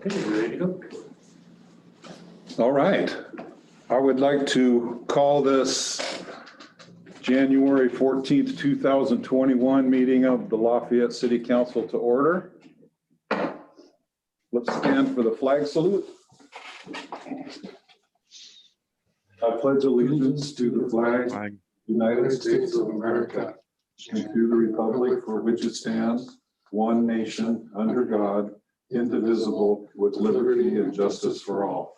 Okay, you ready to go? All right. I would like to call this January 14th, 2021 meeting of the Lafayette City Council to order. Let's stand for the flag salute. I pledge allegiance to the flag, United States of America, and to the republic for which it stands, one nation, under God, indivisible, with liberty and justice for all.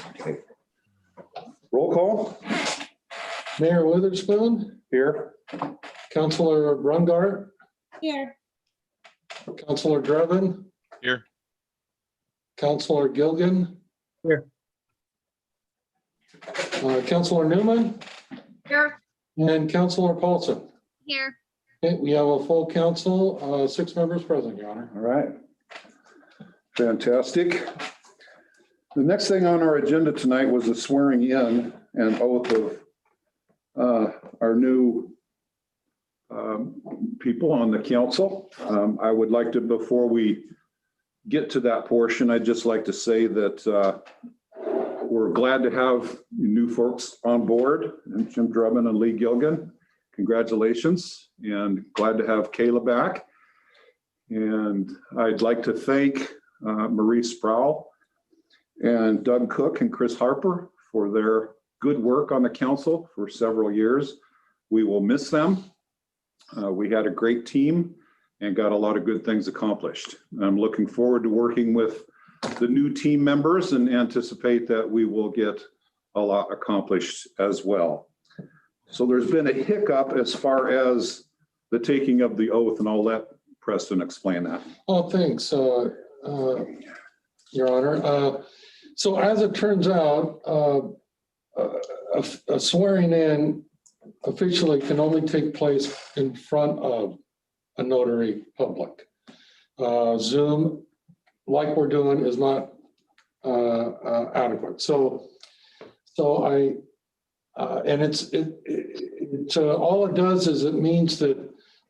Okay. Roll call. Mayor Witherspoon, Here. Councilor Brungart, Here. Councilor Drebin. Here. Councilor Gilgan. Here. Councilor Newman Here. and Councilor Paulson. Here. Okay, we have a full council, 6 members present, Your Honor. All right. Fantastic. The next thing on our agenda tonight was the swearing in and oath of our new people on the council. I would like to, before we get to that portion, I'd just like to say that we're glad to have new folks on board, and Jim Drummond and Lee Gilgan. Congratulations, and glad to have Kayla back. And I'd like to thank Marie Sproul and Doug Cook and Chris Harper for their good work on the council for several years. We will miss them. We had a great team and got a lot of good things accomplished. I'm looking forward to working with the new team members and anticipate that we will get a lot accomplished as well. So there's been a hiccup as far as the taking of the oath, and I'll let Preston explain that. Oh, thanks, Your Honor. So as it turns out, a swearing in officially can only take place in front of a notary public. Zoom, like we're doing, is not adequate. So I, and it's all it does is it means that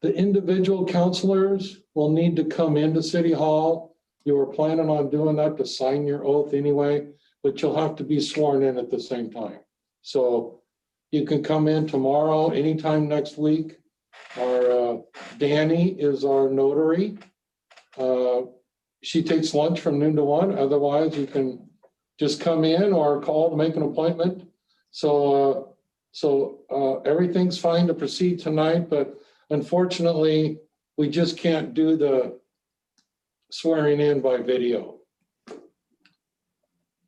the individual counselors will need to come into City Hall. You were planning on doing that to sign your oath anyway, but you'll have to be sworn in at the same time. So you can come in tomorrow, anytime next week. Our Danny is our notary. She takes lunch from noon to 1. Otherwise, you can just come in or call to make an appointment. So everything's fine to proceed tonight, but unfortunately, we just can't do the swearing in by video.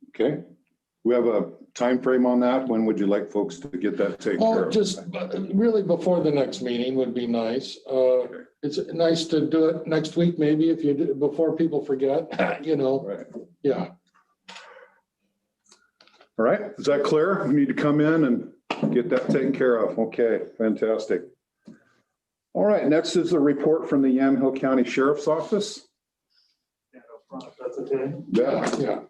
Okay. We have a time frame on that. When would you like folks to get that taken care Oh, of? just really before the next meeting would be nice. It's nice to do it next week, maybe, if you do, before people forget, you know. Right. Yeah. All right. Is that clear? We need to come in and get that taken care of. Okay, fantastic. All right, next is the report from the Yamhill County Sheriff's Office. Yeah, up front, if that's okay. Yeah. Yeah.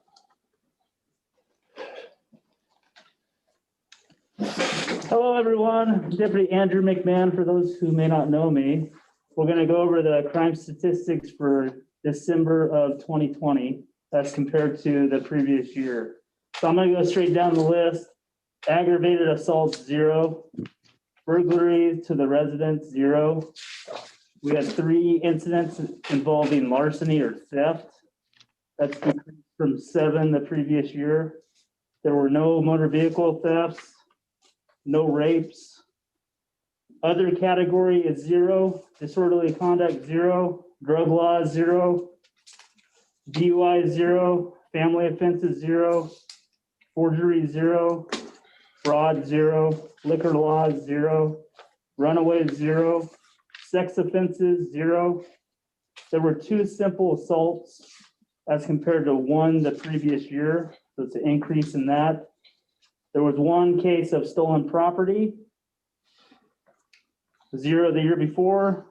Hello, everyone. Deputy Andrew McMahon, for those who may not know me. We're going to go over the crime statistics for December of 2020 as compared to the previous year. So I'm going to go straight down the list. Aggravated assault, 0. Burglary to the residence, 0. We had 3 incidents involving larceny or theft. That's decreased from 7 the previous year. There were no motor vehicle thefts. No rapes. Other category is 0. Disorderly conduct, 0. Drug laws, 0. DUI, 0. Family offenses, 0. Forgery, 0. Fraud, 0. Liquor laws, 0. Runaways, 0. Sex offenses, 0. There were 2 simple assaults as compared to 1 the previous year. So it's an increase in that. There was 1 case of stolen property, 0 the year before.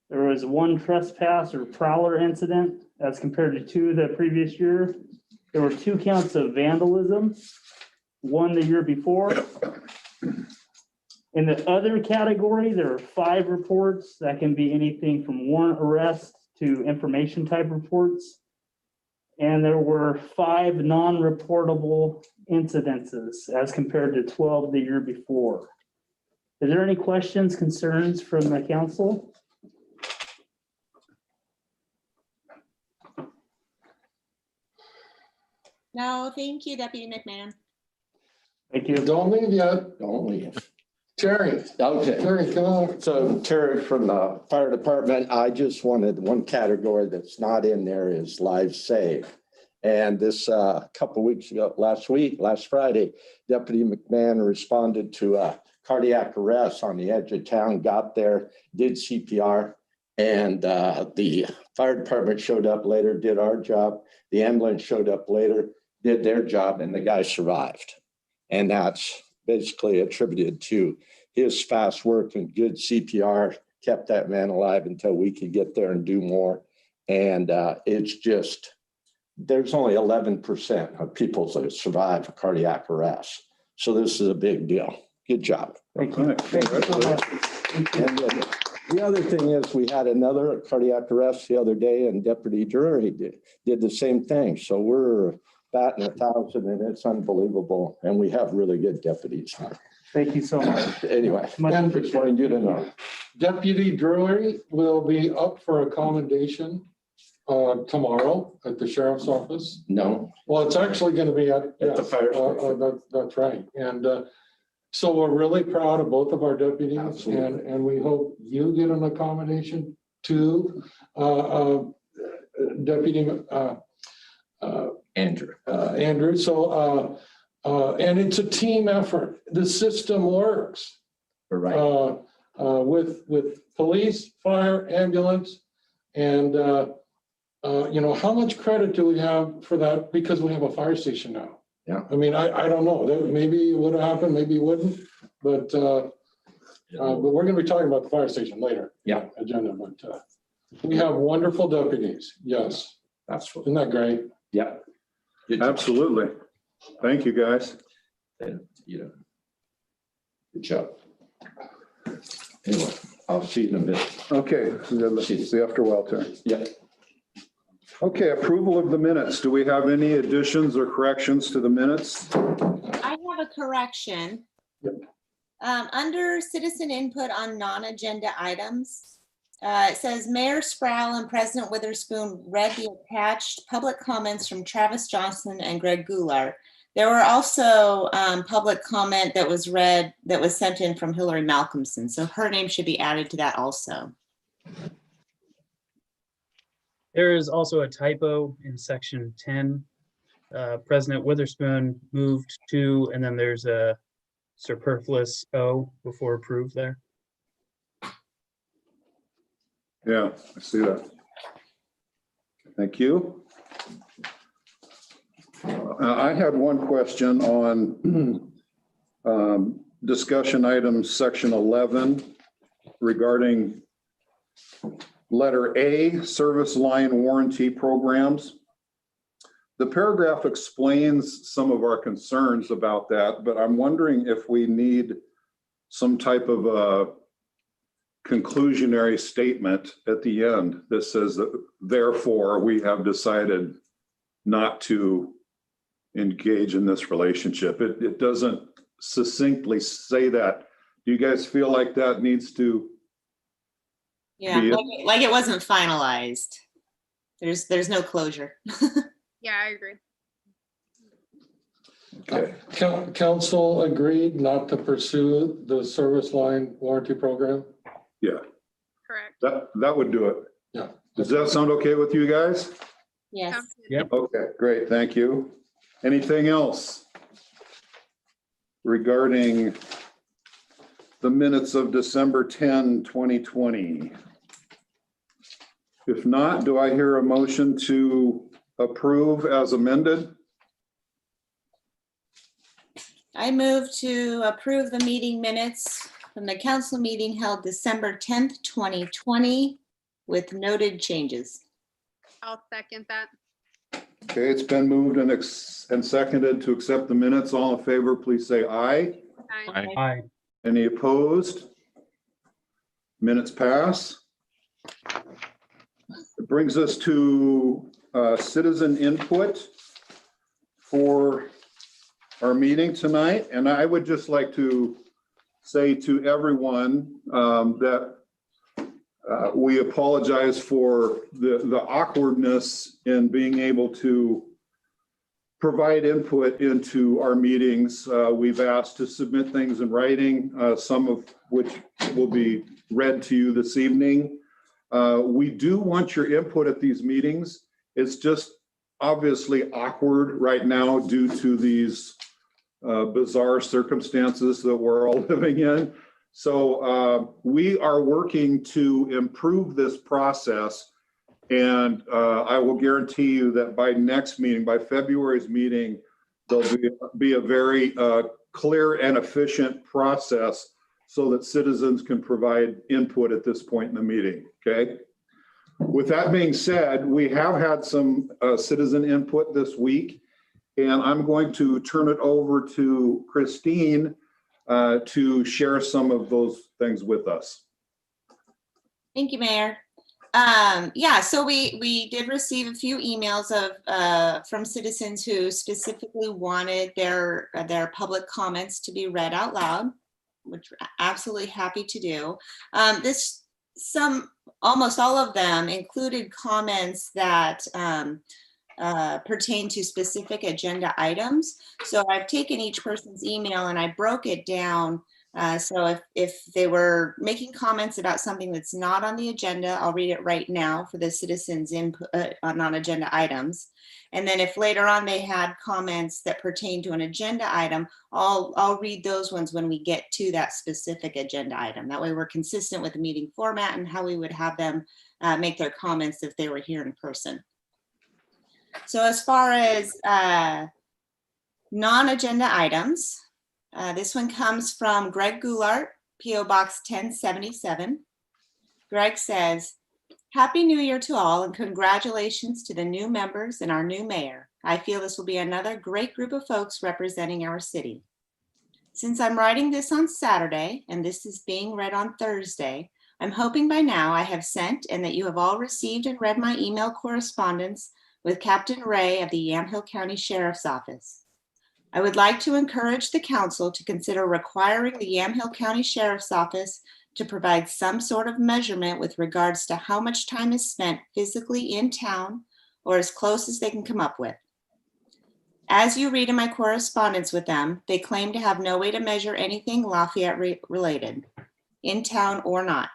There was 1 trespass or prowler incident as compared to 2 the previous year. There were 2 counts of vandalism, 1 the year before. In the other category, there are 5 reports that can be anything from warrant arrest to information type reports. And there were 5 non-reportable incidences as compared to 12 the year before. Is there any questions, concerns from the council? No, thank you, Deputy McMahon. Thank you. Don't leave yet. Don't leave. Terry, Okay, Terry, come on. so Terry from the fire department, I just wanted one category that's not in there is lives saved. And this couple weeks ago, last Friday, Deputy McMahon responded to a cardiac arrest on the edge of town, got there, did CPR. And the fire department showed up later, did our job. The ambulance showed up later, did their job, and the guy survived. And that's basically attributed to his fast work and good CPR, kept that man alive until we could get there and do more. And it's just, there's only 11% of people that survive a cardiac arrest. So this is a big deal. Good job. Thank you. Thank you so much. And the other thing is we had another cardiac arrest the other day and Deputy Drury did the same thing. So we're batting 1,000 and it's unbelievable. And we have really good deputies. Thank you so much. Anyway, Much just wanted you to know. Deputy Drury will be up for a commendation tomorrow at the sheriff's office. No, Well, it's actually going to be at the fire station. That's right. And so we're really proud of both of our deputies, Absolutely. and we hope you get an accommodation too. Deputy Andrew. Andrew. So and it's a team effort. The system works We're right. with police, fire, ambulance, and you know, how much credit do we have for that? Because we have a fire station now. Yeah. I mean, I don't know. Maybe it would have happened, maybe it wouldn't, but we're going to be talking about the fire station later. Yeah. Agenda, but we have wonderful deputies. Yes. That's what. Isn't that great? Yeah. Good job. Absolutely. Thank you, guys. You know. Good job. Anyway, I'll see you in a bit. Okay, see you after a while, Terry. Yeah. Okay, approval of the minutes. Do we have any additions or corrections to the minutes? I have a correction. Yep. Under citizen input on non-agenda items, it says Mayor Sproul and President Witherspoon read the attached public comments from Travis Johnson and Greg Goulart. There were also public comment that was read, that was sent in from Hillary Malcolmson. So her name should be added to that also. There is also a typo in section 10. President Witherspoon moved to, and then there's a superfluous O before approved there. Yeah, I see that. Thank you. I had one question on discussion items, section 11, regarding letter A, service line warranty programs. The paragraph explains some of our concerns about that, but I'm wondering if we need some type of a conclusionary statement at the end that says that therefore we have decided not to engage in this relationship. It doesn't succinctly say that. Do you guys feel like that needs to? Yeah, like it wasn't finalized. There's no closure. Yeah, I agree. Okay. Council agreed not to pursue the service line warranty program? Yeah, Correct. that would do it. Yeah. Does that sound okay with you guys? Yes. Sounds good. Yep. Okay, great, thank you. Anything else regarding the minutes of December 10, 2020? If not, do I hear a motion to approve as amended? I move to approve the meeting minutes from the council meeting held December 10th, 2020 with noted changes. I'll second that. Okay, it's been moved and seconded to accept the minutes. All in favor, please say aye. Aye. Aye. Any opposed? Minutes pass. It brings us to citizen input for our meeting tonight. And I would just like to say to everyone that we apologize for the awkwardness in being able to provide input into our meetings. We've asked to submit things in writing, some of which will be read to you this evening. We do want your input at these meetings. It's just obviously awkward right now due to these bizarre circumstances that we're all living in. So we are working to improve this process. And I will guarantee you that by next meeting, by February's meeting, there'll be a very clear and efficient process so that citizens can provide input at this point in the meeting, okay? With that being said, we have had some citizen input this week, and I'm going to turn it over to Christine to share some of those things with us. Thank you, Mayor. Yeah, so we did receive a few emails of from citizens who specifically wanted their public comments to be read out loud, which we're absolutely happy to do. Almost all of them included comments that pertain to specific agenda items. So I've taken each person's email and I broke it down. So if they were making comments about something that's not on the agenda, I'll read it right now for the citizens' input on non-agenda items. And then if later on they had comments that pertain to an agenda item, I'll read those ones when we get to that specific agenda item. That way we're consistent with the meeting format and how we would have them make their comments if they were here in person. So as far as non-agenda items, this one comes from Greg Goulart, P.O. Box 1077. Greg says, "Happy New Year to all and congratulations to the new members and our new mayor. I feel this will be another great group of folks representing our city. Since I'm writing this on Saturday and this is being read on Thursday, I'm hoping by now I have sent and that you have all received and read my email correspondence with Captain Ray of the Yamhill County Sheriff's Office. I would like to encourage the council to consider requiring the Yamhill County Sheriff's Office to provide some sort of measurement with regards to how much time is spent physically in town or as close as they can come up with. As you read in my correspondence with them, they claim to have no way to measure anything Lafayette related, in town or not.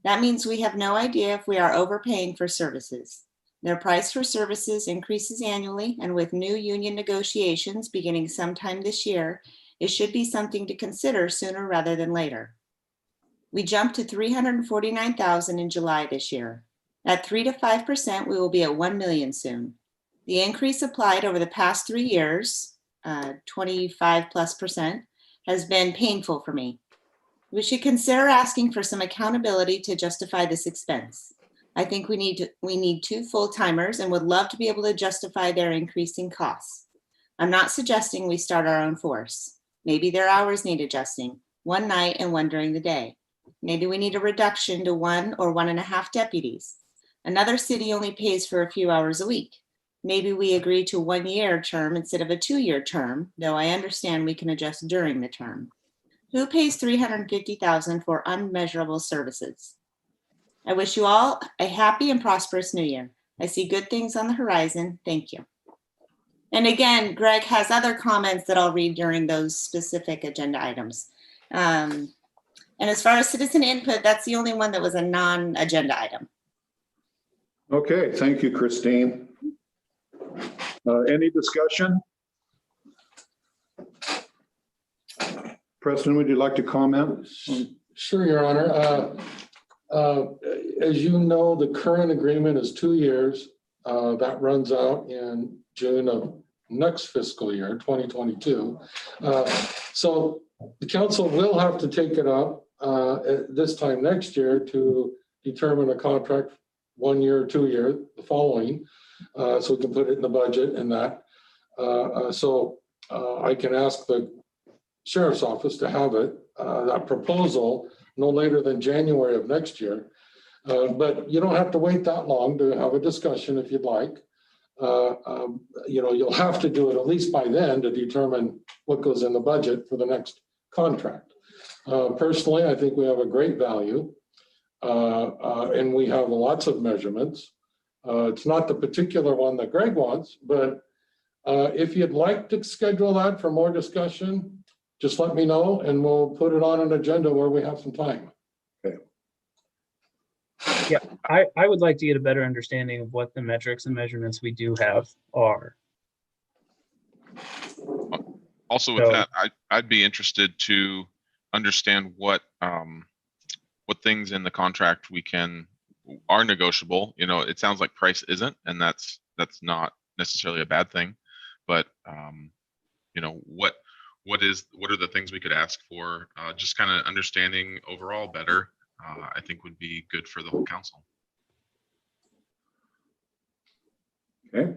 That means we have no idea if we are overpaying for services. Their price for services increases annually, and with new union negotiations beginning sometime this year, it should be something to consider sooner rather than later. We jumped to $349,000 in July this year. At 3 to 5%, we will be at $1 million soon. The increase applied over the past 3 years, 25+%, has been painful for me. We should consider asking for some accountability to justify this expense. I think we need 2 full-timers and would love to be able to justify their increasing costs. I'm not suggesting we start our own force. Maybe their hours need adjusting, one night and one during the day. Maybe we need a reduction to 1 or 1.5 deputies. Another city only pays for a few hours a week. Maybe we agree to 1-year term instead of a 2-year term, though I understand we can adjust during the term. Who pays $350,000 for unmeasurable services? I wish you all a happy and prosperous new year. I see good things on the horizon. Thank you." And again, Greg has other comments that I'll read during those specific agenda items. And as far as citizen input, that's the only one that was a non-agenda item. Okay, thank you, Christine. Any discussion? Preston, would you like to comment? Sure, Your Honor. As you know, the current agreement is 2 years. That runs out in June of next fiscal year, 2022. So the council will have to take it up at this time next year to determine a contract 1 year or 2 year, the following, so we can put it in the budget and that. So I can ask the sheriff's office to have it that proposal no later than January of next year. But you don't have to wait that long to have a discussion if you'd like. You'll have to do it at least by then to determine what goes in the budget for the next contract. Personally, I think we have a great value, and we have lots of measurements. It's not the particular one that Greg wants, but if you'd like to schedule that for more discussion, just let me know and we'll put it on an agenda where we have some time. Yeah, I would like to get a better understanding of what the metrics and measurements we do have are. Also with So- that, I'd be interested to understand what things in the contract are negotiable. It sounds like price isn't, and that's not necessarily a bad thing, but what are the things we could ask for? Just kind of understanding overall better, I think would be good for the whole council. Okay.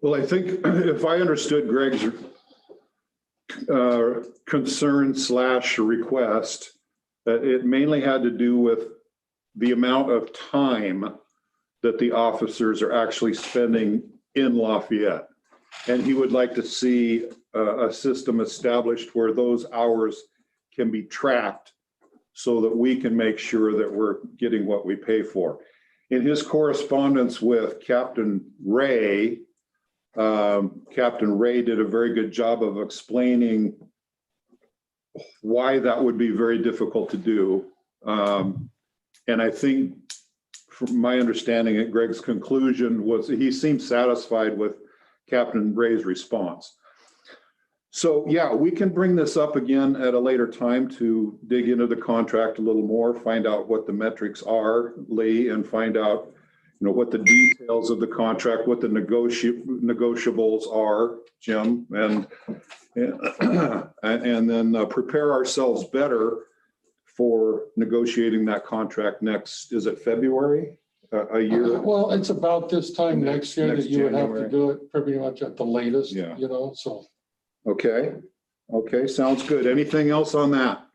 Well, I think if I understood Greg's concern / request, it mainly had to do with the amount of time that the officers are actually spending in Lafayette. And he would like to see a system established where those hours can be tracked so that we can make sure that we're getting what we pay for. In his correspondence with Captain Ray did a very good job of explaining why that would be very difficult to do. And I think from my understanding, Greg's conclusion was he seemed satisfied with Captain Ray's response. So yeah, we can bring this up again at a later time to dig into the contract a little more, find out what the metrics are, Lee, and find out what the details of the contract, what the negotiables are, Jim, and then prepare ourselves better for negotiating that contract next, is it February? A year? Well, it's about this time next year that you would have to January. do it pretty much at the latest, Yeah. So. Okay, sounds good. Anything else on that?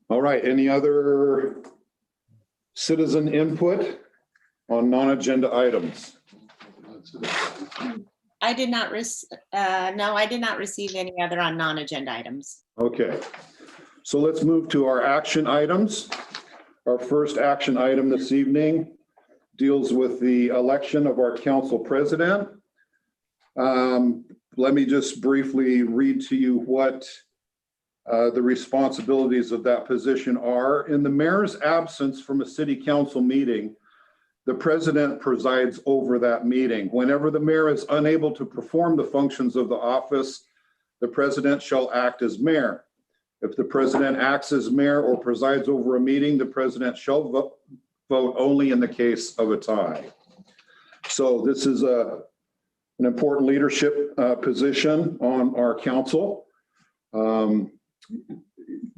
All right, any other citizen input on non-agenda items? I did not no, I did not receive any other on non-agenda items. Okay, so let's move to our action items. Our first action item this evening deals with the election of our council president. Let me just briefly read to you what the responsibilities of that position are. In the mayor's absence from a city council meeting, the president presides over that meeting. Whenever the mayor is unable to perform the functions of the office, the president shall act as mayor. If the president acts as mayor or presides over a meeting, the president shall vote only in the case of a tie. So this is an important leadership position on our council.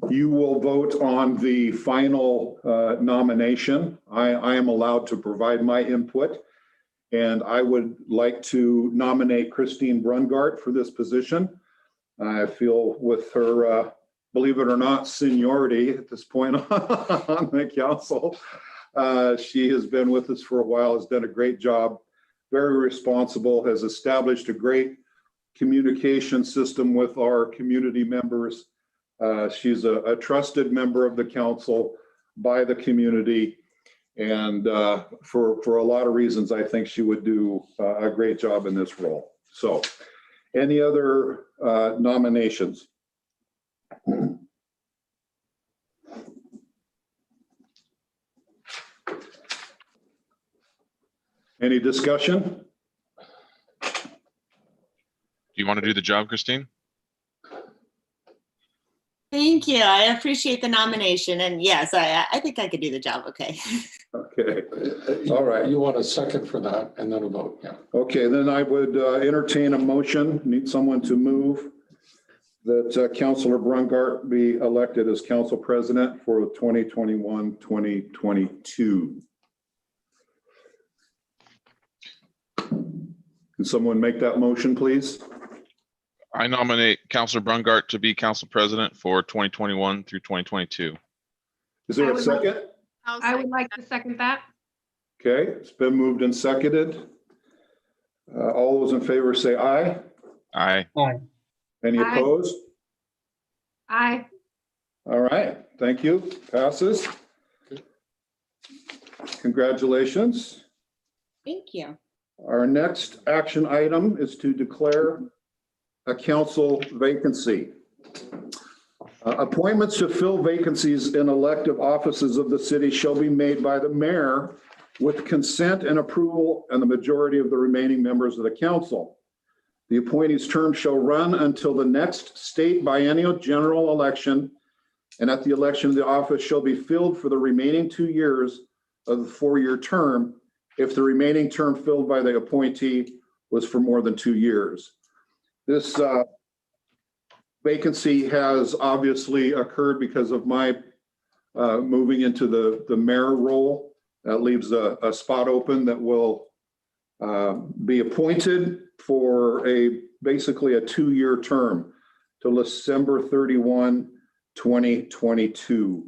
You will vote on the final nomination. I am allowed to provide my input, and I would like to nominate Christine Brungart for this position. I feel with her, believe it or not, seniority at this point on the council. She has been with us for a while, has done a great job, very responsible, has established a great communication system with our community members. She's a trusted member of the council by the community. And for a lot of reasons, I think she would do a great job in this role. So any other nominations? Any discussion? Do you want to do the job, Christine? Thank you. I appreciate the nomination. And yes, I think I could do the job. Okay. Okay, all right. You want a second for that and then a vote, yeah. Okay, then I would entertain a motion, need someone to move that Councilor Brungart be elected as council president for 2021-2022. Can someone make that motion, please? I nominate Counselor Brungart to be council president for 2021 through 2022. Is there I a would like- second? I would like to second that. Okay, it's been moved and seconded. All those in favor say aye. Aye. Any Aye. opposed? Aye. All right, thank you. Passes. Congratulations. Thank you. Our next action item is to declare a council vacancy. Appointments to fill vacancies in elective offices of the city shall be made by the mayor with consent and approval and the majority of the remaining members of the council. The appointee's term shall run until the next state biennial general election, and at the election, the office shall be filled for the remaining 2 years of the 4-year term if the remaining term filled by the appointee was for more than 2 years. This vacancy has obviously occurred because of my moving into the mayor role. That leaves a spot open that will be appointed for basically a 2-year term till December 31, 2022.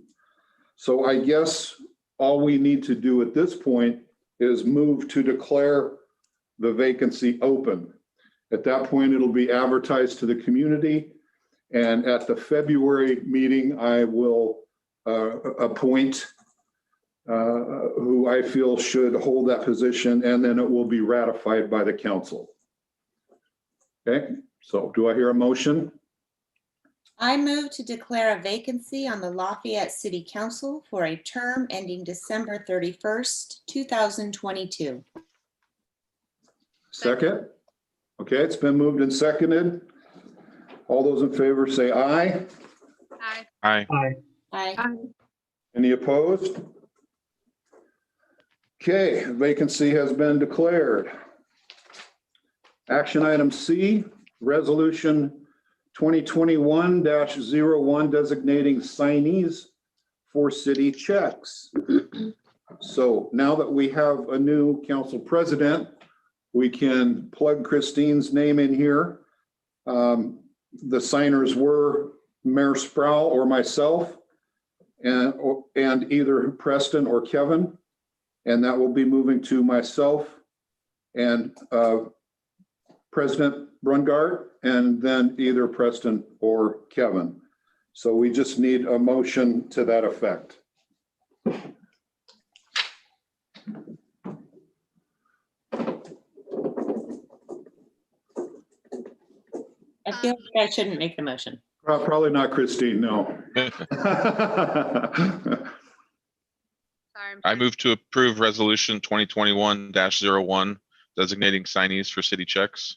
So I guess all we need to do at this point is move to declare the vacancy open. At that point, it'll be advertised to the community. And at the February meeting, I will appoint who I feel should hold that position, and then it will be ratified by the council. Okay, so do I hear a motion? I move to declare a vacancy on the Lafayette City Council for a term ending December 31st, 2022. Second? Okay, it's been moved and seconded. All those in favor say aye. Aye. Aye. Aye. Aye. Aye. Any opposed? Okay, vacancy has been declared. Action item C, resolution 2021-01 designating signees for city checks. So now that we have a new council president, we can plug Christine's name in here. The signers were Mayor Sproul or myself, and either Preston or Kevin. And that will be moving to myself and President Brungart, and then either Preston or Kevin. So we just need a motion to that effect. I feel like I shouldn't make the motion. Probably not Christine, no. Sorry. I move to approve resolution 2021-01 designating signees for city checks.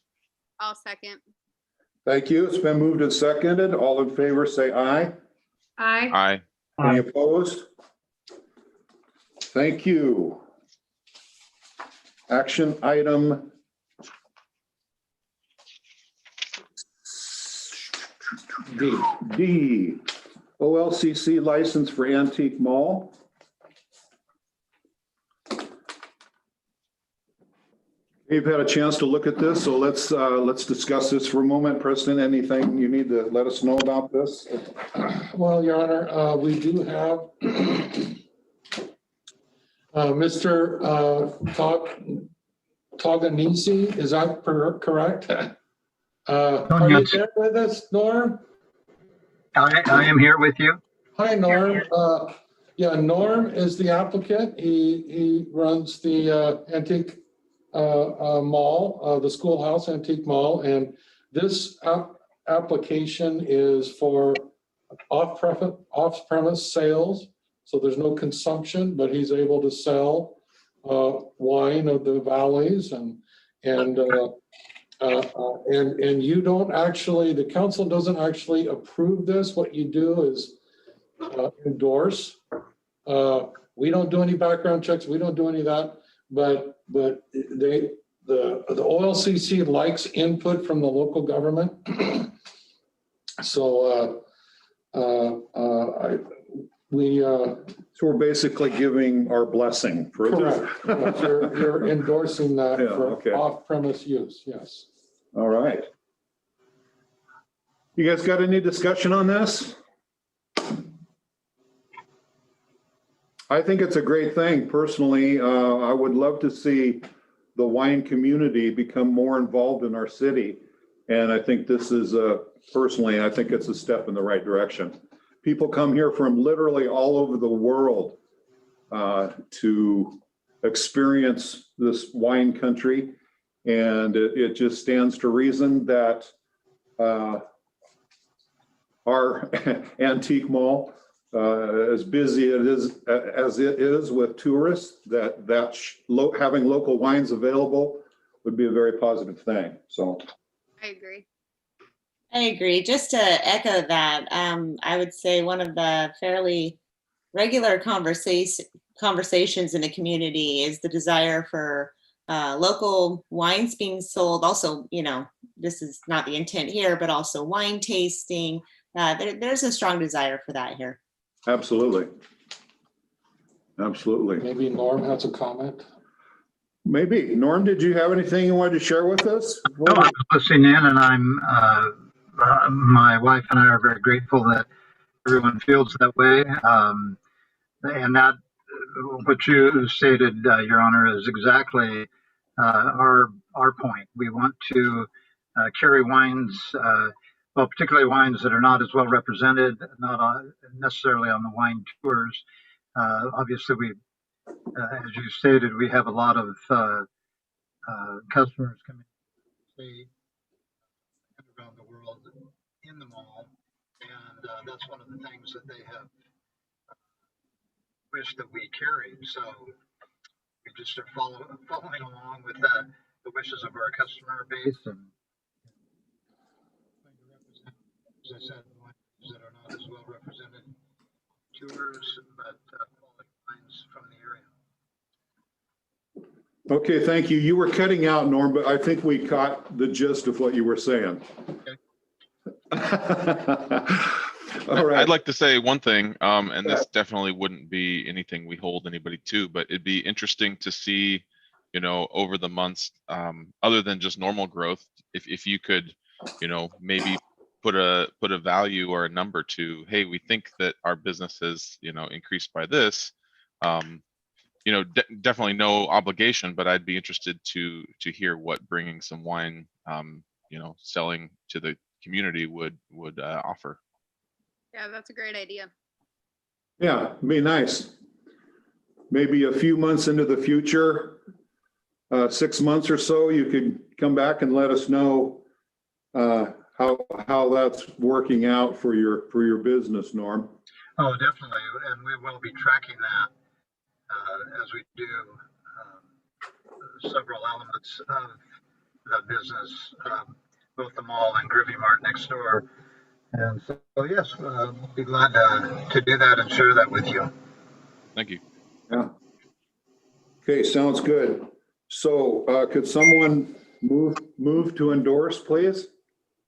I'll second. Thank you. It's been moved and seconded. All in favor, say aye. Aye. Aye. Any opposed? Thank you. Action item D, OLCC license for Antique Mall. You've had a chance to look at this, so let's discuss this for a moment. Preston, anything you need to let us know about this? Well, Your Honor, we do have Mr. Taganisi, is that correct? Are you there with us, Norm? I am here with you. Hi, Norm. Yeah, Norm is the applicant. He runs the antique mall, the Schoolhouse Antique Mall, and this application is for off-premise sales. So there's no consumption, but he's able to sell wine of the valleys, and you don't actually, the council doesn't actually approve this. What you do is endorse. We don't do any background checks. We don't do any of that. But the OLCC likes input from the local government. So So we're basically giving our blessing for this. correct. You're endorsing that Yeah, for okay. off-premise use. Yes. All right. You guys got any discussion on this? I think it's a great thing. Personally, I would love to see the wine community become more involved in our city. And I think this is, personally, I think it's a step in the right direction. People come here from literally all over the world to experience this wine country. And it just stands to reason that our antique mall, as busy as it is with tourists, having local wines available would be a very positive thing. So I agree. I agree. Just to echo that, I would say one of the fairly regular conversations in the community is the desire for local wines being sold. Also, this is not the intent here, but also wine tasting. There's a strong desire for that here. absolutely. Absolutely. Maybe Norm has a comment. Maybe. Norm, did you have anything you wanted to share with us? No, I'm listening in, and my wife and I are very grateful that everyone feels that way. And that, what you stated, Your Honor, is exactly our point. We want to carry wines, well, particularly wines that are not as well represented, not necessarily on the wine tours. Obviously, as you stated, we have a lot of customers coming around the world in the mall, and that's one of the things that they have wished that we carried. So we just are following along with the wishes of our customer base, and trying to represent, as I said, wines that are not as well represented tours, but quality wines from the area. Okay, thank you. You were cutting out, Norm, but I think we caught the gist of what you were saying. All right. I'd like to say one thing, and this definitely wouldn't be anything we hold anybody to, but it'd be interesting to see, over the months, other than just normal growth, if you could, maybe put a value or a number to, hey, we think that our business has, increased by this. Definitely no obligation, but I'd be interested to hear what bringing some wine, selling to the community would offer. Yeah, that's a great idea. Yeah, it'd be nice. Maybe a few months into the future, 6 months or so, you could come back and let us know how that's working out for your business, Norm. Oh, definitely, and we will be tracking that as we do several elements of the business, both the mall and Groovy Mart next door. And so, yes, we'll be glad to do that and share that with you. Thank you. Yeah. Okay, sounds good. So could someone move to endorse, please?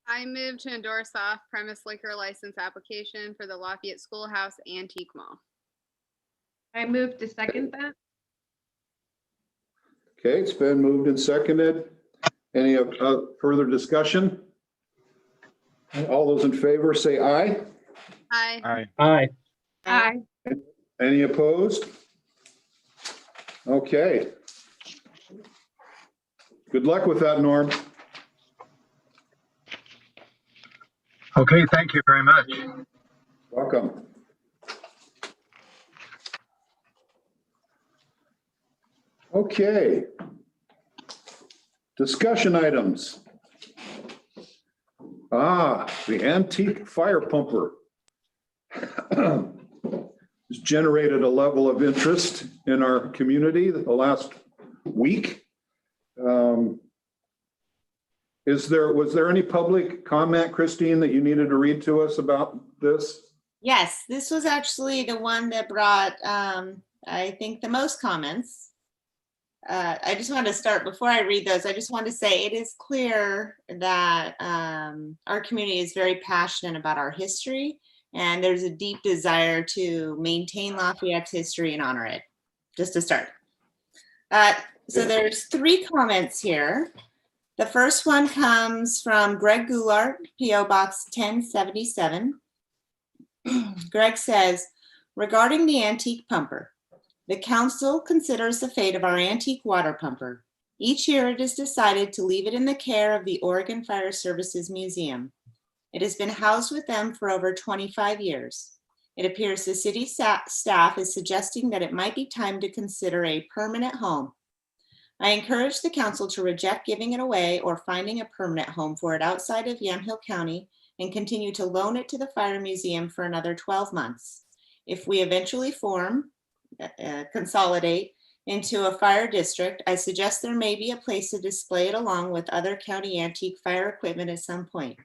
I move to endorse the off-premise liquor license application for the Lafayette Schoolhouse Antique Mall. I move to second that. Okay, it's been moved and seconded. Any further discussion? All those in favor say aye. Aye. Aye. Aye. Aye. Any opposed? Okay. Good luck with that, Norm. Okay, thank you very much. Welcome. Okay. Discussion items. The antique fire pumper. It's generated a level of interest in our community the last week. Was there any public comment, Christine, that you needed to read to us about this? Yes, this was actually the one that brought, I think, the most comments. I just want to start, before I read those, I just want to say it is clear that our community is very passionate about our history, and there's a deep desire to maintain Lafayette's history and honor it, just to start. So there's 3 comments here. The first one comes from Greg Goulart, PO Box 1077. Greg says, regarding the antique pumper, the council considers the fate of our antique water pumper. Each year it is decided to leave it in the care of the Oregon Fire Services Museum. It has been housed with them for over 25 years. It appears the city staff is suggesting that it might be time to consider a permanent home. I encourage the council to reject giving it away or finding a permanent home for it outside of Yamhill County and continue to loan it to the Fire Museum for another 12 months. If we eventually consolidate into a fire district, I suggest there may be a place to display it along with other county antique fire equipment at some point.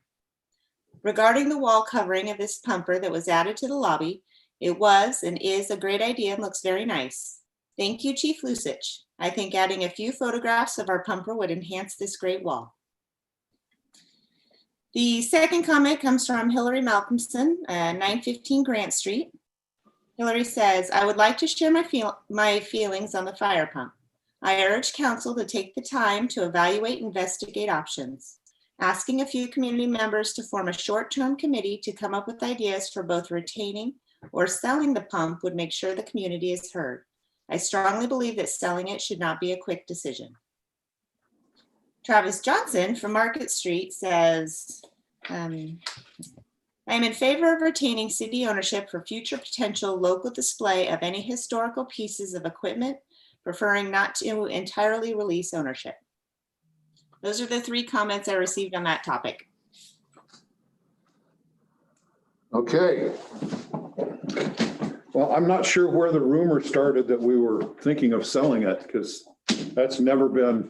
Regarding the wall covering of this pumper that was added to the lobby, it was and is a great idea and looks very nice. Thank you, Chief Lusich. I think adding a few photographs of our pumper would enhance this great wall. The second comment comes from Hillary Malcolmson, 915 Grant Street. Hillary says, I would like to share my feelings on the fire pump. I urge council to take the time to evaluate and investigate options. Asking a few community members to form a short-term committee to come up with ideas for both retaining or selling the pump would make sure the community is heard. I strongly believe that selling it should not be a quick decision. Travis Johnson from Market Street says, I am in favor of retaining city ownership for future potential local display of any historical pieces of equipment, preferring not to entirely release ownership. Those are the 3 comments I received on that topic. Okay. Well, I'm not sure where the rumor started that we were thinking of selling it, because that's never been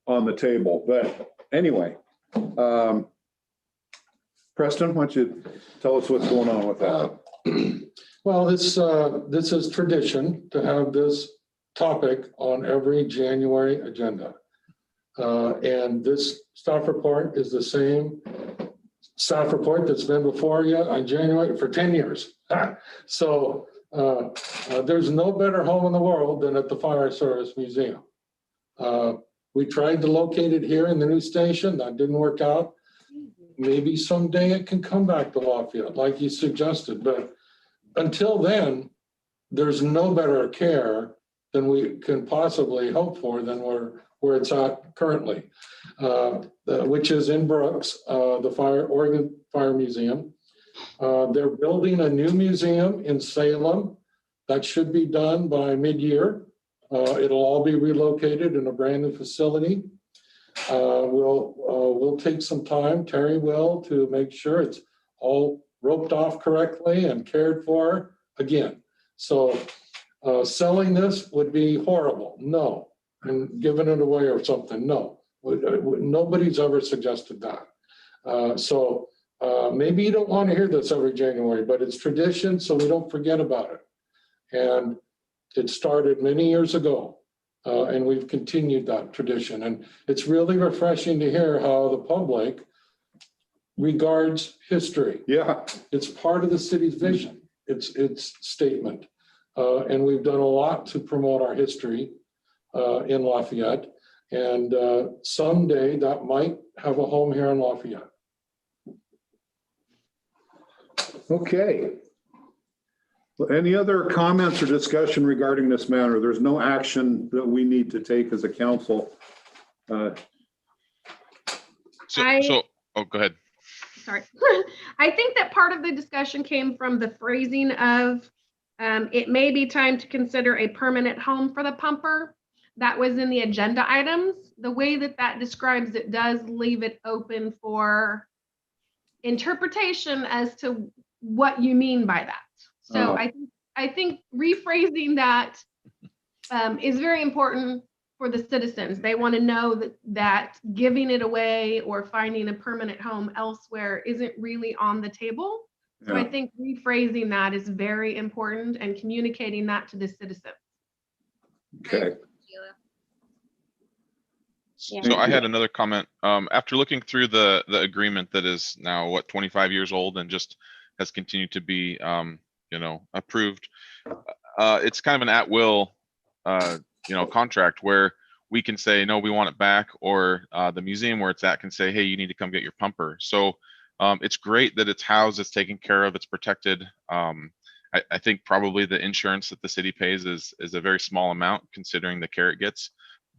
on the table. But anyway, Preston, why don't you tell us what's going on with that? Well, this is tradition to have this topic on every January agenda. And this staff report is the same staff report that's been before you on January for 10 years. So there's no better home in the world than at the Fire Service Museum. We tried to locate it here in the new station. That didn't work out. Maybe someday it can come back to Lafayette, like you suggested. But until then, there's no better care than we can possibly hope for than where it's at currently, which is in Brooks, the Oregon Fire Museum. They're building a new museum in Salem. That should be done by mid-year. It'll all be relocated in a brand new facility. We'll take some time, Terry will, to make sure it's all roped off correctly and cared for again. So selling this would be horrible. No. And giving it away or something. No. Nobody's ever suggested that. So maybe you don't want to hear this every January, but it's tradition, so we don't forget about it. And it started many years ago, and we've continued that tradition. And it's really refreshing to hear how the public regards history. Yeah. It's part of the city's vision, its statement. And we've done a lot to promote our history in Lafayette. And someday that might have a home here in Lafayette. Okay. Well, any other comments or discussion regarding this matter? There's no action that we need to take as a council. Oh, go ahead. Sorry. I think that part of the discussion came from the phrasing of it may be time to consider a permanent home for the pumper. That was in the agenda items. The way that describes it does leave it open for interpretation as to what you mean by that. So I think rephrasing that is very important for the citizens. They want to know that giving it away or finding a permanent home elsewhere isn't really on the table. So I think rephrasing that is very important and communicating that to the citizens. Okay. So I had another comment. After looking through the agreement that is now 25 years old and just has continued to be approved. It's kind of an at-will contract where we can say, no, we want it back, or the museum where it's at can say, hey, you need to come get your pumper. So it's great that it's housed, it's taken care of, it's protected. I think probably the insurance that the city pays is a very small amount considering the care it gets.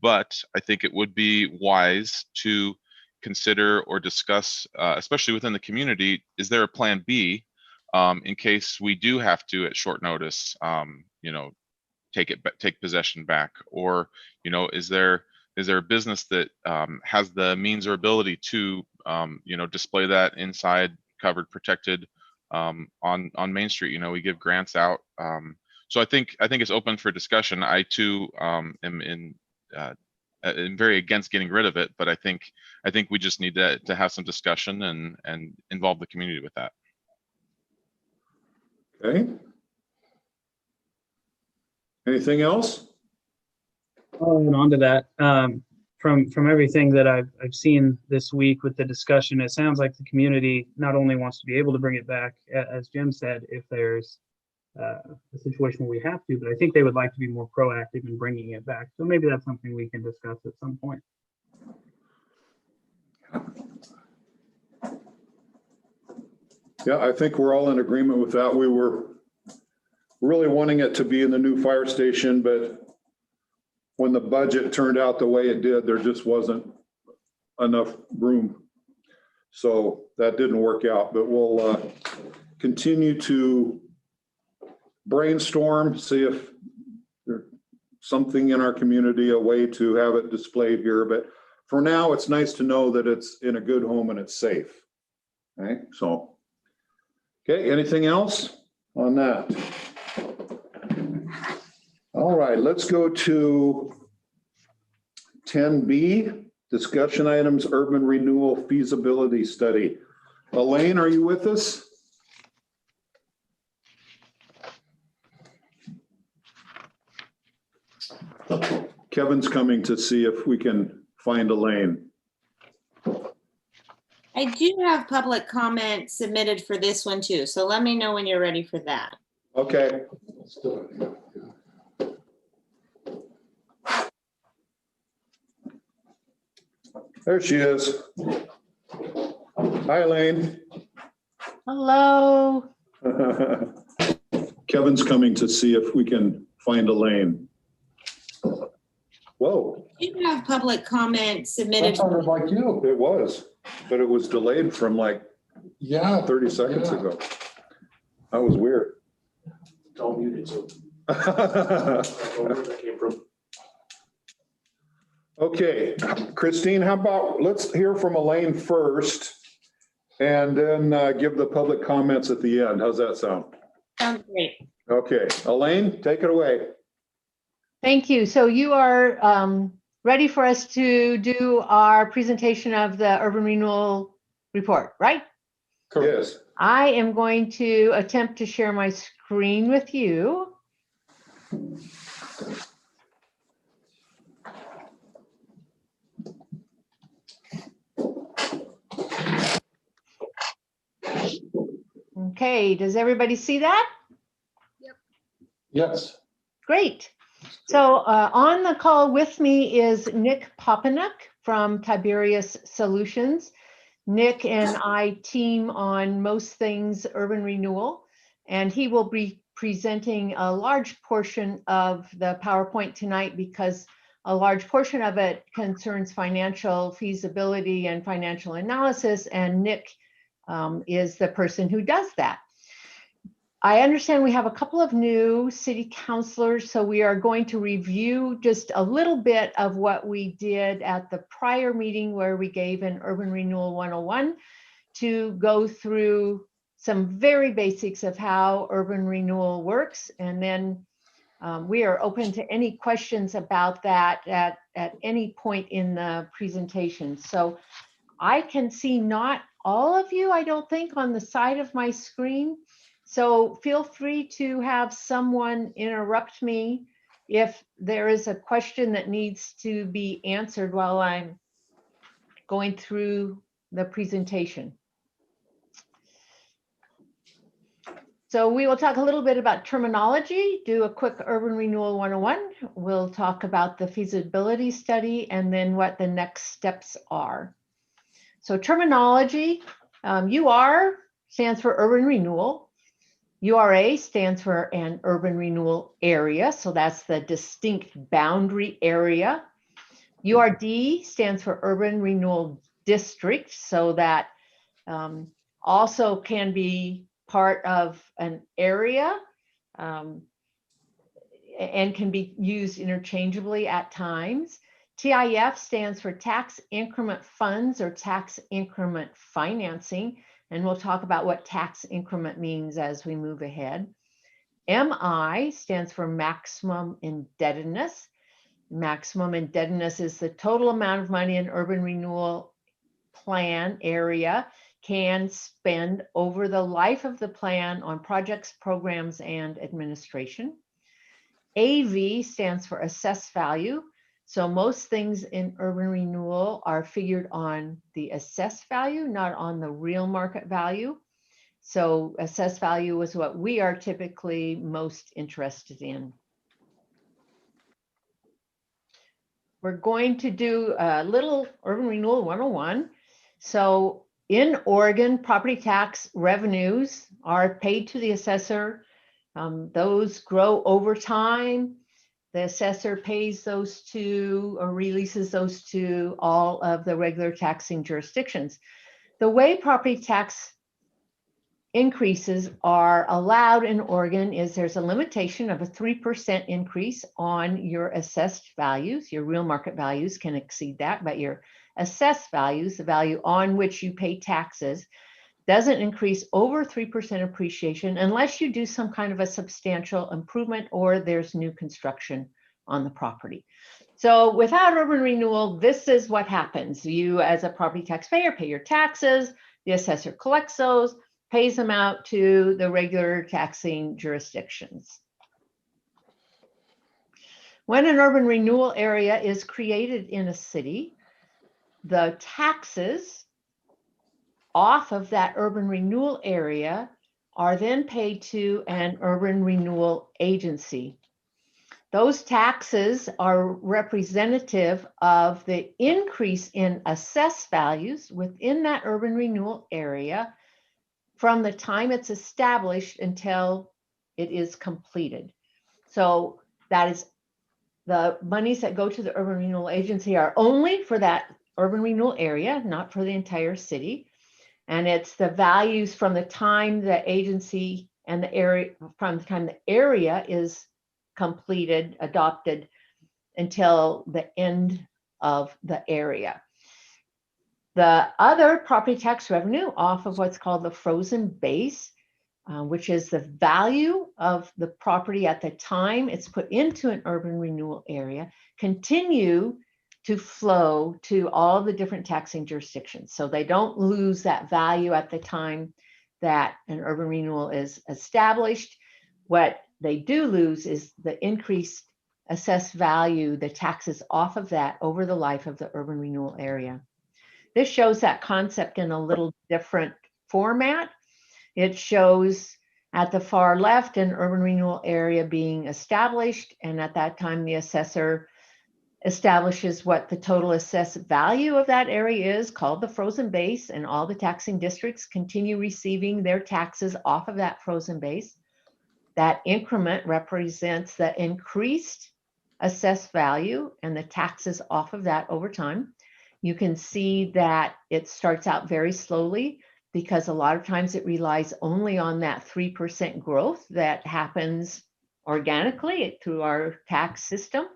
But I think it would be wise to consider or discuss, especially within the community, is there a plan B in case we do have to at short notice, take possession back, or is there a business that has the means or ability to display that inside, covered, protected, on Main Street? We give grants out, so I think it's open for discussion. I too am very against getting rid of it, but I think we just need to have some discussion and involve the community with that. Okay. Anything else? And on to that, from everything that I've seen this week with the discussion, it sounds like the community not only wants to be able to bring it back, as Jim said, if there's a situation where we have to, but I think they would like to be more proactive in bringing it back. So maybe that's something we can discuss at some point. Yeah, I think we're all in agreement with that. We were really wanting it to be in the new fire station, but when the budget turned out the way it did, there just wasn't enough room. So that didn't work out, but we'll continue to brainstorm, see if there's something in our community, a way to have it displayed here. But for now, it's nice to know that it's in a good home and it's safe. Okay, so, okay, anything else on that? All right, let's go to 10B, discussion items, urban renewal feasibility study. Elaine, are you with us? Kevin's coming to see if we can find Elaine. I do have public comment submitted for this one too, so let me know when you're ready for that. Okay. There she is. Hi, Elaine. Hello. Kevin's coming to see if we can find Elaine. Whoa. You have public comment That submitted. sounded like you. It was, but it was delayed from like Yeah. 30 seconds Yeah. ago. That was weird. Don't mute it, so I don't know where that came from. Okay, Christine, how about, let's hear from Elaine first and then give the public comments at the end. How's that sound? Sounds great. Okay, Elaine, take it away. Thank you. So you are ready for us to do our presentation of the urban renewal report, right? Yes. I am going to attempt to share my screen with you. Okay, does everybody see that? Yes. Great. So on the call with me is Nick Popinuk from Tiberius Solutions. Nick and I team on most things urban renewal, and he will be presenting a large portion of the PowerPoint tonight because a large portion of it concerns financial feasibility and financial analysis, and Nick is the person who does that. I understand we have a couple of new city councilors, so we are going to review just a little bit of what we did at the prior meeting where we gave an Urban Renewal 101 to go through some very basics of how urban renewal works. And then we are open to any questions about that at any point in the presentation. So I can see not all of you, I don't think, on the side of my screen. So feel free to have someone interrupt me if there is a question that needs to be answered while I'm going through the presentation. So we will talk a little bit about terminology, do a quick urban renewal 101. We'll talk about the feasibility study and then what the next steps are. So terminology, UR stands for urban renewal. URA stands for an urban renewal area. So that's the distinct boundary area. URD stands for urban renewal district. So that also can be part of an area and can be used interchangeably at times. TIF stands for tax increment funds or tax increment financing. And we'll talk about what tax increment means as we move ahead. MI stands for maximum indebtedness. Maximum indebtedness is the total amount of money an urban renewal plan area can spend over the life of the plan on projects, programs, and administration. AV stands for assessed value. So most things in urban renewal are figured on the assessed value, not on the real market value. So assessed value is what we are typically most interested in. We're going to do a little urban renewal 101. So in Oregon, property tax revenues are paid to the assessor. Those grow over time. The assessor pays those to or releases those to all of the regular taxing jurisdictions. The way property tax increases are allowed in Oregon is there's a limitation of a 3% increase on your assessed values. Your real market values can exceed that, but your assessed values, the value on which you pay taxes, doesn't increase over 3% appreciation unless you do some kind of a substantial improvement or there's new construction on the property. So without urban renewal, this is what happens. You as a property taxpayer pay your taxes, the assessor collects those, pays them out to the regular taxing jurisdictions. When an urban renewal area is created in a city, the taxes off of that urban renewal area are then paid to an urban renewal agency. Those taxes are representative of the increase in assessed values within that urban renewal area from the time it's established until it is completed. So that is the monies that go to the urban renewal agency are only for that urban renewal area, not for the entire city. And it's the values from the time the agency and the area, from the time the area is completed, adopted, until the end of the area. The other property tax revenue off of what's called the frozen base, which is the value of the property at the time it's put into an urban renewal area, continue to flow to all the different taxing jurisdictions. So they don't lose that value at the time that an urban renewal is established. What they do lose is the increased assessed value, the taxes off of that over the life of the urban renewal area. This shows that concept in a little different format. It shows at the far left an urban renewal area being established, and at that time the assessor establishes what the total assessed value of that area is, called the frozen base, and all the taxing districts continue receiving their taxes off of that frozen base. That increment represents the increased assessed value and the taxes off of that over time. You can see that it starts out very slowly because a lot of times it relies only on that 3% growth that happens organically through our tax system.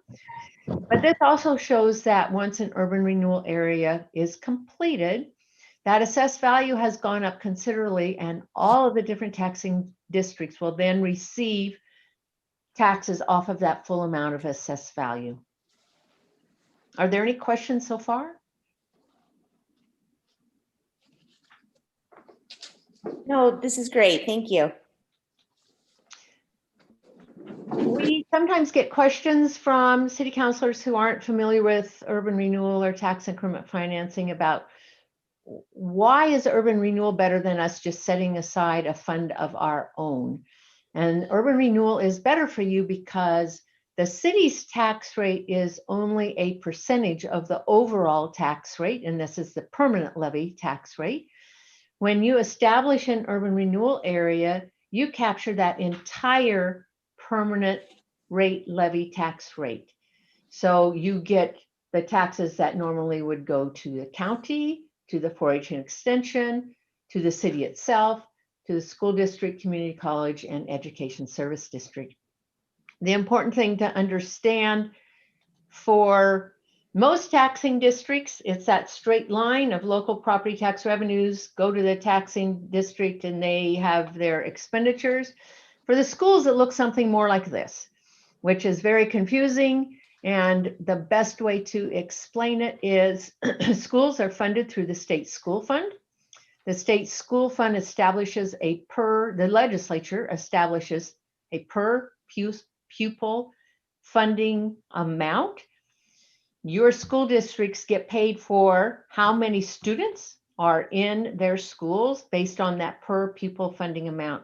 But this also shows that once an urban renewal area is completed, that assessed value has gone up considerably, and all of the different taxing districts will then receive taxes off of that full amount of assessed value. Are there any questions so far? No, this is great. Thank you. We sometimes get questions from city councilors who aren't familiar with urban renewal or tax increment financing about why is urban renewal better than us just setting aside a fund of our own? And urban renewal is better for you because the city's tax rate is only a percentage of the overall tax rate, and this is the permanent levy tax rate. When you establish an urban renewal area, you capture that entire permanent rate levy tax rate. So you get the taxes that normally would go to the county, to the 4-H and extension, to the city itself, to the school district, community college, and education service district. The important thing to understand for most taxing districts, it's that straight line of local property tax revenues go to the taxing district and they have their expenditures. For the schools, it looks something more like this, which is very confusing. And the best way to explain it is schools are funded through the state school fund. The state school fund establishes the legislature establishes a per pupil funding amount. Your school districts get paid for how many students are in their schools based on that per pupil funding amount.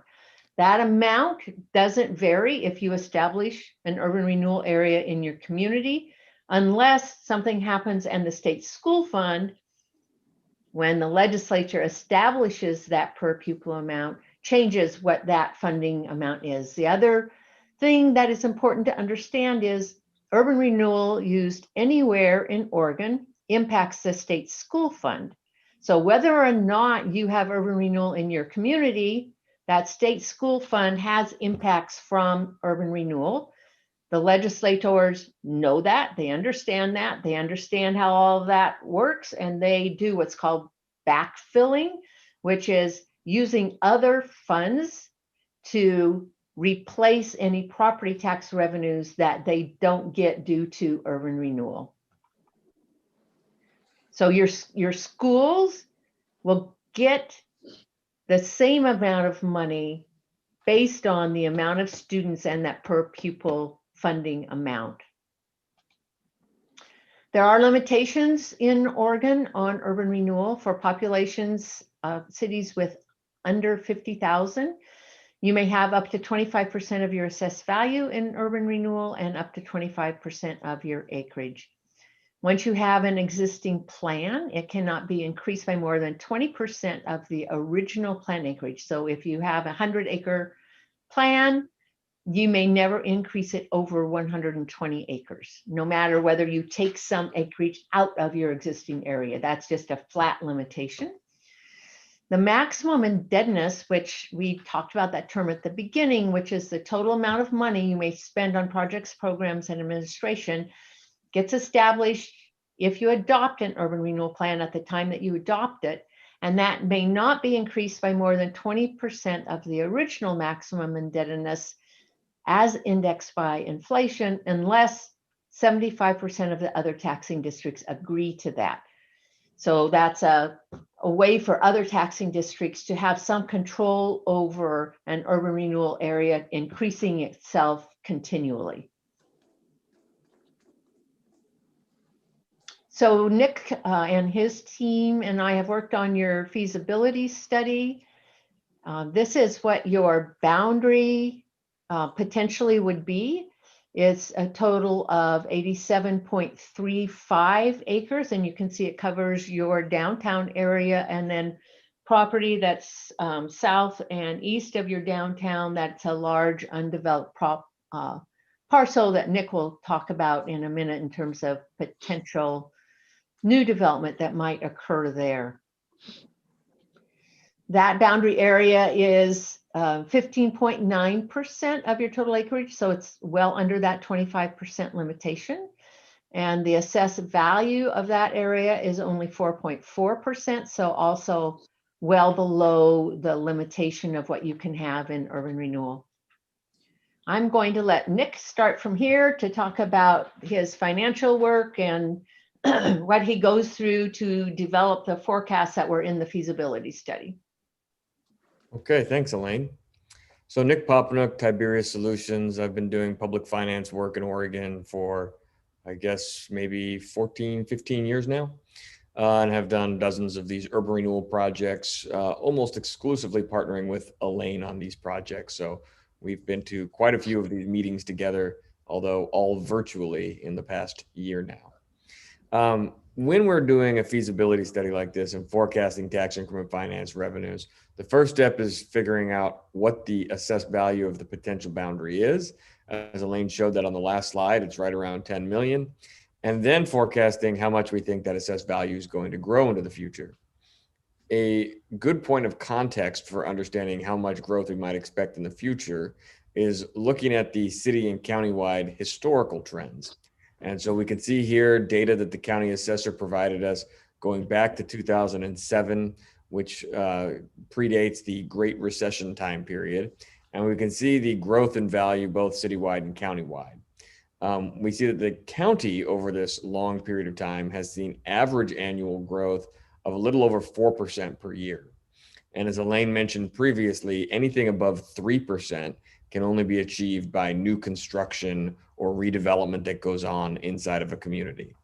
That amount doesn't vary if you establish an urban renewal area in your community, unless something happens and the state school fund, when the legislature establishes that per pupil amount, changes what that funding amount is. The other thing that is important to understand is urban renewal used anywhere in Oregon impacts the state school fund. So whether or not you have urban renewal in your community, that state school fund has impacts from urban renewal. The legislators know that, they understand how all of that works, and they do what's called backfilling, which is using other funds to replace any property tax revenues that they don't get due to urban renewal. So your schools will get the same amount of money based on the amount of students and that per pupil funding amount. There are limitations in Oregon on urban renewal for populations, cities with under 50,000. You may have up to 25% of your assessed value in urban renewal and up to 25% of your acreage. Once you have an existing plan, it cannot be increased by more than 20% of the original plan acreage. So if you have a 100-acre plan, you may never increase it over 120 acres, no matter whether you take some acreage out of your existing area. That's just a flat limitation. The maximum indebtedness, which we talked about that term at the beginning, which is the total amount of money you may spend on projects, programs, and administration, gets established if you adopt an urban renewal plan at the time that you adopt it, and that may not be increased by more than 20% of the original maximum indebtedness as indexed by inflation, unless 75% of the other taxing districts agree to that. So that's a way for other taxing districts to have some control over an urban renewal area increasing itself continually. So Nick and his team and I have worked on your feasibility study. This is what your boundary potentially would be. It's a total of 87.35 acres, and you can see it covers your downtown area, and then property that's south and east of your downtown. That's a large undeveloped parcel that Nick will talk about in a minute in terms of potential new development that might occur there. That boundary area is 15.9% of your total acreage, so it's well under that 25% limitation. And the assessed value of that area is only 4.4%, so also well below the limitation of what you can have in urban renewal. I'm going to let Nick start from here to talk about his financial work and what he goes through to develop the forecasts that were in the feasibility study. Okay, thanks, Elaine. So Nick Popenook, Tiberius Solutions. I've been doing public finance work in Oregon for, I guess, maybe 14, 15 years now. and have done dozens of these urban renewal projects, almost exclusively partnering with Elaine on these projects. So we've been to quite a few of these meetings together, although all virtually in the past year now. When we're doing a feasibility study like this and forecasting tax increment finance revenues, the first step is figuring out what the assessed value of the potential boundary is. As Elaine showed that on the last slide, it's right around 10 million. And then forecasting how much we think that assessed value is going to grow into the future. A good point of context for understanding how much growth we might expect in the future is looking at the city and countywide historical trends. And so we can see here data that the county assessor provided us going back to 2007, which predates the Great Recession time period. And we can see the growth in value both citywide and countywide. We see that the county over this long period of time has seen average annual growth of a little over 4% per year. And as Elaine mentioned previously, anything above 3% can only be achieved by new construction or redevelopment that goes on inside of a community.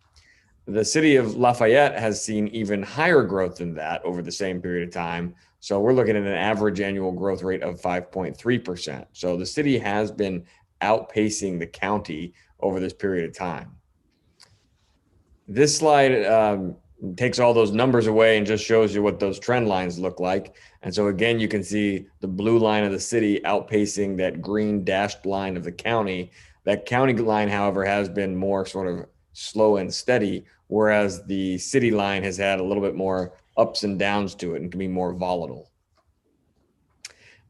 The city of Lafayette has seen even higher growth than that over the same period of time. So we're looking at an average annual growth rate of 5.3%. So the city has been outpacing the county over this period of time. This slide takes all those numbers away and just shows you what those trend lines look like. And so again, you can see the blue line of the city outpacing that green dashed line of the county. That county line, however, has been more sort of slow and steady, whereas the city line has had a little bit more ups and downs to it and can be more volatile.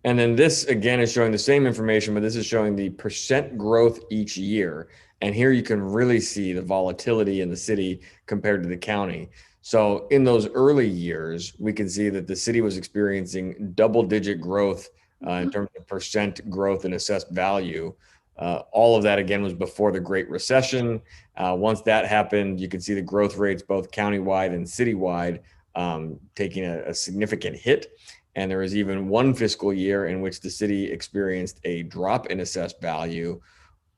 And then this again is showing the same information, but this is showing the percent growth each year. And here you can really see the volatility in the city compared to the county. So in those early years, we can see that the city was experiencing double-digit growth in terms of percent growth in assessed value. All of that, again, was before the Great Recession. Once that happened, you can see the growth rates, both countywide and citywide, taking a significant hit. And there was even one fiscal year in which the city experienced a drop in assessed value.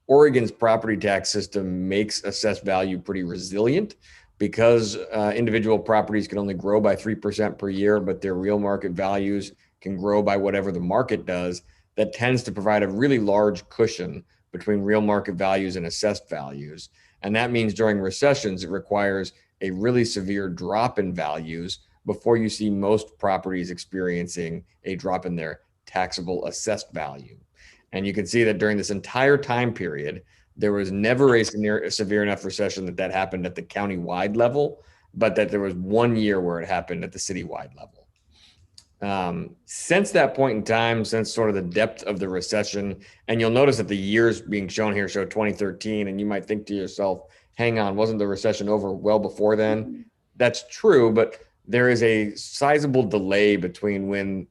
Oregon's property tax system makes assessed value pretty resilient because individual properties can only grow by 3% per year, but their real market values can grow by whatever the market does. That tends to provide a really large cushion between real market values and assessed values. And that means during recessions, it requires a really severe drop in values before you see most properties experiencing a drop in their taxable assessed value. And you can see that during this entire time period, there was never a severe enough recession that happened at the county-wide level, but that there was 1 year where it happened at the city-wide level. Since that point in time, since sort of the depth of the recession, and you'll notice that the years being shown here show 2013, and you might think to yourself, hang on, wasn't the recession over well before then? That's true, but there is a sizable delay between when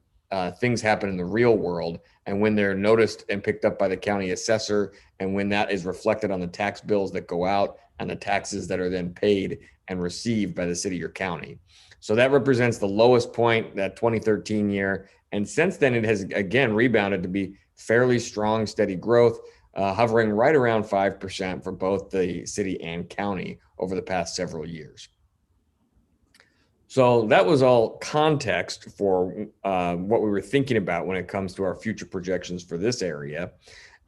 things happen in the real world and when they're noticed and picked up by the county assessor, and when that is reflected on the tax bills that go out and the taxes that are then paid and received by the city or county. So that represents the lowest point, that 2013 year. And since then, it has again rebounded to be fairly strong, steady growth, hovering right around 5% for both the city and county over the past several years. So that was all context for what we were thinking about when it comes to our future projections for this area.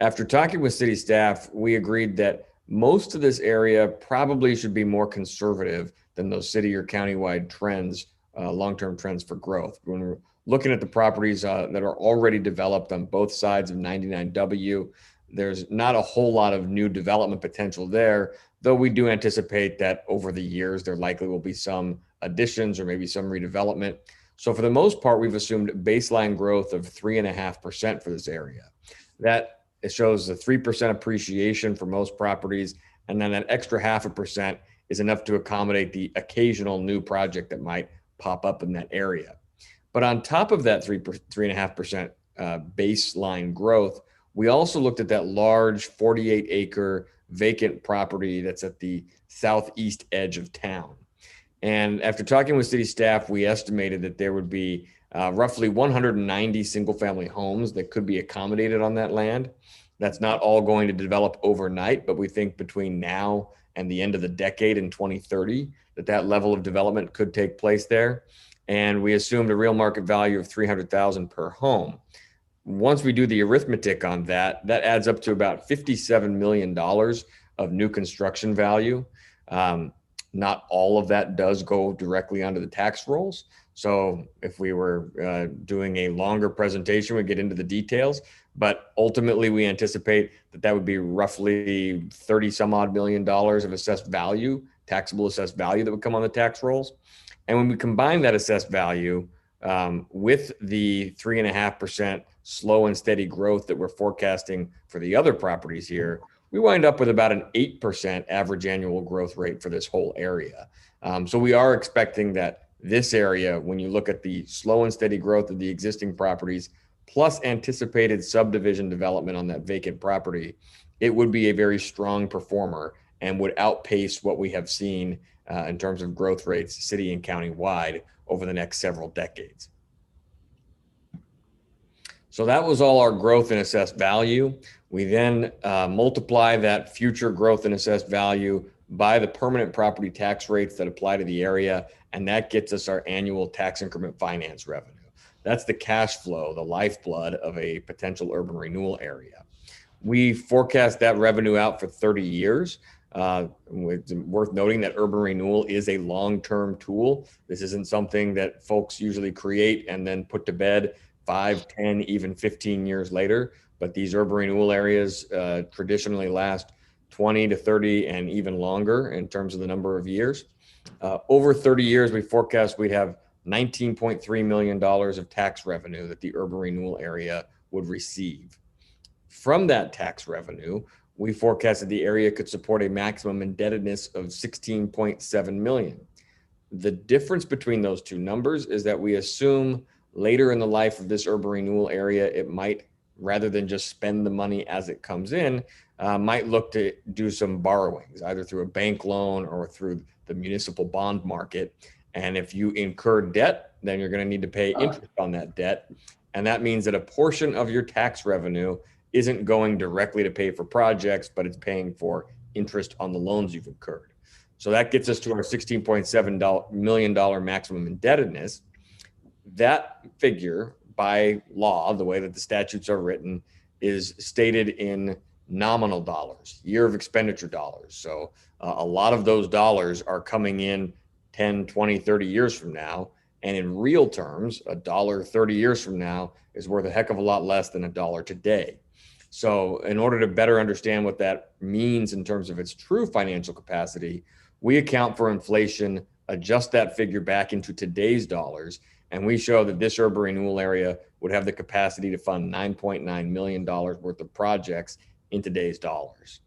After talking with city staff, we agreed that most of this area probably should be more conservative than those city or countywide trends, long-term trends for growth. When we're looking at the properties that are already developed on both sides of 99W, there's not a whole lot of new development potential there, though we do anticipate that over the years, there likely will be some additions or maybe some redevelopment. So for the most part, we've assumed baseline growth of 3.5% for this area. That it shows a 3% appreciation for most properties, and then that extra 0.5% is enough to accommodate the occasional new project that might pop up in that area. But on top of that 3.5% baseline growth, we also looked at that large 48-acre vacant property that's at the southeast edge of town. And after talking with city staff, we estimated that there would be roughly 190 single-family homes that could be accommodated on that land. That's not all going to develop overnight, but we think between now and the end of the decade in 2030, that level of development could take place there. And we assumed a real market value of $300,000 per home. Once we do the arithmetic on that, that adds up to about $57 million of new construction value. Not all of that does go directly onto the tax rolls. So if we were doing a longer presentation, we'd get into the details, but ultimately we anticipate that would be roughly 30 some odd million dollars of assessed value, taxable assessed value that would come on the tax rolls. And when we combine that assessed value with the 3.5% slow and steady growth that we're forecasting for the other properties here, we wind up with about an 8% average annual growth rate for this whole area. So we are expecting that this area, when you look at the slow and steady growth of the existing properties, plus anticipated subdivision development on that vacant property, it would be a very strong performer and would outpace what we have seen in terms of growth rates, city and county wide, over the next several decades. So that was all our growth in assessed value. We then multiply that future growth in assessed value by the permanent property tax rates that apply to the area, and that gets us our annual tax increment finance revenue. That's the cash flow, the lifeblood of a potential urban renewal area. We forecast that revenue out for 30 years. It's worth noting that urban renewal is a long-term tool. This isn't something that folks usually create and then put to bed 5, 10, even 15 years later. But these urban renewal areas traditionally last 20 to 30 and even longer in terms of the number of years. Over 30 years, we forecast we'd have $19.3 million of tax revenue that the urban renewal area would receive. From that tax revenue, we forecast that the area could support a maximum indebtedness of $16.7 million. The difference between those two numbers is that we assume later in the life of this urban renewal area, it might, rather than just spend the money as it comes in, might look to do some borrowings, either through a bank loan or through the municipal bond market. And if you incur debt, then you're going to need to pay interest on that debt. And that means that a portion of your tax revenue isn't going directly to pay for projects, but it's paying for interest on the loans you've incurred. So that gets us to our $16.7 million maximum indebtedness. That figure, by law, the way that the statutes are written, is stated in nominal dollars, year of expenditure dollars. So a lot of those dollars are coming in 10, 20, 30 years from now. And in real terms, $1 30 years from now is worth a heck of a lot less than $1 today. So in order to better understand what that means in terms of its true financial capacity, we account for inflation, adjust that figure back into today's dollars, and we show that this urban renewal area would have the capacity to fund $9.9 million worth of projects in today's dollars.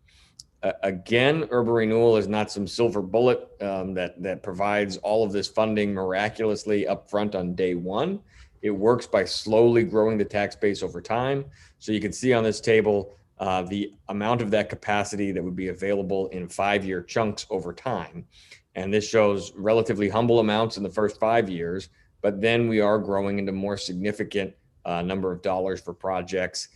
Again, urban renewal is not some silver bullet that provides all of this funding miraculously upfront on day one. It works by slowly growing the tax base over time. So you can see on this table the amount of that capacity that would be available in 5-year chunks over time. And this shows relatively humble amounts in the first 5 years, but then we are growing into more significant number of dollars for projects.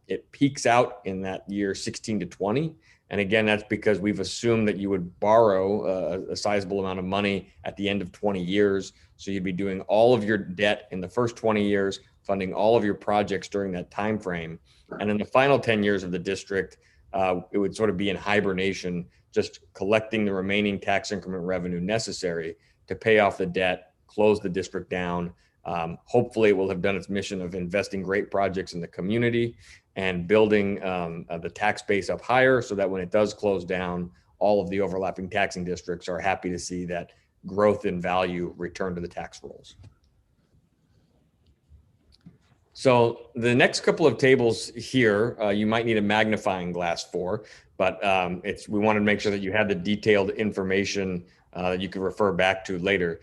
It peaks out in that year 16 to 20. And again, that's because we've assumed that you would borrow a sizable amount of money at the end of 20 years. So you'd be doing all of your debt in the first 20 years, funding all of your projects during that time frame. And in the final 10 years of the district, it would sort of be in hibernation, just collecting the remaining tax increment revenue necessary to pay off the debt, close the district down. Hopefully it will have done its mission of investing great projects in the community and building the tax base up higher so that when it does close down, all of the overlapping taxing districts are happy to see that growth in value return to the tax rolls. So the next couple of tables here, you might need a magnifying glass for, but we wanted to make sure that you had the detailed information that you could refer back to later.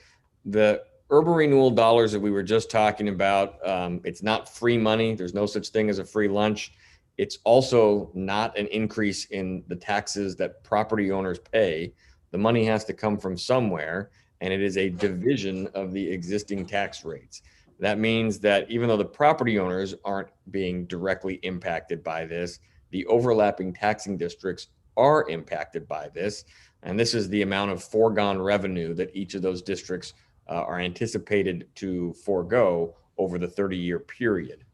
The urban renewal dollars that we were just talking about, it's not free money. There's no such thing as a free lunch. It's also not an increase in the taxes that property owners pay. The money has to come from somewhere, and it is a division of the existing tax rates. That means that even though the property owners aren't being directly impacted by this, the overlapping taxing districts are impacted by this. And this is the amount of foregone revenue that each of those districts are anticipated to forego over the 30-year period.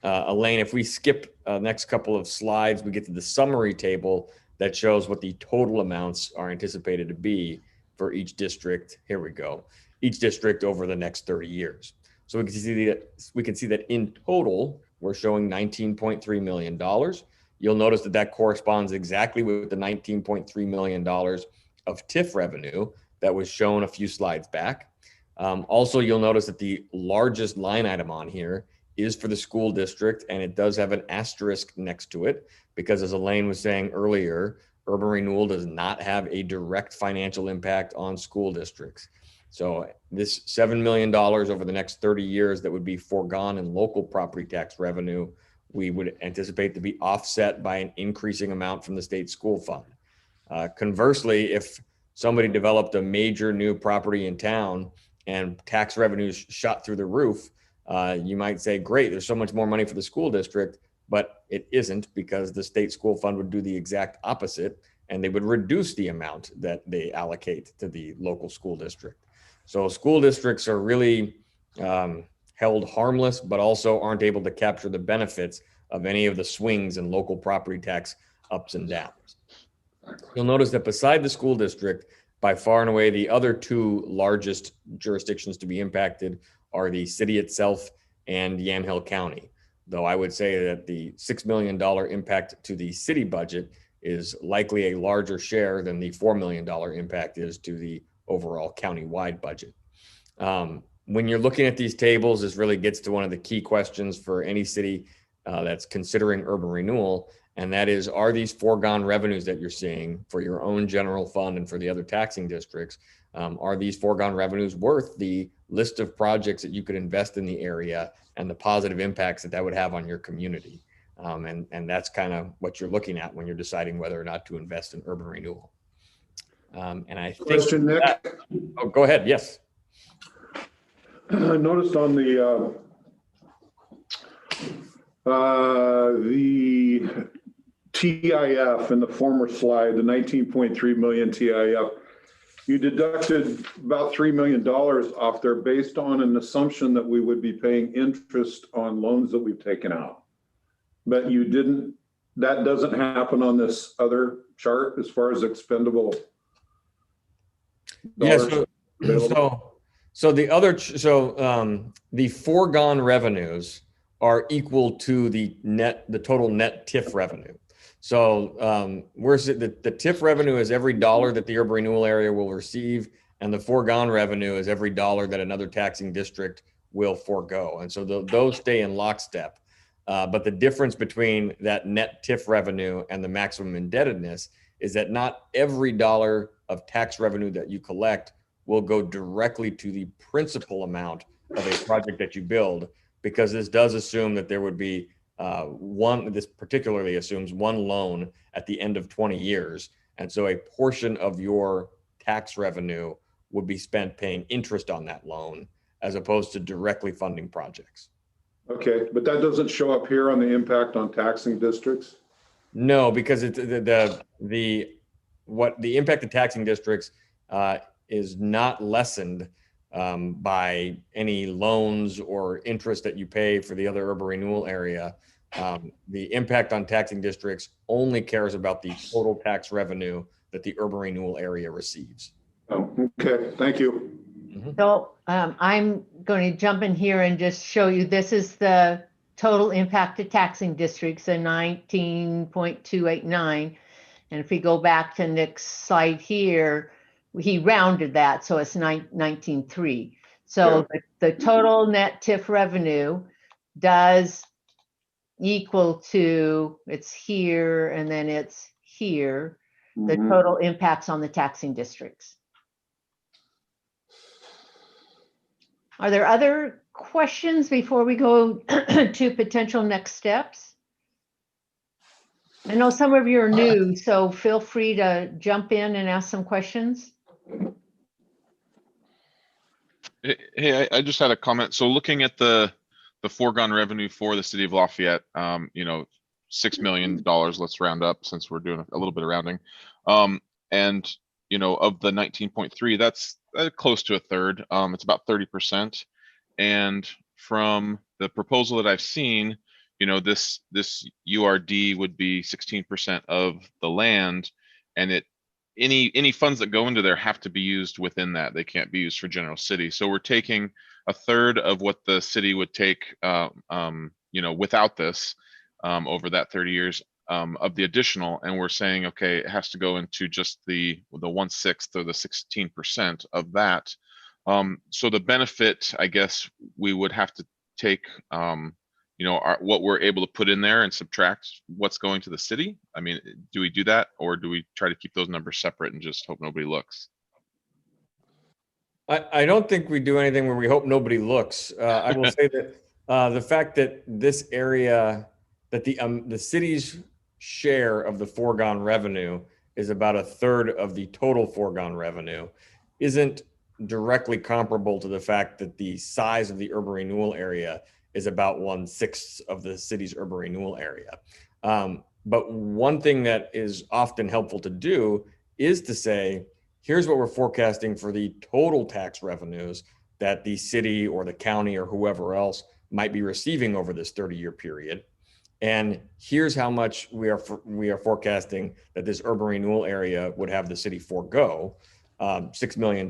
Elaine, if we skip next couple of slides, we get to the summary table that shows what the total amounts are anticipated to be for each district. Here we go. Each district over the next 30 years. So we can see that in total, we're showing $19.3 million. You'll notice that that corresponds exactly with the $19.3 million of TIF revenue that was shown a few slides back. Also, you'll notice that the largest line item on here is for the school district, and it does have an asterisk next to it because, as Elaine was saying earlier, urban renewal does not have a direct financial impact on school districts. So this $7 million over the next 30 years that would be foregone in local property tax revenue, we would anticipate to be offset by an increasing amount from the state school fund. Conversely, if somebody developed a major new property in town and tax revenues shot through the roof, you might say, great, there's so much more money for the school district, but it isn't, because the state school fund would do the exact opposite, and they would reduce the amount that they allocate to the local school district. So school districts are really held harmless, but also aren't able to capture the benefits of any of the swings in local property tax ups and downs. You'll notice that beside the school district, by far and away, the other two largest jurisdictions to be impacted are the city itself and Yamhill County. Though I would say that the $6 million impact to the city budget is likely a larger share than the $4 million impact is to the overall county-wide budget. When you're looking at these tables, this really gets to one of the key questions for any city that's considering urban renewal, and that is, are these foregone revenues that you're seeing for your own general fund and for the other taxing districts, are these foregone revenues worth the list of projects that you could invest in the area and the positive impacts that that would have on your community? And that's kind of what you're looking at when you're deciding whether or not to invest in urban renewal. And I think Question, Nick. Oh, go ahead. Yes. I noticed on the TIF in the former slide, the 19.3 million TIF, you deducted about $3 million off there based on an assumption that we would be paying interest on loans that we've taken out. But you didn't, that doesn't happen on this other chart as far as expendable dollars. Yeah, so the foregone revenues are equal to the total net TIF revenue. So where's it? The TIF revenue is every dollar that the urban renewal area will receive, and the foregone revenue is every dollar that another taxing district will forego. And so those stay in lockstep. But the difference between that net TIF revenue and the maximum indebtedness is that not every dollar of tax revenue that you collect will go directly to the principal amount of a project that you build, because this does assume that there would be this particularly assumes one loan at the end of 20 years. And so a portion of your tax revenue would be spent paying interest on that loan as opposed to directly funding projects. Okay, but that doesn't show up here on the impact on taxing districts? No, because it's the impact of taxing districts is not lessened by any loans or interest that you pay for the other urban renewal area. The impact on taxing districts only cares about the total tax revenue that the urban renewal area receives. Oh, okay, thank you. So I'm going to jump in here and just show you, this is the total impact to taxing districts, the 19.289. And if we go back to Nick's slide here, he rounded that, so it's 19.3. So the total net TIF revenue does equal to, it's here and then it's here, the total impacts on the taxing districts. Are there other questions before we go to potential next steps? I know some of you are new, so feel free to jump in and ask some questions. Hey, I just had a comment. So looking at the foregone revenue for the city of Lafayette, $6 million, let's round up since we're doing a little bit of rounding. And, you know, of the 19.3, that's close to a third. It's about 30%. And from the proposal that I've seen, you know, this URD would be 16% of the land, and any funds that go into there have to be used within that. They can't be used for general city. So we're taking a third of what the city would take, you know, without this, over that 30 years, of the additional, and we're saying, okay, it has to go into just the 1/6 or the 16% of that. So the benefit, I guess, we would have to take, you know, what we're able to put in there and subtract what's going to the city. I mean, do we do that, or do we try to keep those numbers separate and just hope nobody looks? I don't think we do anything where we hope nobody looks. I will say that the fact that this area, that the city's share of the foregone revenue is about a third of the total foregone revenue, isn't directly comparable to the fact that the size of the urban renewal area is about 1/6 of the city's urban renewal area. But one thing that is often helpful to do is to say, here's what we're forecasting for the total tax revenues that the city or the county or whoever else might be receiving over this 30-year period. And here's how much we are forecasting that this urban renewal area would have the city forego, $6 million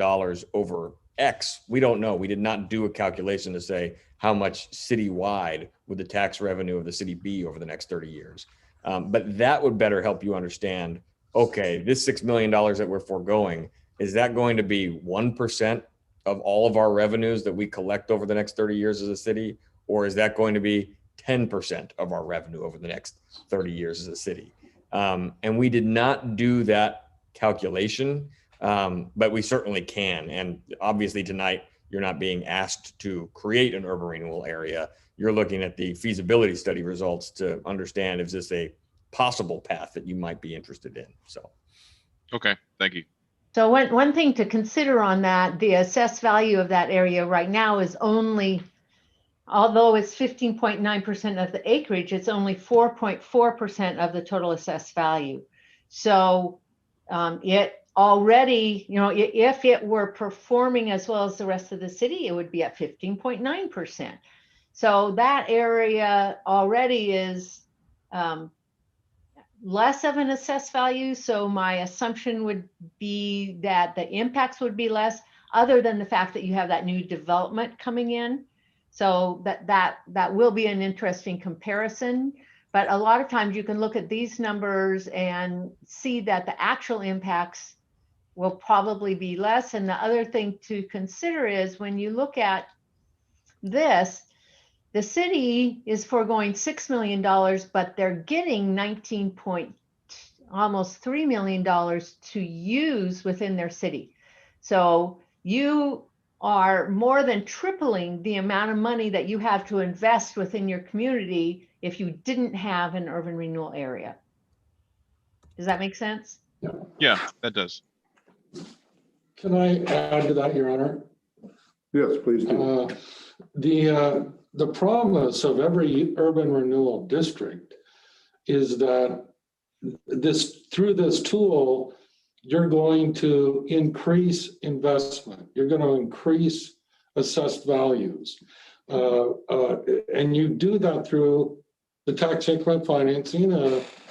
over X. We don't know. We did not do a calculation to say how much citywide would the tax revenue of the city be over the next 30 years. But that would better help you understand, okay, this $6 million that we're foregoing, is that going to be 1% of all of our revenues that we collect over the next 30 years as a city? Or is that going to be 10% of our revenue over the next 30 years as a city? And we did not do that calculation, but we certainly can. And obviously tonight, you're not being asked to create an urban renewal area. You're looking at the feasibility study results to understand, is this a possible path that you might be interested in? So. Okay, thank you. So one thing to consider on that, the assessed value of that area right now is only, although it's 15.9% of the acreage, it's only 4.4% of the total assessed value. So it already, you know, if it were performing as well as the rest of the city, it would be at 15.9%. So that area already is less of an assessed value. So my assumption would be that the impacts would be less, other than the fact that you have that new development coming in. So that will be an interesting comparison. But a lot of times you can look at these numbers and see that the actual impacts will probably be less. And the other thing to consider is when you look at this, the city is foregoing $6 million, but they're getting almost $3 million to use within their city. So you are more than tripling the amount of money that you have to invest within your community if you didn't have an urban renewal area. Does that make sense? Yeah, that does. Can I add to that, Your Honor? Yes, please do. The promise of every urban renewal district is that through this tool, you're going to increase investment. You're going to increase assessed values. And you do that through the tax increment financing,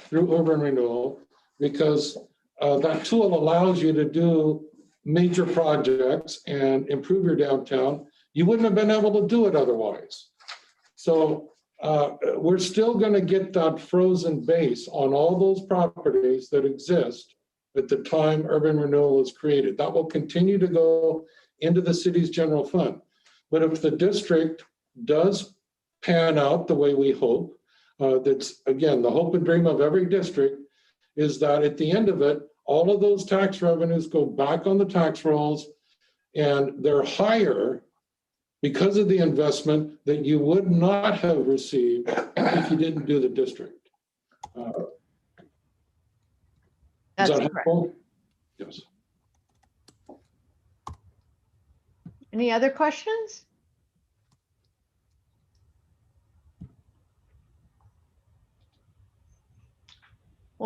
through urban renewal, because that tool allows you to do major projects and improve your downtown. You wouldn't have been able to do it otherwise. So we're still going to get that frozen base on all those properties that exist at the time urban renewal is created. That will continue to go into the city's general fund. But if the district does pan out the way we hope, that's, again, the hope and dream of every district is that at the end of it, all of those tax revenues go back on the tax rolls, and they're higher because of the investment that you would not have received if you didn't do the district. Is that helpful? Yes. Any other questions?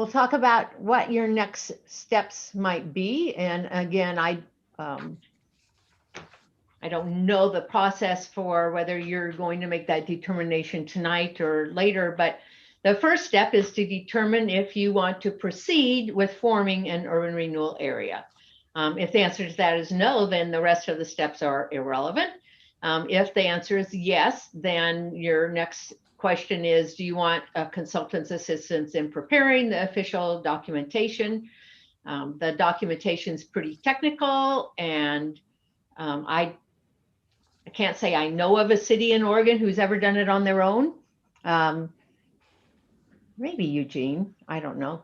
we'll talk about what your next steps might be. And again, I don't know the process for whether you're going to make that determination tonight or later, but the first step is to determine if you want to proceed with forming an urban renewal area. If the answer to that is no, then the rest of the steps are irrelevant. If the answer is yes, then your next question is, do you want a consultant's assistance in preparing the official documentation? The documentation is pretty technical, and I can't say I know of a city in Oregon who's ever done it on their own. Maybe Eugene, I don't know.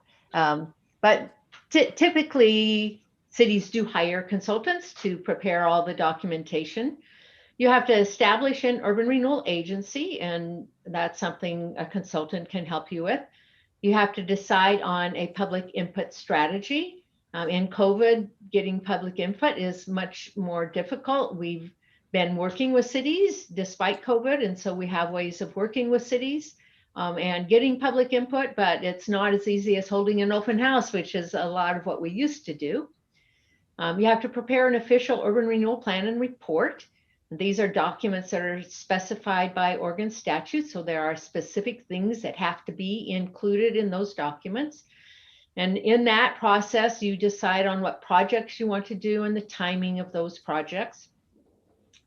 But typically cities do hire consultants to prepare all the documentation. You have to establish an urban renewal agency, and that's something a consultant can help you with. You have to decide on a public input strategy. In COVID, getting public input is much more difficult. We've been working with cities despite COVID, and so we have ways of working with cities and getting public input, but it's not as easy as holding an open house, which is a lot of what we used to do. You have to prepare an official urban renewal plan and report. These are documents that are specified by Oregon statute, so there are specific things that have to be included in those documents. And in that process, you decide on what projects you want to do and the timing of those projects.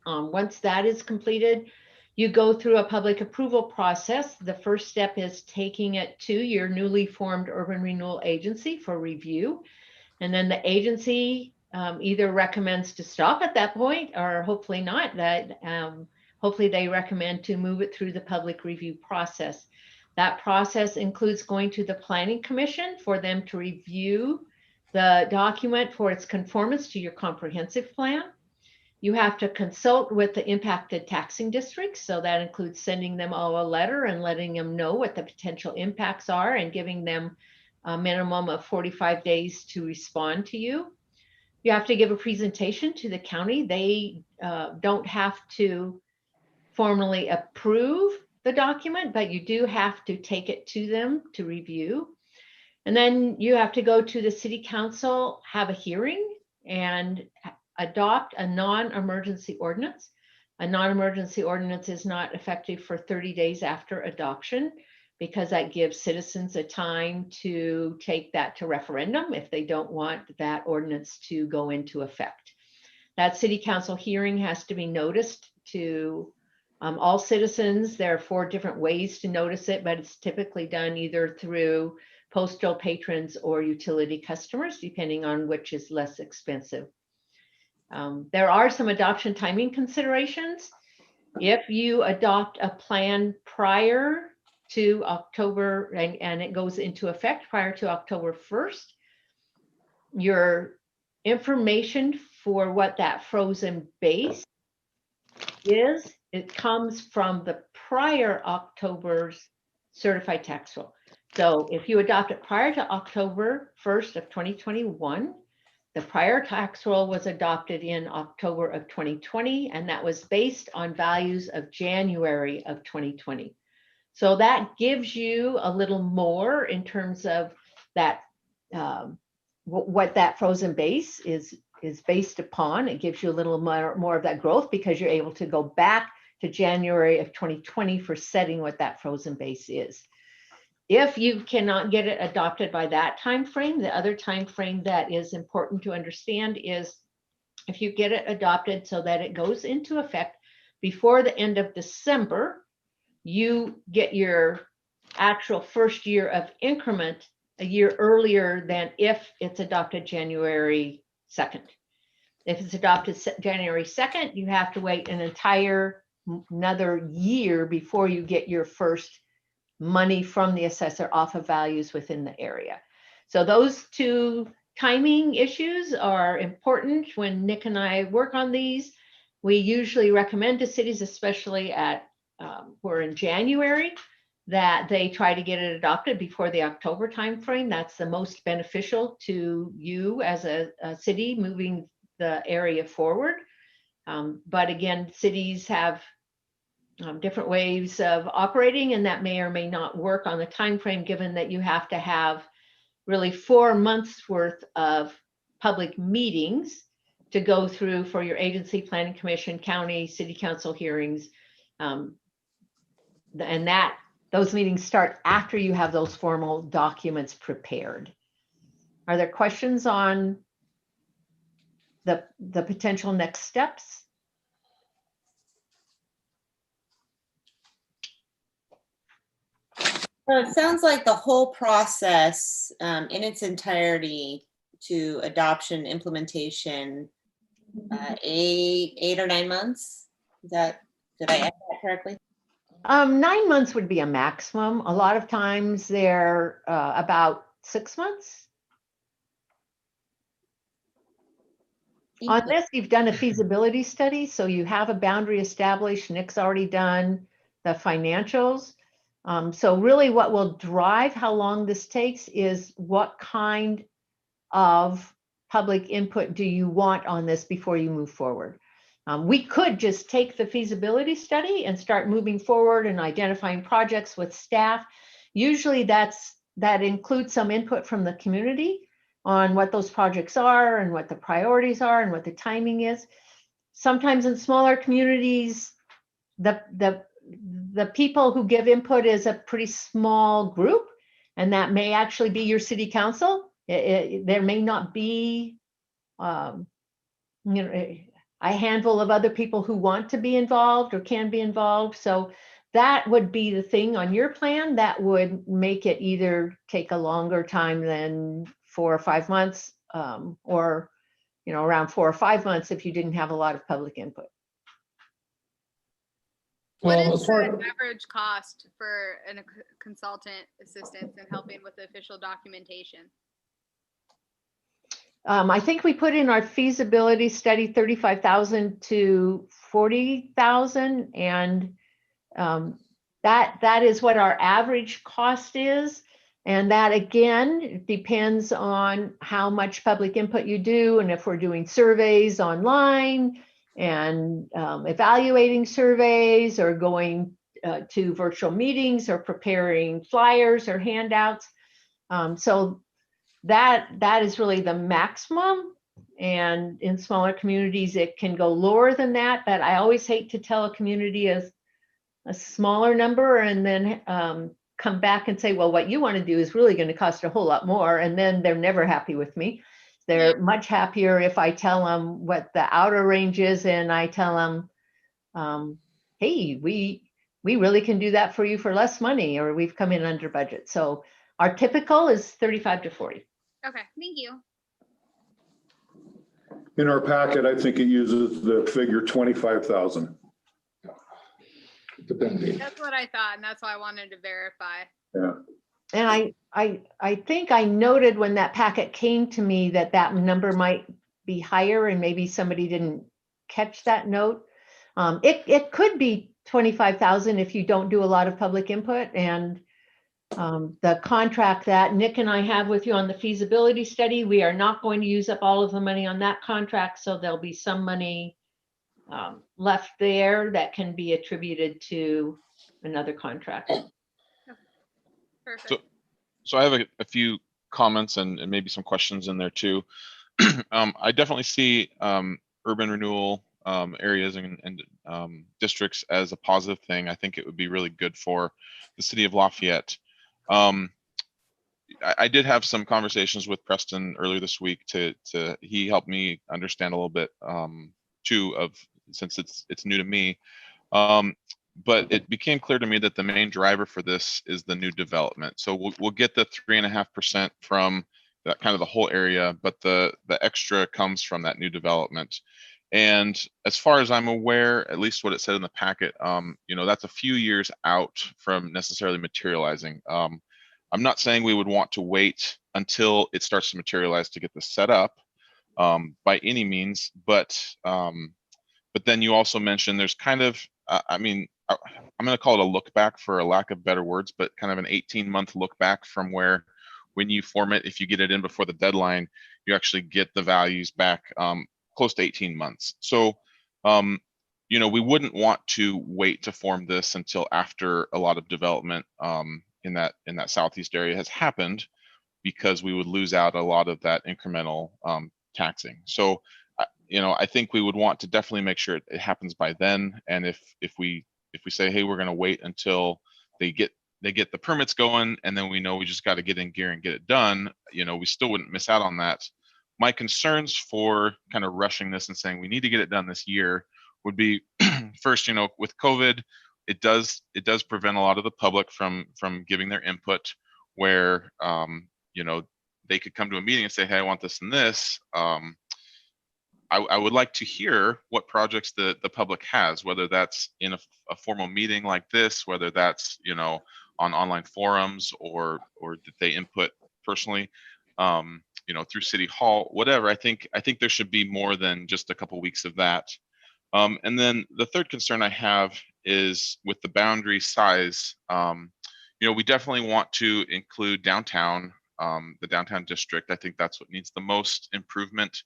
Once that is completed, you go through a public approval process. The first step is taking it to your newly formed urban renewal agency for review. And then the agency either recommends to stop at that point, or hopefully not, that hopefully they recommend to move it through the public review process. That process includes going to the Planning Commission for them to review the document for its conformance to your comprehensive plan. You have to consult with the impacted taxing districts. So that includes sending them all a letter and letting them know what the potential impacts are and giving them a minimum of 45 days to respond to you. You have to give a presentation to the county. They don't have to formally approve the document, but you do have to take it to them to review. And then you have to go to the city council, have a hearing, and adopt a non-emergency ordinance. A non-emergency ordinance is not effective for 30 days after adoption, because that gives citizens a time to take that to referendum if they don't want that ordinance to go into effect. That city council hearing has to be noticed to all citizens. There are 4 different ways to notice it, but it's typically done either through postal patrons or utility customers, depending on which is less expensive. There are some adoption timing considerations. If you adopt a plan prior to October and it goes into effect prior to October 1st, your information for what that frozen base is, it comes from the prior October's certified tax roll. So if you adopt it prior to October 1st of 2021, the prior tax roll was adopted in October of 2020, and that was based on values of January of 2020. So that gives you a little more in terms of that, what that frozen base is based upon. It gives you a little more of that growth because you're able to go back to January of 2020 for setting what that frozen base is. If you cannot get it adopted by that time frame, the other time frame that is important to understand is if you get it adopted so that it goes into effect before the end of December, you get your actual first year of increment a year earlier than if it's adopted January 2nd. If it's adopted January 2nd, you have to wait another year before you get your first money from the assessor off of values within the area. So those 2 timing issues are important when Nick and I work on these. We usually recommend to cities, especially at we're in January, that they try to get it adopted before the October timeframe. That's the most beneficial to you as a city moving the area forward. But again, cities have different ways of operating, and that may or may not work on the time frame, given that you have to have really 4 months worth of public meetings to go through for your agency, planning commission, county, city council hearings. And those meetings start after you have those formal documents prepared. Are there questions on the potential next steps? So it sounds like the whole process in its entirety to adoption, implementation, 8 or 9 months. Did I add that correctly? 9 months would be a maximum. A lot of times they're about 6 months. On this, you've done a feasibility study, so you have a boundary established. Nick's already done the financials. So really what will drive how long this takes is what kind of public input do you want on this before you move forward. We could just take the feasibility study and start moving forward and identifying projects with staff. Usually that includes some input from the community on what those projects are and what the priorities are and what the timing is. Sometimes in smaller communities, the people who give input is a pretty small group, and that may actually be your city council. There may not be a handful of other people who want to be involved or can be involved. So that would be the thing on your plan that would make it either take a longer time than 4 or 5 months, or around 4 or 5 months if you didn't have a lot of public input. What Well, is as far- the average cost for a consultant assistance in helping with the official documentation? I think we put in our feasibility study 35,000 to 40,000, and that is what our average cost is. And that again depends on how much public input you do, and if we're doing surveys online and evaluating surveys, or going to virtual meetings, or preparing flyers or handouts. So that is really the maximum. And in smaller communities, it can go lower than that. But I always hate to tell a community a smaller number and then come back and say, well, what you want to do is really going to cost a whole lot more. And then they're never happy with me. They're much happier if I tell them what the outer range is, and I tell them, hey, we really can do that for you for less money, or we've come in under budget. So our typical is 35 to 40. Okay, thank you. In our packet, I think it uses the figure 25,000. Depending. That's what I thought, and that's why I wanted to verify. Yeah. And I think I noted when that packet came to me that number might be higher, and maybe somebody didn't catch that note. It could be 25,000 if you don't do a lot of public input. And the contract that Nick and I have with you on the feasibility study, we are not going to use up all of the money on that contract. So there'll be some money left there that can be attributed to another contract. Perfect. So I have a few comments and maybe some questions in there too. I definitely see urban renewal areas and districts as a positive thing. I think it would be really good for the city of Lafayette. I did have some conversations with Preston earlier this week he helped me understand a little bit too, since it's new to me. But it became clear to me that the main driver for this is the new development. So we'll get the 3.5% from that kind of the whole area, but the extra comes from that new development. And as far as I'm aware, at least what it said in the packet, that's a few years out from necessarily materializing. I'm not saying we would want to wait until it starts to materialize to get this set up by any means, but then you also mentioned there's kind of, I'm going to call it a look back for a lack of better words, but kind of an 18-month look back from where, when you form it, if you get it in before the deadline, you actually get the values back close to 18 months. So, we wouldn't want to wait to form this until after a lot of development in that southeast area has happened. because we would lose out a lot of that incremental taxing. So, I think we would want to definitely make sure it happens by then. And if we say, hey, we're going to wait until they get the permits going, and then we know we just got to get in gear and get it done, we still wouldn't miss out on that. My concerns for kind of rushing this and saying we need to get it done this year would be first, with COVID, it does prevent a lot of the public from giving their input, where they could come to a meeting and say, hey, I want this and this. I would like to hear what projects the public has, whether that's in a formal meeting like this, whether that's on online forums, or that they input personally, through City Hall, whatever. I think there should be more than just a couple weeks of that. And then the third concern I have is with the boundary size. We definitely want to include downtown, the downtown district. I think that's what needs the most improvement.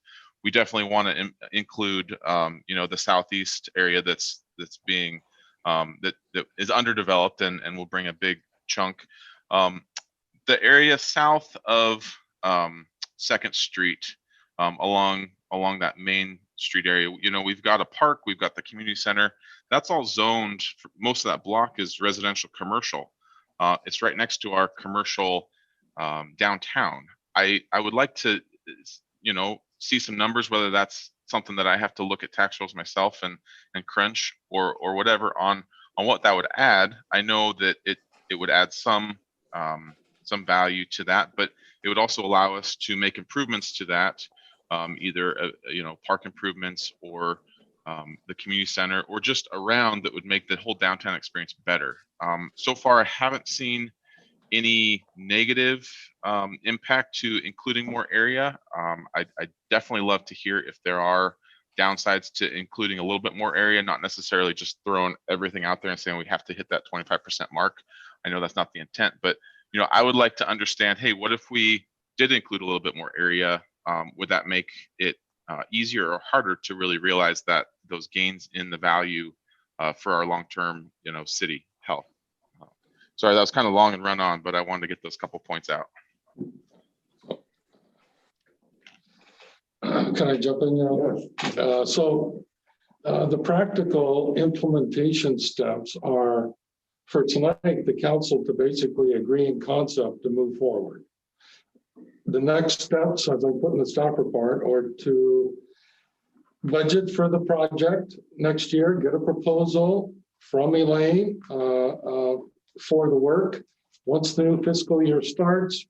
We definitely want to include, the southeast area that's being that is underdeveloped and will bring a big chunk. The area south of 2nd Street, along that main street area, we've got a park, we've got the community center. That's all zoned. Most of that block is residential commercial. It's right next to our commercial downtown. I would like to, see some numbers, whether that's something that I have to look at tax rolls myself and crunch or whatever on what that would add. I know that it would add some value to that, but it would also allow us to make improvements to that, either park improvements or the community center, or just around, that would make the whole downtown experience better. So far, I haven't seen any negative impact to including more area. I definitely love to hear if there are downsides to including a little bit more area, not necessarily just throwing everything out there and saying we have to hit that 25% mark. I know that's not the intent, but I would like to understand, hey, what if we did include a little bit more area? Would that make it easier or harder to really realize that those gains in the value for our long-term, city health? Sorry, that was kind of long and run on, but I wanted to get those couple points out. Can I jump in there? So the practical implementation steps are, for tonight, the council to basically agree in concept to move forward. The next steps, as I put in the staff report, are to budget for the project next year, get a proposal from Elaine for the work. Once the new fiscal year starts,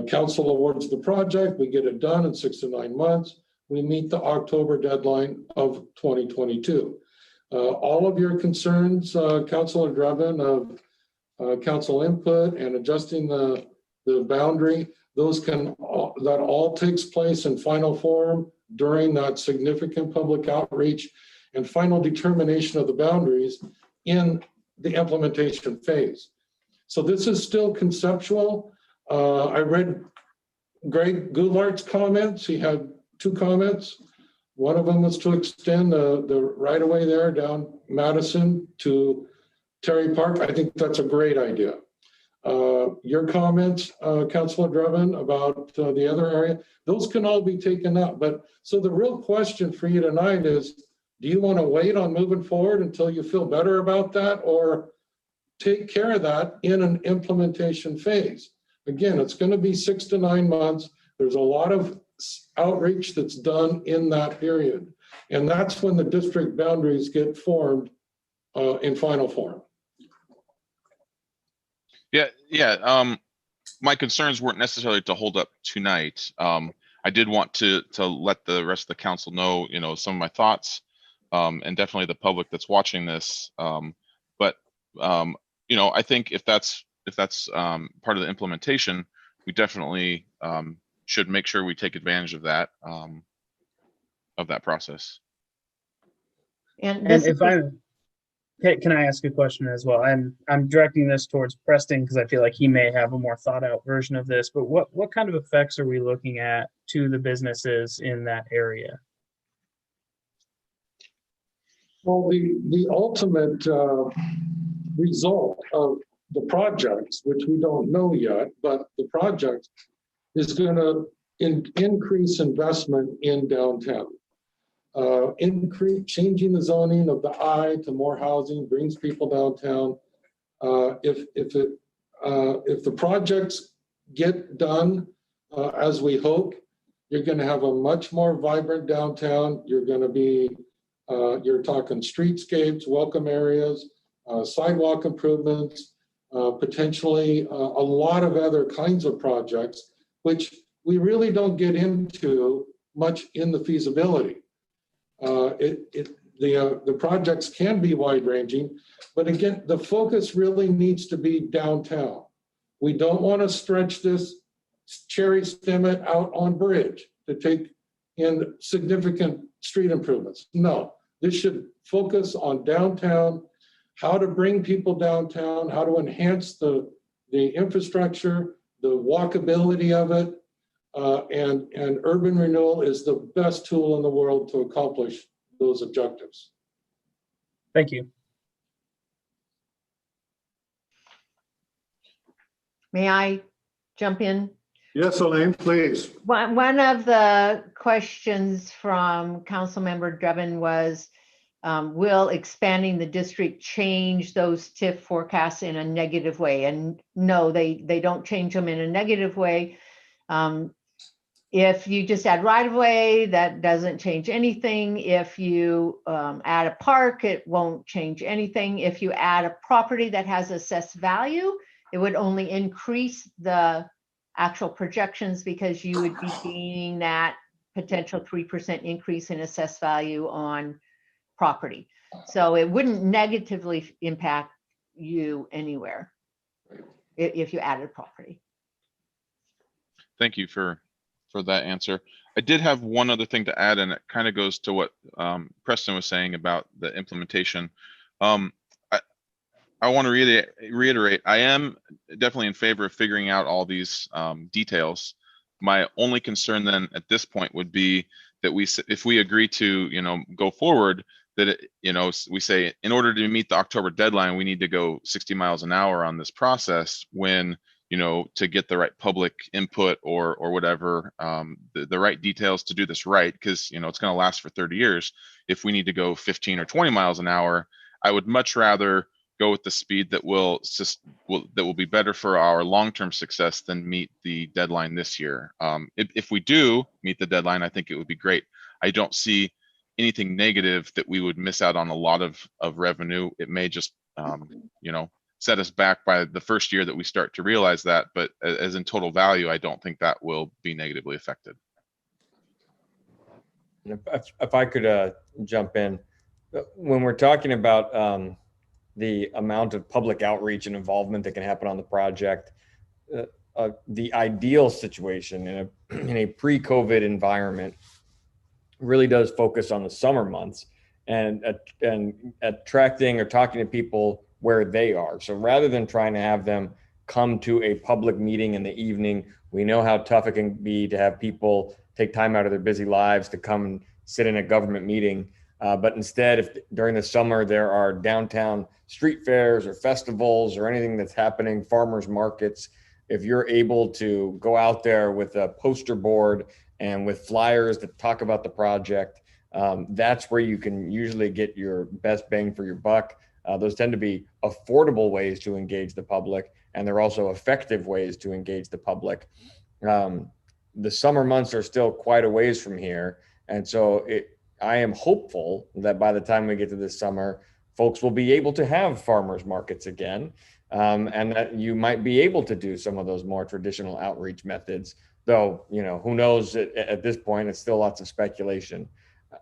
council awards the project, we get it done in 6 to 9 months. We meet the October deadline of 2022. All of your concerns, Councilor Drevin, of council input and adjusting the boundary, that all takes place in final form during that significant public outreach and final determination of the boundaries in the implementation phase. So this is still conceptual. I read Greg Goulart's comments. He had 2 comments. One of them was to extend the right of way there down Madison to Terry Park. I think that's a great idea. Your comments, Councilor Drevin, about the other area, those can all be taken up. But so the real question for you tonight is, do you want to wait on moving forward until you feel better about that, or take care of that in an implementation phase? Again, it's going to be 6 to 9 months. There's a lot of outreach that's done in that period. And that's when the district boundaries get formed in final form. Yeah. My concerns weren't necessarily to hold up tonight. I did want to let the rest of the council know, some of my thoughts, and definitely the public that's watching this. But I think if that's part of the implementation, we definitely should make sure we take advantage of that process. And if can I ask a question as well? I'm directing this towards Preston because I feel like he may have a more thought out version of this, but what kind of effects are we looking at to the businesses in that area? Well, the ultimate result of the projects, which we don't know yet, but the project is going to increase investment in downtown. Changing the zoning of the I to more housing brings people downtown. If the projects get done as we hope, you're going to have a much more vibrant downtown. You're going to be, you're talking streetscapes, welcome areas, sidewalk improvements, potentially a lot of other kinds of projects, which we really don't get into much in the feasibility. The projects can be wide ranging, but again, the focus really needs to be downtown. We don't want to stretch this cherry stem it out on Bridge to take in significant street improvements. No, this should focus on downtown, how to bring people downtown, how to enhance the infrastructure, the walkability of it, and urban renewal is the best tool in the world to accomplish those objectives. Thank you. May I jump in? Yes, Elaine, please. One of the questions from Councilmember Drebin was, will expanding the district change those TIF forecasts in a negative way? And no, they don't change them in a negative way. If you just add right of way, that doesn't change anything. If you add a park, it won't change anything. If you add a property that has assessed value, it would only increase the actual projections because you would be gaining that potential 3% increase in assessed value on property. So it wouldn't negatively impact you anywhere if you added property. Thank you for that answer. I did have one other thing to add, and it kind of goes to what Preston was saying about the implementation. I want to reiterate, I am definitely in favor of figuring out all these details. My only concern then at this point would be that if we agree to, go forward, that we say in order to meet the October deadline, we need to go 60 miles an hour on this process when, to get the right public input or whatever, the right details to do this right, because, it's going to last for 30 years. If we need to go 15 or 20 miles an hour, I would much rather go with the speed that will be better for our long-term success than meet the deadline this year. If we do meet the deadline, I think it would be great. I don't see anything negative that we would miss out on a lot of revenue. It may just, set us back by the first year that we start to realize that, but as in total value, I don't think that will be negatively affected. If I could jump in, when we're talking about the amount of public outreach and involvement that can happen on the project, the ideal situation in a pre-COVID environment really does focus on the summer months and attracting or talking to people where they are. So rather than trying to have them come to a public meeting in the evening, we know how tough it can be to have people take time out of their busy lives to come and sit in a government meeting. But instead, if during the summer there are downtown street fairs or festivals or anything that's happening, farmers markets, if you're able to go out there with a poster board and with flyers that talk about the project, that's where you can usually get your best bang for your buck. Those tend to be affordable ways to engage the public, and they're also effective ways to engage the public. The summer months are still quite a ways from here. And so I am hopeful that by the time we get to this summer, folks will be able to have farmers markets again, and that you might be able to do some of those more traditional outreach methods, though, who knows at this point, it's still lots of speculation.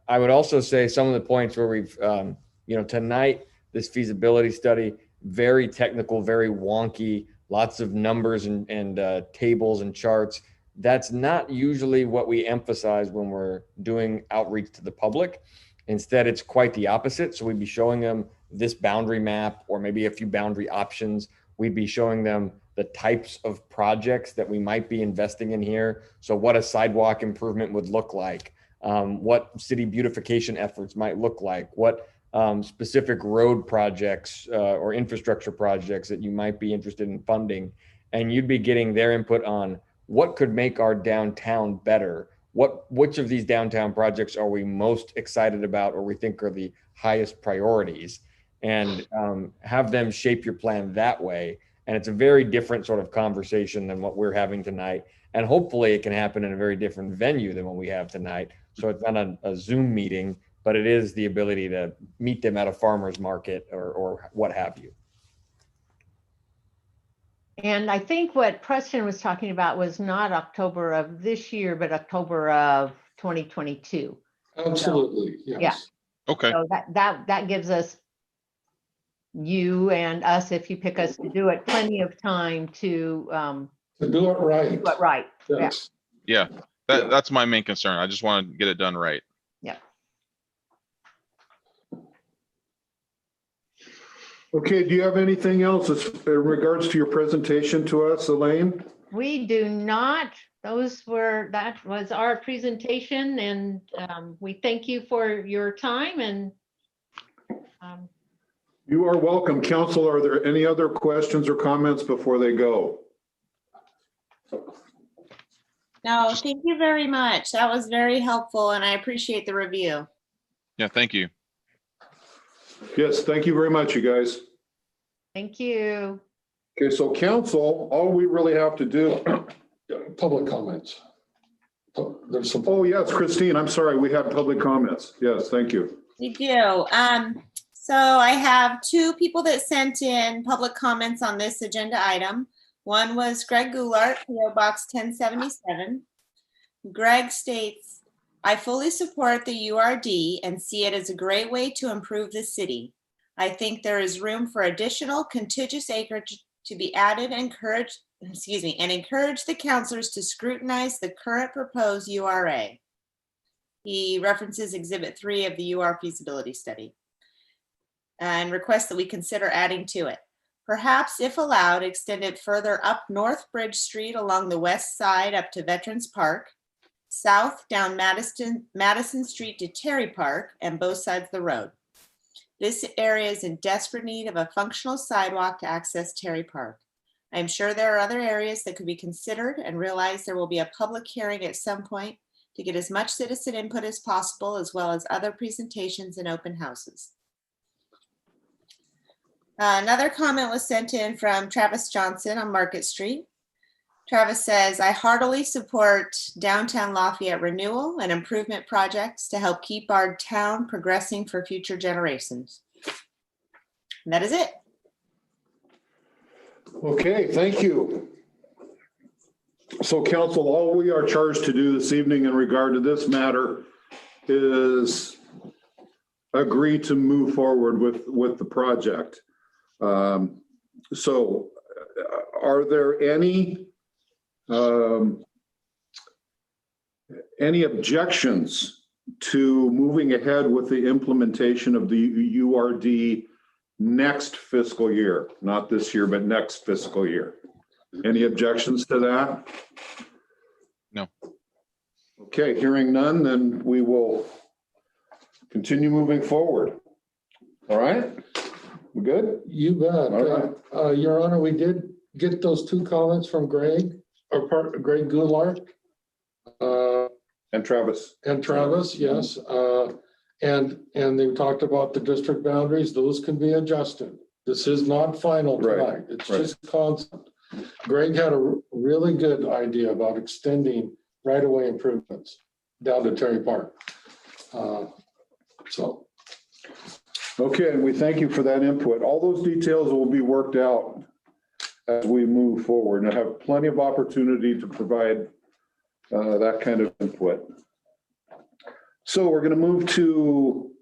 I would also say some of the points where we've, tonight, this feasibility study, very technical, very wonky, lots of numbers and tables and charts. That's not usually what we emphasize when we're doing outreach to the public. Instead, it's quite the opposite. So we'd be showing them this boundary map or maybe a few boundary options. We'd be showing them the types of projects that we might be investing in here. So what a sidewalk improvement would look like, what city beautification efforts might look like, what specific road projects or infrastructure projects that you might be interested in funding. And you'd be getting their input on what could make our downtown better. Which of these downtown projects are we most excited about or we think are the highest priorities, and have them shape your plan that way. And it's a very different sort of conversation than what we're having tonight. And hopefully it can happen in a very different venue than what we have tonight. So it's not a Zoom meeting, but it is the ability to meet them at a farmer's market or what have you. And I think what Preston was talking about was not October of this year, but October of 2022. Absolutely, yes. Yeah. Okay. So that gives us, you and us, if you pick us to do it, plenty of time to do it right. do it right. Yes. Yeah, that's my main concern. I just want to get it done right. Yeah. Okay, do you have anything else in regards to your presentation to us, Elaine? We do not. That was our presentation, and we thank you for your time. And You are welcome. Council, are there any other questions or comments before they go? No, thank you very much. That was very helpful and I appreciate the review. Yeah, thank you. Yes, thank you very much, you guys. thank you. Okay, so council, all we really have to do, Public comments. There's some. oh yes, Christine, I'm sorry, we had public comments. Yes, thank you. We do. So I have two people that sent in public comments on this agenda item. One was Greg Goulart, PO Box 1077. Greg states, I fully support the URD and see it as a great way to improve the city. I think there is room for additional contiguous acreage to be added and encourage the councilors to scrutinize the current proposed URA. He references Exhibit 3 of the UR feasibility study and requests that we consider adding to it. Perhaps, if allowed, extend it further up North Bridge Street along the west side up to Veterans Park, south down Madison Street to Terry Park, and both sides of the road. This area is in desperate need of a functional sidewalk to access Terry Park. I am sure there are other areas that could be considered and realize there will be a public hearing at some point to get as much citizen input as possible, as well as other presentations and open houses. Another comment was sent in from Travis Johnson on Market Street. Travis says, I heartily support downtown Lafayette renewal and improvement projects to help keep our town progressing for future generations. And that is it. Okay, thank you. So council, all we are charged to do this evening in regard to this matter is agree to move forward with the project. So are there any objections to moving ahead with the implementation of the URD next fiscal year? Not this year, but next fiscal year. Any objections to that? No. Okay, hearing none, then we will continue moving forward. All right? We good? You bet. All right. Your Honor, we did get those two comments from Greg Goulart. And Travis. And Travis, yes. And they talked about the district boundaries. Those can be adjusted. This is not final tonight. Right, It's right. just concept. Greg had a really good idea about extending right-of-way improvements down to Terry Park. Okay, and we thank you for that input. All those details will be worked out as we move forward, and I have plenty of opportunity to provide that kind of input. So we're going to move to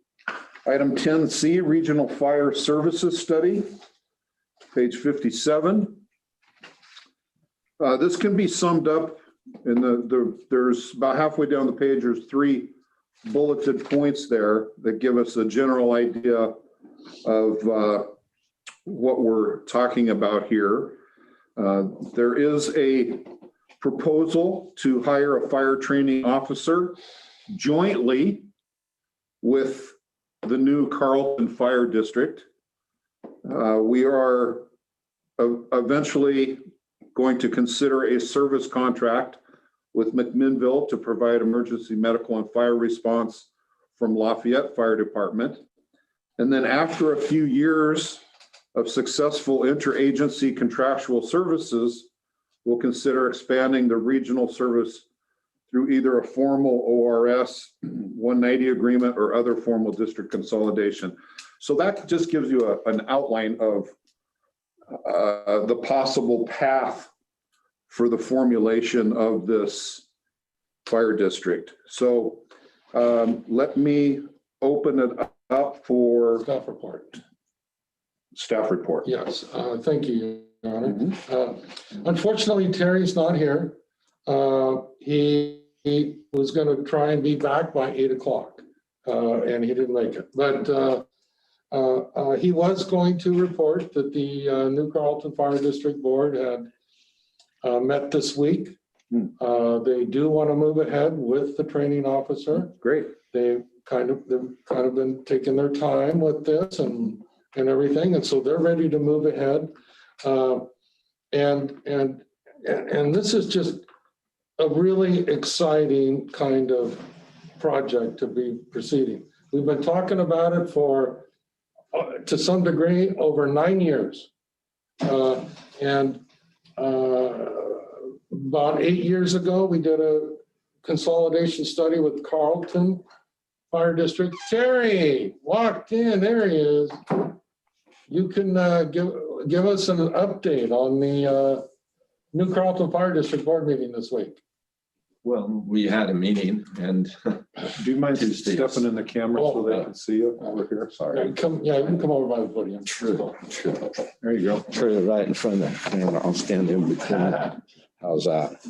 item 10C, Regional Fire Services Study, page 57. This can be summed up in there's about halfway down the page, there's 3 bulleted points there that give us a general idea of what we're talking about here. There is a proposal to hire a fire training officer jointly with the new Carlton Fire District. We are eventually going to consider a service contract with McMinnville to provide emergency medical and fire response from Lafayette Fire Department. And then after a few years of successful interagency contractual services, we'll consider expanding the regional service through either a formal ORS 190 agreement or other formal district consolidation. So that just gives you an outline of the possible path for the formulation of this fire district. So let me open it up for Staff report. Yes, thank you, Your Honor. Mm-hmm. Unfortunately, Terry's not here. He was going to try and be back by 8 o'clock, and he didn't make it. But he was going to report that the New Carlton Fire District Board had met this week. They do want to move ahead with the training officer. Great. They've kind of been taking their time with this and everything, and so they're ready to move ahead. And this is just a really exciting kind of project to be proceeding. We've been talking about it for, to some degree, over 9 years. And about 8 years ago, we did a consolidation study with Carlton Fire District. Terry walked in, there he is. You can give us an update on the New Carlton Fire District Board meeting this week. Well, we had a meeting and. Do you mind stepping in the camera so they can see you over here? Sorry. Yeah, you can come over by the podium. True. There you go. True, right in front of the camera. I'll stand in between. How's that?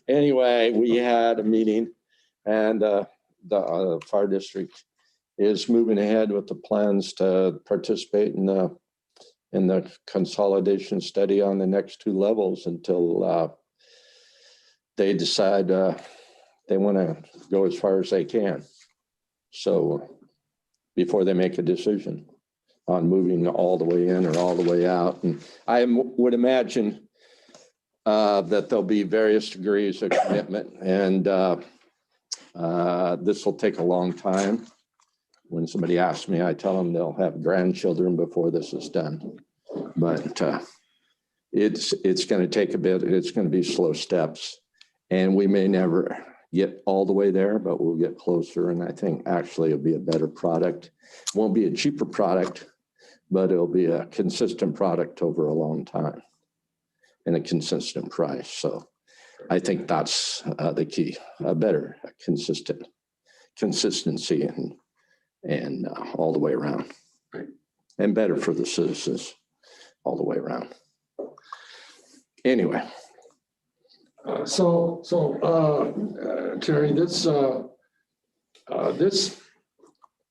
Anyway, we had a meeting and the fire district is moving ahead with the plans to participate in the consolidation study on the next 2 levels until they decide they want to go as far as they can. So before they make a decision on moving all the way in or all the way out. And I would imagine that there'll be various degrees of commitment, and this will take a long time. When somebody asks me, I tell them they'll have grandchildren before this is done. But it's going to take a bit. It's going to be slow steps, and we may never get all the way there, but we'll get closer. And I think actually it'll be a better product. Won't be a cheaper product, but it'll be a consistent product over a long time and a consistent price. So I think that's the key, a better consistency and all the way around, and better for the citizens all the way around. Anyway. Terry, this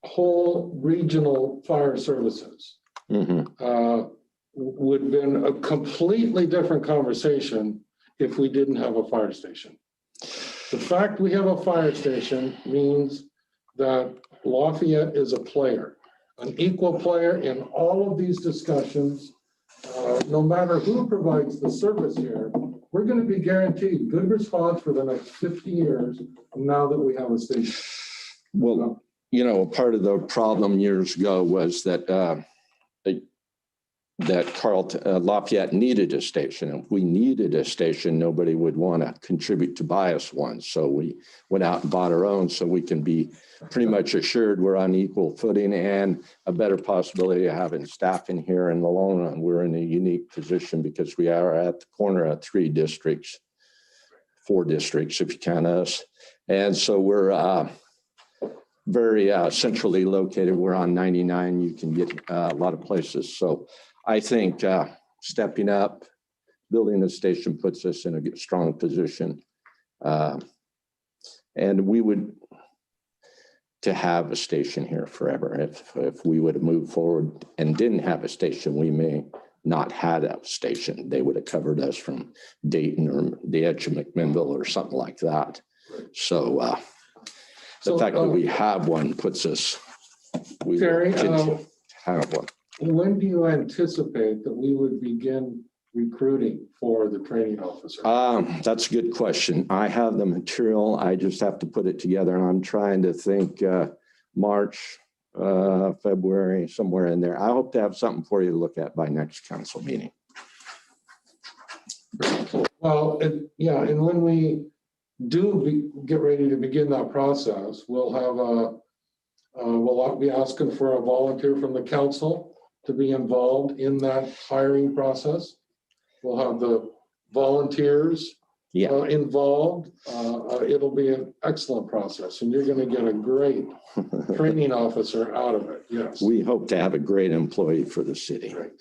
whole regional fire services would have been a completely different conversation if we didn't have a fire station. The fact we have a fire station means that Lafayette is a player, an equal player in all of these discussions. No matter who provides the service here, we're going to be guaranteed good response for the next 50 years now that we have a station. Well, you know, part of the problem years ago was that Lafayette needed a station. If we needed a station, nobody would want to contribute to buy us one. So we went out and bought our own so we can be pretty much assured we're on equal footing and a better possibility of having staff in here in the long run. We're in a unique position because we are at the corner of 3 districts, 4 districts if you count us. And so we're very centrally located. We're on 99. You can get a lot of places. So I think stepping up, building a station puts us in a strong position. And we would to have a station here forever. If we would have moved forward and didn't have a station, we may not had a station. They would have covered us from Dayton or the edge of McMinnville or something like that. So the fact that we have one puts us we will Terry, continue to have one. when do you anticipate that we would begin recruiting for the training officer? That's a good question. I have the material. I just have to put it together, and I'm trying to think March, February, somewhere in there. I hope to have something for you to look at by next council meeting. Well, yeah, and when we get ready to begin that process, we'll be asking for a volunteer from the council to be involved in that hiring process. We'll have the volunteers involved. It'll be an excellent process, and you're going to get a great training officer out of it. Yes. We hope to have a great employee for the city. Right.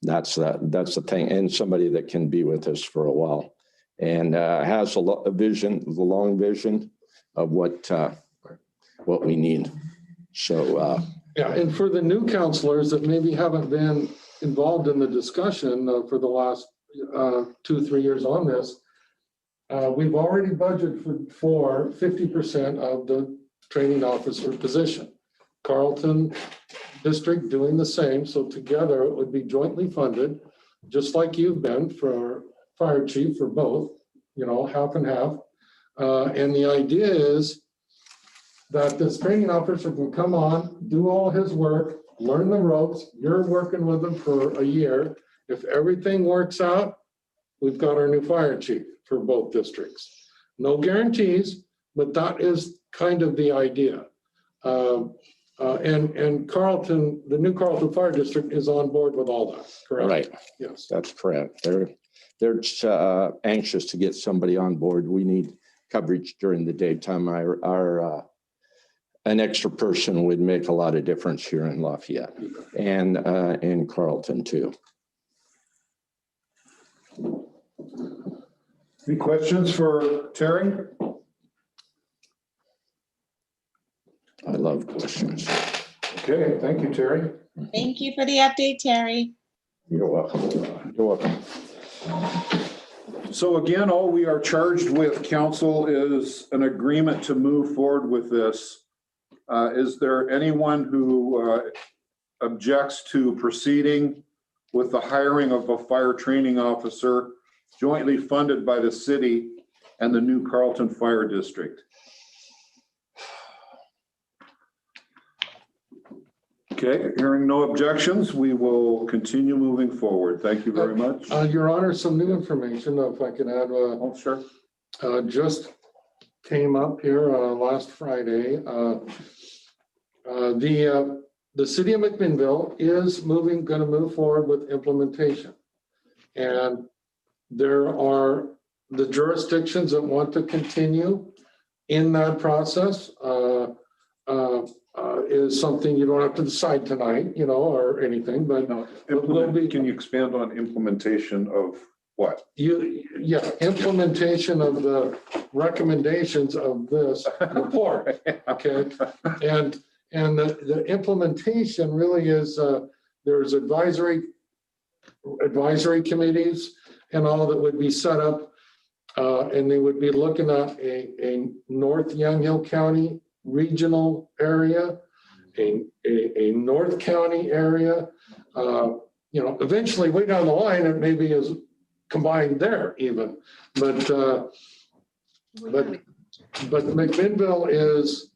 That's the thing, and somebody that can be with us for a while and has a vision, the long vision of what we need. So yeah, and for the new counselors that maybe haven't been involved in the discussion for the last 2-3 years on this, we've already budgeted for 50% of the training officer position. Carlton District doing the same. So together it would be jointly funded, just like you've been for fire chief for both, half and half. And the idea is that this training officer can come on, do all his work, learn the ropes. You're working with them for a year. If everything works out, we've got our new fire chief for both districts. No guarantees, but that is kind of the idea. And Carlton, the new Carlton Fire District is on board with all that, correct? right, Yes. that's correct. They're anxious to get somebody on board. We need coverage during the daytime. An extra person would make a lot of difference here in Lafayette and in Carlton too. Any questions for Terry? I love questions. Okay, thank you, Terry. Thank you for the update, Terry. You're welcome. You're welcome. So again, all we are charged with, council, is an agreement to move forward with this. Is there anyone who objects to proceeding with the hiring of a fire training officer jointly funded by the city and the new Carlton Fire District? Okay, hearing no objections, we will continue moving forward. Thank you very much. Your Honor, some new information, if I can add. Oh, sure. Just came up here last Friday. The city of McMinnville is going to move forward with implementation. And there are the jurisdictions that want to continue in that process. Is something you don't have to decide tonight, or anything, but Can you expand on implementation of what? Implementation of the recommendations of this report. Okay. And the implementation really is there's advisory committees and all that would be set up, and they would be looking at a North Young Hill County regional area, a North County area, eventually way down the line, it maybe is combined there even, but McMinnville is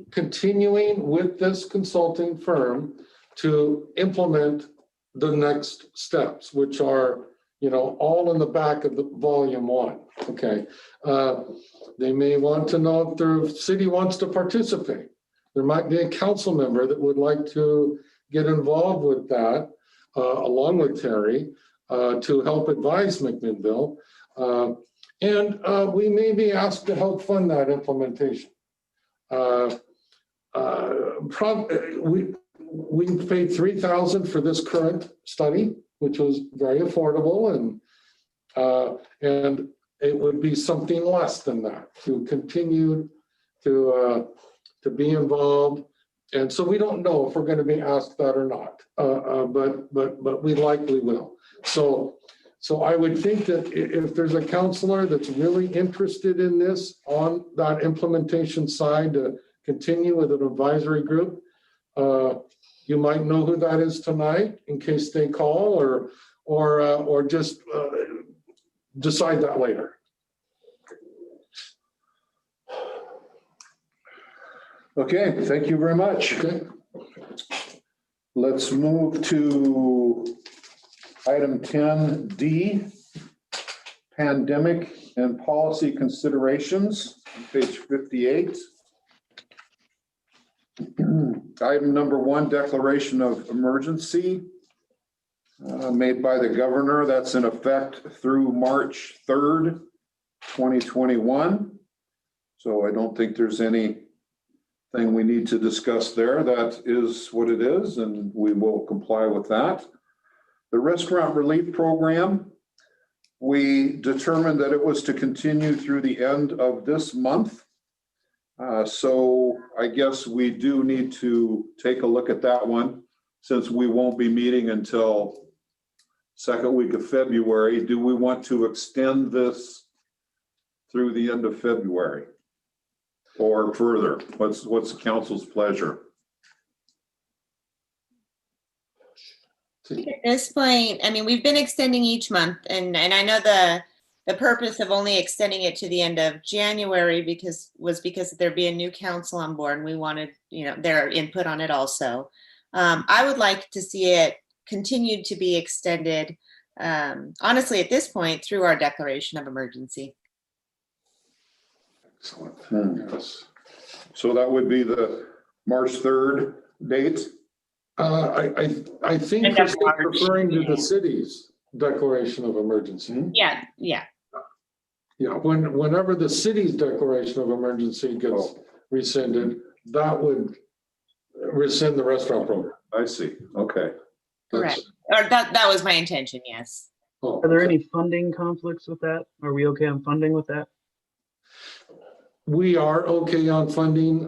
continuing with this consulting firm to implement the next steps, which are, all in the back of the volume 1. Okay. They may want to know if their city wants to participate. There might be a council member that would like to get involved with that, along with Terry, to help advise McMinnville. And we may be asked to help fund that implementation. We paid $3,000 for this current study, which was very affordable, and it would be something less than that to continue to be involved. And so we don't know if we're going to be asked that or not, but we likely will. So I would think that if there's a counselor that's really interested in this on that implementation side to continue with an advisory group, You might know who that is tonight in case they call, or just decide that later. Okay, thank you very much. Okay. Let's move to item 10D, pandemic and policy considerations, page 58. Item number 1, declaration of emergency made by the governor. That's in effect through March 3rd, 2021. So I don't think there's anything we need to discuss there. That is what it is, and we will comply with that. The restaurant relief program, we determined that it was to continue through the end of this month. So I guess we do need to take a look at that one, since we won't be meeting until second week of February. Do we want to extend this through the end of February or further? What's the council's pleasure? At this point, I mean, we've been extending each month, and I know the purpose of only extending it to the end of January was because there'd be a new council on board, and we wanted, their input on it also. I would like to see it continued to be extended, honestly, at this point, through our declaration of emergency. Excellent. Yes. So that would be the March 3rd date? I think End you're of still March. referring to the city's declaration of emergency. Yeah. Yeah, whenever the city's declaration of emergency gets rescinded, that would rescind the restaurant program. I see. Okay. Correct. Or that was my intention, yes. Are there any funding conflicts with that? Are we okay on funding with that? We are okay on funding.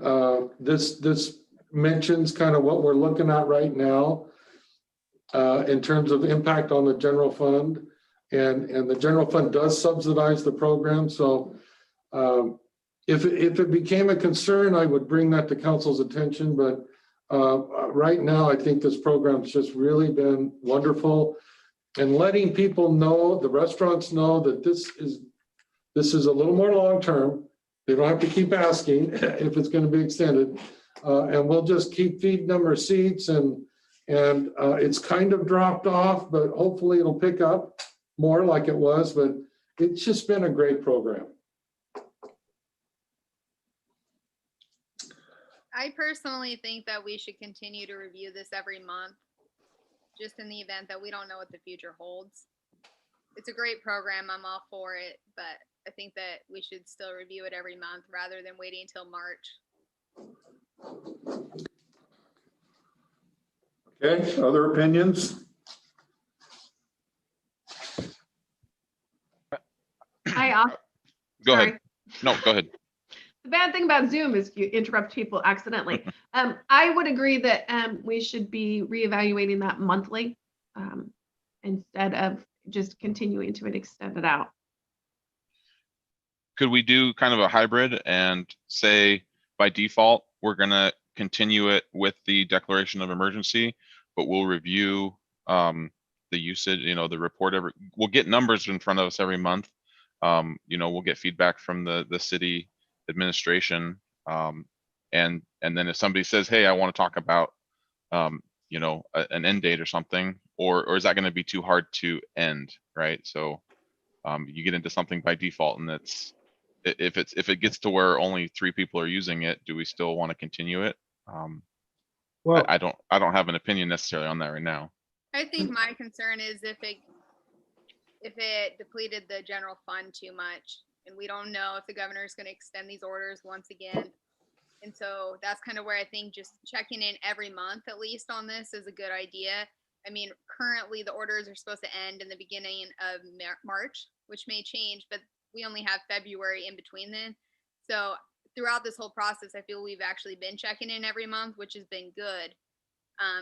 This mentions kind of what we're looking at right now in terms of impact on the general fund. And the general fund does subsidize the program. So if it became a concern, I would bring that to council's attention. But right now, I think this program's just really been wonderful. And letting people know, the restaurants know that this is a little more long-term. They don't have to keep asking if it's going to be extended. And we'll just keep feeding them receipts, and it's kind of dropped off, but hopefully it'll pick up more like it was. But it's just been a great program. I personally think that we should continue to review this every month, just in the event that we don't know what the future holds. It's a great program. I'm all for it, but I think that we should still review it every month rather than waiting until March. Okay, other opinions? Go ahead. No, go ahead. The bad thing about Zoom is you interrupt people accidentally. I would agree that we should be reevaluating that monthly instead of just continuing to extend it out. Could we do kind of a hybrid and say by default, we're going to continue it with the declaration of emergency, but we'll review the usage, the report we'll get numbers in front of us every month. We'll get feedback from the city administration. And then if somebody says, hey, I want to talk about, an end date or something, or is that going to be too hard to end? Right. So you get into something by default, and if it gets to where only 3 people are using it, do we still want to continue it? Well, I don't have an opinion necessarily on that right now. I think my concern is if it depleted the general fund too much, and we don't know if the governor is going to extend these orders once again. And so that's kind of where I think just checking in every month, at least on this, is a good idea. I mean, currently the orders are supposed to end in the beginning of March, which may change, but we only have February in between then. So throughout this whole process, I feel we've actually been checking in every month, which has been good.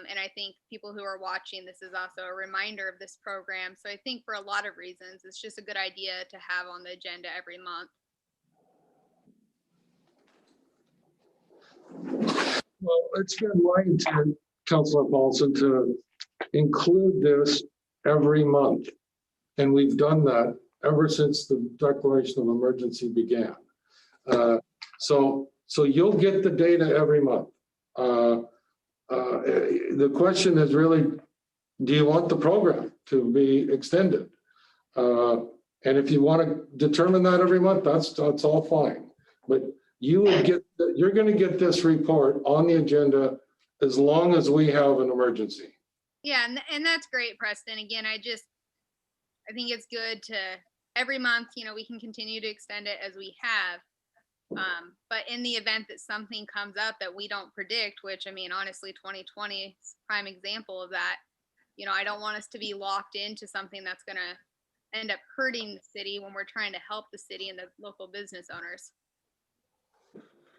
And I think people who are watching, this is also a reminder of this program. So I think for a lot of reasons, it's just a good idea to have on the agenda every month. Well, it's been my intent, Councilor Paulson, to include this every month. And we've done that ever since the declaration of emergency began. So you'll get the data every month. The question is really, do you want the program to be extended? And if you want to determine that every month, that's all fine. But you're going to get this report on the agenda as long as we have an emergency. Yeah, and that's great, Preston. Again, I think it's good to every month, we can continue to extend it as we have. But in the event that something comes up that we don't predict, which honestly, 2020 is a prime example of that. I don't want us to be locked into something that's going to end up hurting the city when we're trying to help the city and the local business owners.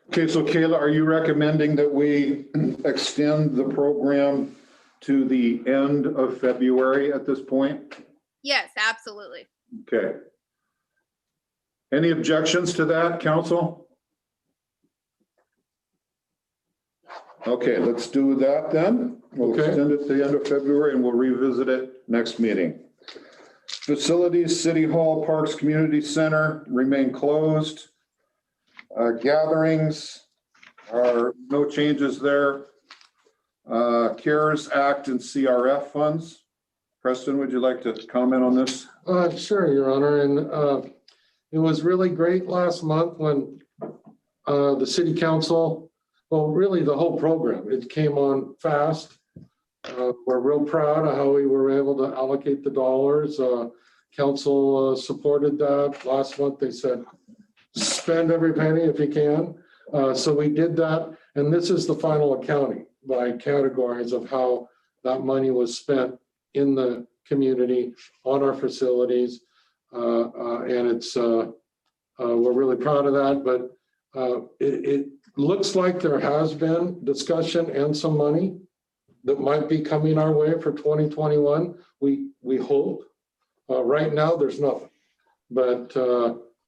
Okay, so Kayla, are you recommending that we extend the program to the end of February at this point? Yes, absolutely. Okay. Any objections to that, council? Okay, let's do that then. We'll extend it to the end of February and we'll revisit it next meeting. Facilities, City Hall, Parks, Community Center remain closed. Gatherings are no changes there. CARES Act and CRF funds. Preston, would you like to comment on this? Sure, Your Honor. And it was really great last month when the city council, well, really the whole program, it came on fast. We're real proud of how we were able to allocate the dollars. Council supported that. Last month they said, spend every penny if you can. So we did that. And this is the final accounting by categories of how that money was spent in the community on our facilities. And it's, we're really proud of that, but it looks like there has been discussion and some money that might be coming our way for 2021. We hope. Right now, there's nothing, but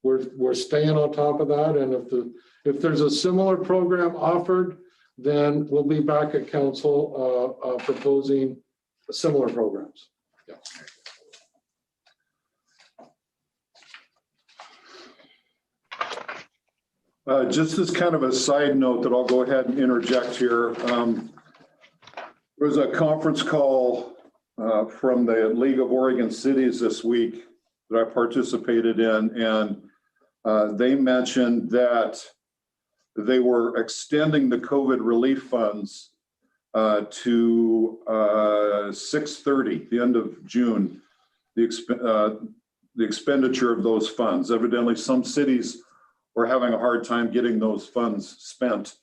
we're staying on top of that. And if there's a similar program offered, then we'll be back at council proposing similar programs. Yeah. Just as kind of a side note that I'll go ahead and interject here. There was a conference call from the League of Oregon Cities this week that I participated in, and they mentioned that they were extending the COVID relief funds to 6/30, the end of June, the expenditure of those funds. Evidently, some cities were having a hard time getting those funds spent,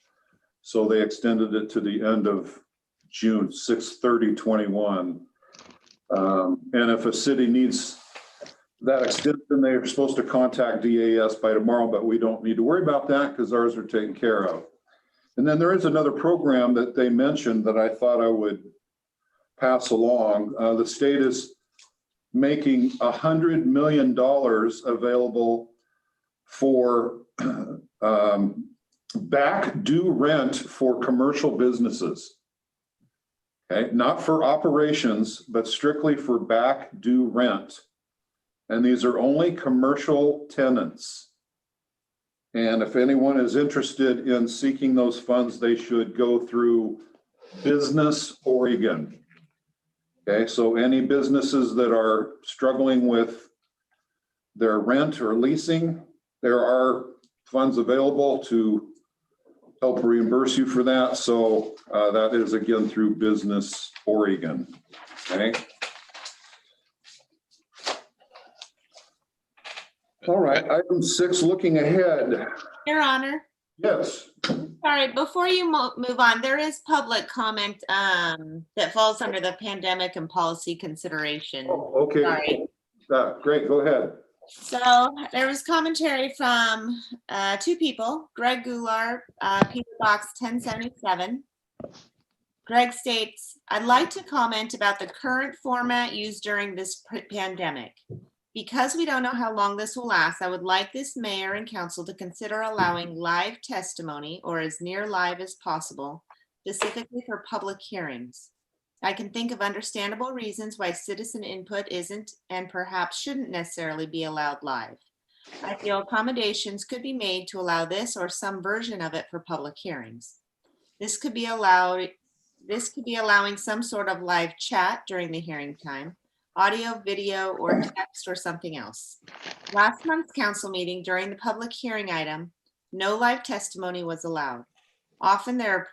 so they extended it to the end of June, 6/30/21. And if a city needs that extension, they're supposed to contact DAS by tomorrow, but we don't need to worry about that because ours are taken care of. And then there is another program that they mentioned that I thought I would pass along. The state is making $100 million available for back due rent for commercial businesses. Okay, not for operations, but strictly for back due rent. And these are only commercial tenants. And if anyone is interested in seeking those funds, they should go through Business Oregon. Okay, so any businesses that are struggling with their rent or leasing, there are funds available to help reimburse you for that. So that is again through Business Oregon. Okay. All right, item 6, looking ahead. Your Honor. Yes. Sorry, before you move on, there is public comment that falls under the pandemic and policy consideration. Oh, okay. Sorry. Great, go ahead. So there was commentary from 2 people, Greg Goulart, PO Box 1077. Greg states, I'd like to comment about the current format used during this pandemic. Because we don't know how long this will last, I would like this mayor and council to consider allowing live testimony or as near live as possible specifically for public hearings. I can think of understandable reasons why citizen input isn't and perhaps shouldn't necessarily be allowed live. I feel accommodations could be made to allow this or some version of it for public hearings. This could be allowing some sort of live chat during the hearing time, audio, video, or text or something else. Last month's council meeting during the public hearing item, no live testimony was allowed. Often there are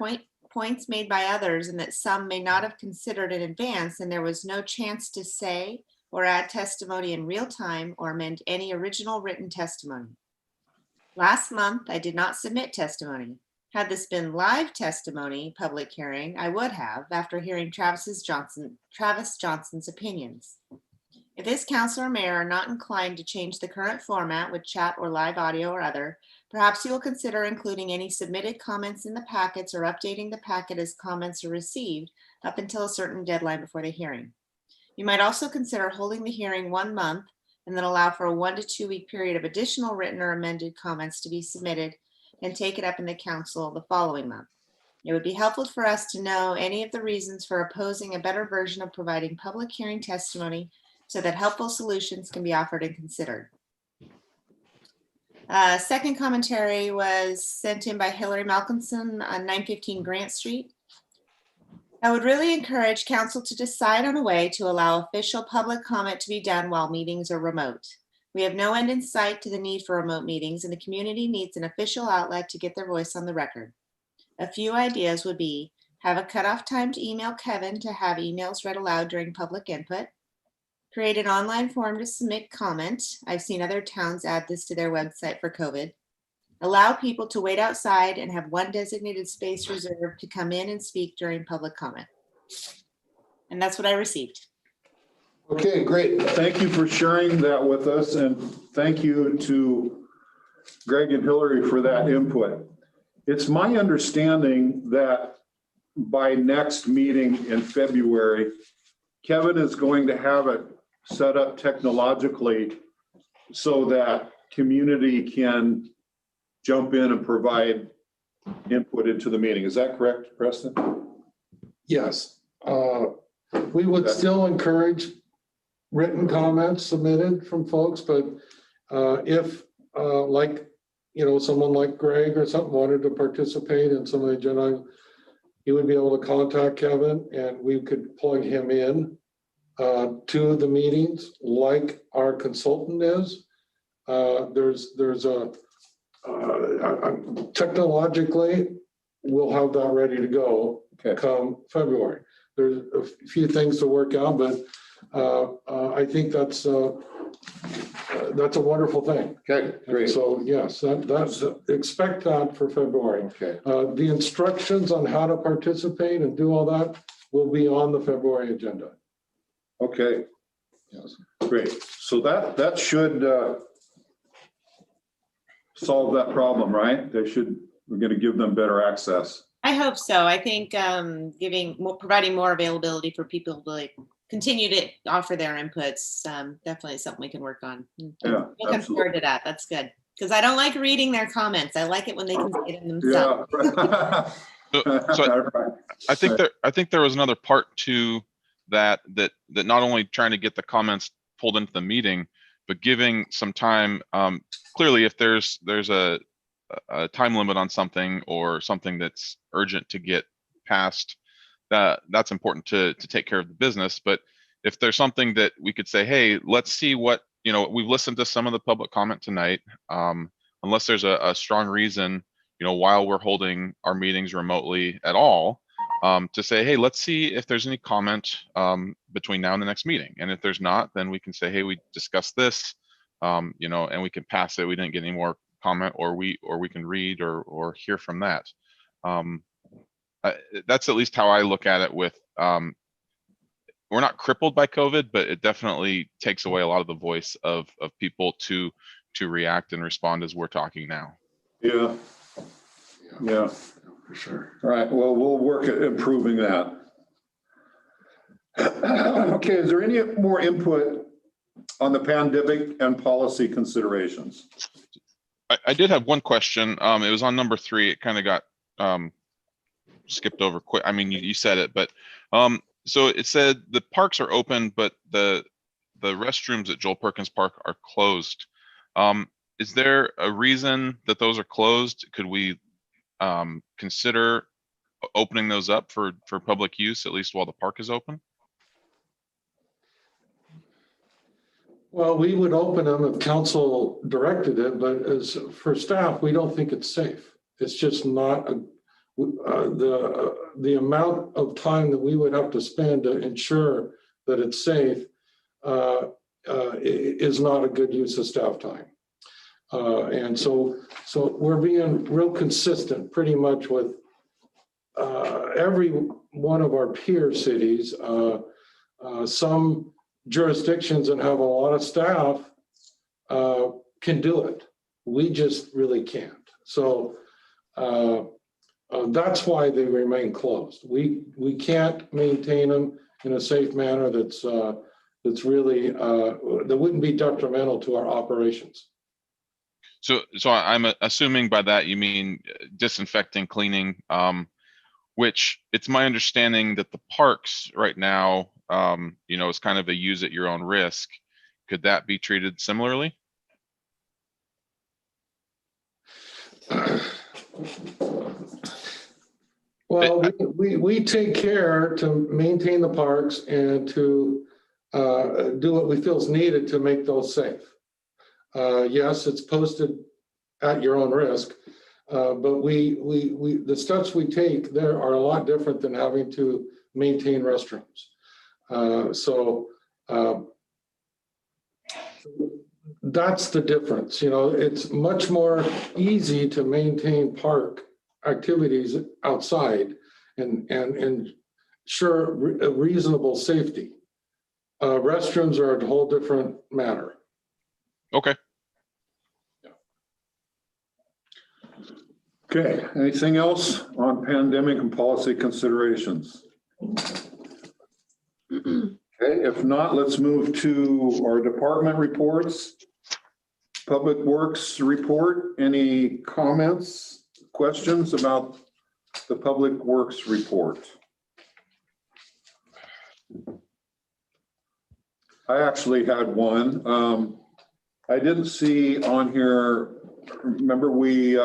points made by others and that some may not have considered in advance, and there was no chance to say or add testimony in real time or amend any original written testimony. Last month, I did not submit testimony. Had this been live testimony, public hearing, I would have, after hearing Travis Johnson's opinions. If this council or mayor are not inclined to change the current format with chat or live audio or other, perhaps you will consider including any submitted comments in the packets or updating the packet as comments are received up until a certain deadline before the hearing. You might also consider holding the hearing 1 month and then allow for a 1 to 2 week period of additional written or amended comments to be submitted and take it up in the council the following month. It would be helpful for us to know any of the reasons for opposing a better version of providing public hearing testimony so that helpful solutions can be offered and considered. Second commentary was sent in by Hillary Malcolmson on 915 Grant Street. I would really encourage council to decide on a way to allow official public comment to be done while meetings are remote. We have no end in sight to the need for remote meetings, and the community needs an official outlet to get their voice on the record. A few ideas would be have a cutoff time to email Kevin to have emails read aloud during public input. Create an online form to submit comment. I've seen other towns add this to their website for COVID. Allow people to wait outside and have one designated space reserved to come in and speak during public comment. And that's what I received. Okay, great. Thank you for sharing that with us, and thank you to Greg and Hillary for that input. It's my understanding that by next meeting in February, Kevin is going to have it set up technologically so that community can jump in and provide input into the meeting. Is that correct, Preston? Yes. We would still encourage written comments submitted from folks, but if like, you know, someone like Greg or something wanted to participate in some of the agenda, he would be able to contact Kevin and we could plug him in to the meetings like our consultant is. There's a technologically, we'll have that ready to go come February. There's a few things to work out, but I think that's a wonderful thing. Okay, great. So yes, that's expect that for February. Okay. The instructions on how to participate and do all that will be on the February agenda. Okay. Yes. Great. So that should solve that problem, right? We're going to give them better access. I hope so. I think providing more availability for people to continue to offer their inputs, definitely something we can work on. Yeah, looking forward to that. That's good. Because I don't like reading their comments. I like it when they can say it themselves. Yeah. So I think there was another part to that not only trying to get the comments pulled into the meeting, but giving some time. Clearly, if there's a time limit on something or something that's urgent to get passed, that's important to take care of the business. But if there's something that we could say, hey, let's see what, we've listened to some of the public comment tonight. Unless there's a strong reason, while we're holding our meetings remotely at all, to say, hey, let's see if there's any comment between now and the next meeting. And if there's not, then we can say, hey, we discussed this, and we can pass it. We didn't get any more comment, or we can read or hear from that. That's at least how I look at it. With we're not crippled by COVID, but it definitely takes away a lot of the voice of people to react and respond as we're talking now. Yeah, for sure. All right. Well, we'll work at improving that. Okay. Is there any more input on the pandemic and policy considerations? I did have one question. It was on number 3. It kind of got skipped over quick. I mean, you said it, but so it said the parks are open, but the restrooms at Joel Perkins Park are closed. Is there a reason that those are closed? Could we consider opening those up for public use, at least while the park is open? Well, we would open them if council directed it, but as for staff, we don't think it's safe. It's just not the amount of time that we would have to spend to ensure that it's safe is not a good use of staff time. And so we're being real consistent pretty much with every one of our peer cities. Some jurisdictions that have a lot of staff can do it. We just really can't. So that's why they remain closed. We can't maintain them in a safe manner that's really that wouldn't be detrimental to our operations. So I'm assuming by that you mean disinfecting, cleaning, which it's my understanding that the parks right now, is kind of a use at your own risk. Could that be treated similarly? Well, we take care to maintain the parks and to do what we feel is needed to make those safe. Yes, it's posted at your own risk, but the steps we take there are a lot different than having to maintain restrooms. That's the difference. It's much more easy to maintain park activities outside and ensure a reasonable safety. Restrooms are a whole different matter. Okay. Okay, anything else on pandemic and policy considerations? Okay, if not, let's move to our department reports. Public Works report. Any comments, questions about the Public Works report? I actually had one. I didn't see on here, remember we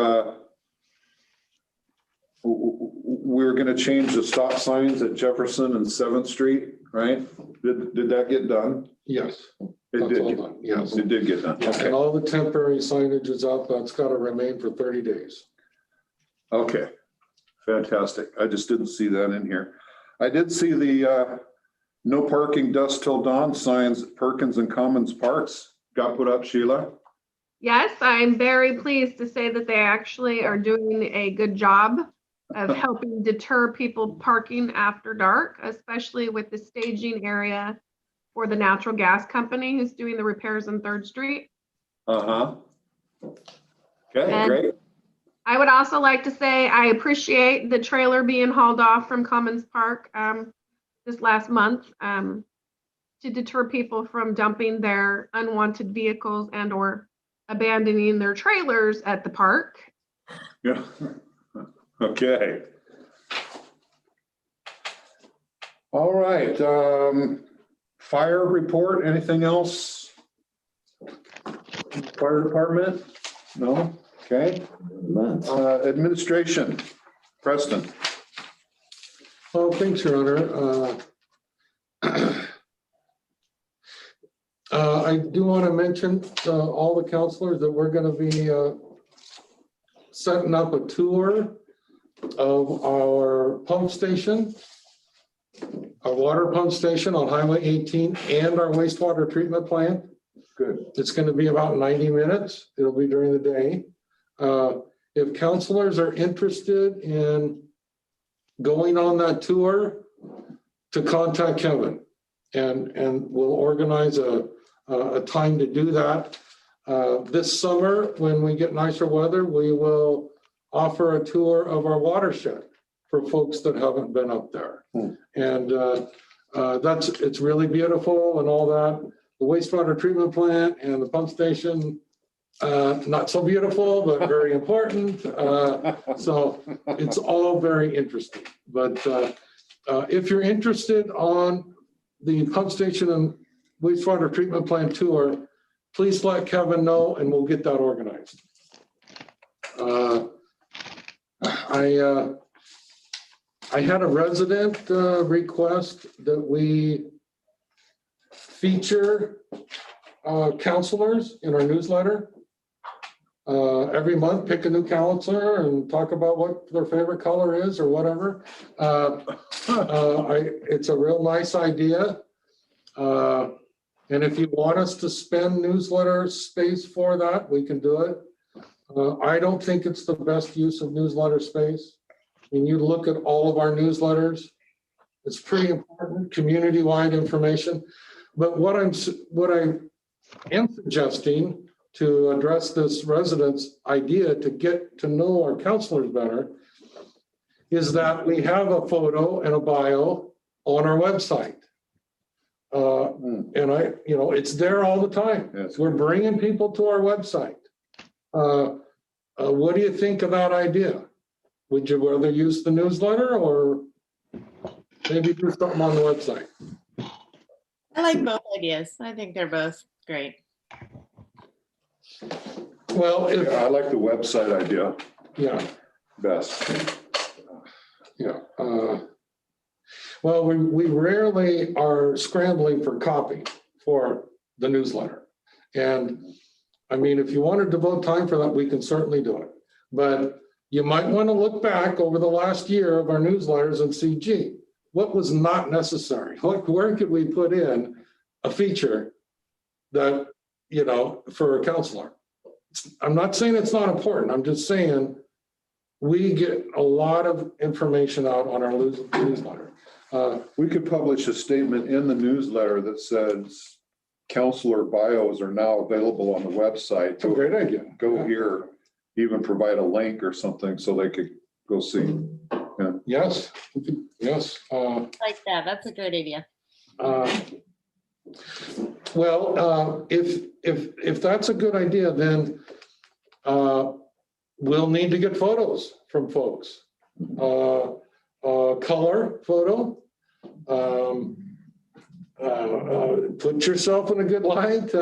were going to change the stop signs at Jefferson and 7th Street, right? Did that get done? Yes. It That's all did. done. Yes. It did get done. Okay. And all the temporary signage is up. That's got to remain for 30 days. Okay. Fantastic. I just didn't see that in here. I did see the no parking dusk till dawn signs at Perkins and Commons Parks got put up, Sheila. Yes, I'm very pleased to say that they actually are doing a good job of helping deter people parking after dark, especially with the staging area for the natural gas company who's doing the repairs on 3rd Street. Uh-huh. Okay, And great. I would also like to say I appreciate the trailer being hauled off from Commons Park this last month to deter people from dumping their unwanted vehicles and or abandoning their trailers at the park. Yeah. Okay. All right. Fire report, anything else? Fire department? No? Okay. Administration, Preston. Well, thanks, Your Honor. I do want to mention to all the counselors that we're going to be setting up a tour of our pump station, our water pump station on Highway 18 and our wastewater treatment plant. Good. It's going to be about 90 minutes. It'll be during the day. If counselors are interested in going on that tour, to contact Kevin and we'll organize a time to do that. This summer, when we get nicer weather, we will offer a tour of our watershed for folks that haven't been up there. And it's really beautiful and all that. The wastewater treatment plant and the pump station Not so beautiful, but very important. So it's all very interesting. But if you're interested on the pump station and wastewater treatment plant tour, please let Kevin know and we'll get that organized. I had a resident request that we feature counselors in our newsletter. Every month, pick a new counselor and talk about what their favorite color is or whatever. It's a real nice idea. And if you want us to spend newsletter space for that, we can do it. I don't think it's the best use of newsletter space. When you look at all of our newsletters, it's pretty important, community-wide information. But what I am suggesting to address this resident's idea to get to know our counselors better is that we have a photo and a bio on our website. And it's there all the time. Yes. We're bringing people to our website. What do you think of that idea? Would you rather use the newsletter or maybe do something on the website? I like both ideas. I think they're both great. Well, I like the website idea yeah. best. Yeah. Well, we rarely are scrambling for copy for the newsletter. And I mean, if you want to devote time for that, we can certainly do it. But you might want to look back over the last year of our newsletters and see, gee, what was not necessary? Where could we put in a feature that, for a counselor? I'm not saying it's not important. I'm just saying we get a lot of information out on our newsletter. We could publish a statement in the newsletter that says counselor bios are now available on the website. It's a great idea. Go here, even provide a link or something so they could go see. Yeah. Yes, yes. Like that. That's a great idea. Well, if that's a good idea, then we'll need to get photos from folks. Color photo. Put yourself in a good light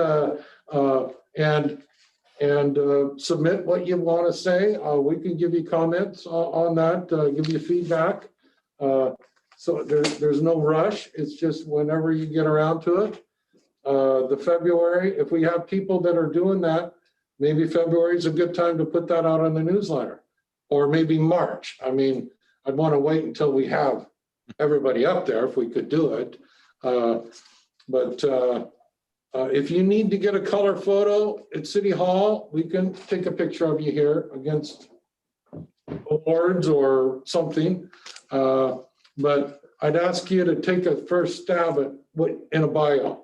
and submit what you want to say. We can give you comments on that, give you feedback. So there's no rush. It's just whenever you get around to it. The February, if we have people that are doing that, maybe February is a good time to put that out on the newsletter, or maybe March. I mean, I'd want to wait until we have everybody up there if we could do it. But if you need to get a color photo at City Hall, we can take a picture of you here against awards or something. But I'd ask you to take a first stab at what in a bio,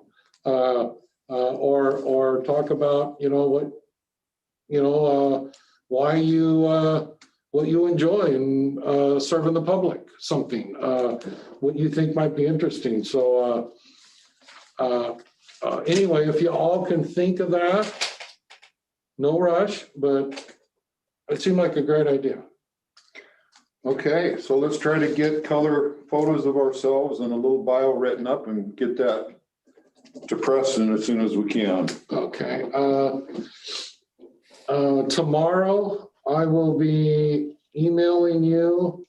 or talk about why you what you enjoy in serving the public, something what you think might be interesting. So anyway, if you all can think of that, no rush, but it seemed like a great idea. Okay, so let's try to get color photos of ourselves and a little bio written up and get that to Preston as soon as we can. Okay. Tomorrow, I will be emailing you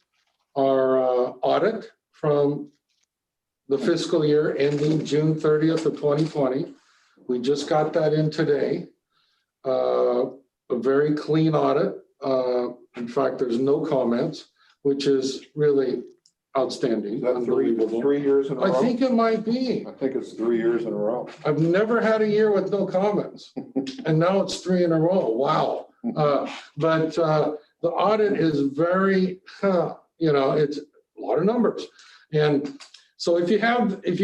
our audit from the fiscal year ending June 30th of 2020. We just got that in today. A very clean audit. In fact, there's no comments, which is really outstanding. Is that unbelievable. 3 years in a row? I think it might be. I think it's 3 years in a row. I've never had a year with no comments, and now it's 3 in a row. Wow. But the audit is very, it's a lot of numbers. And so if you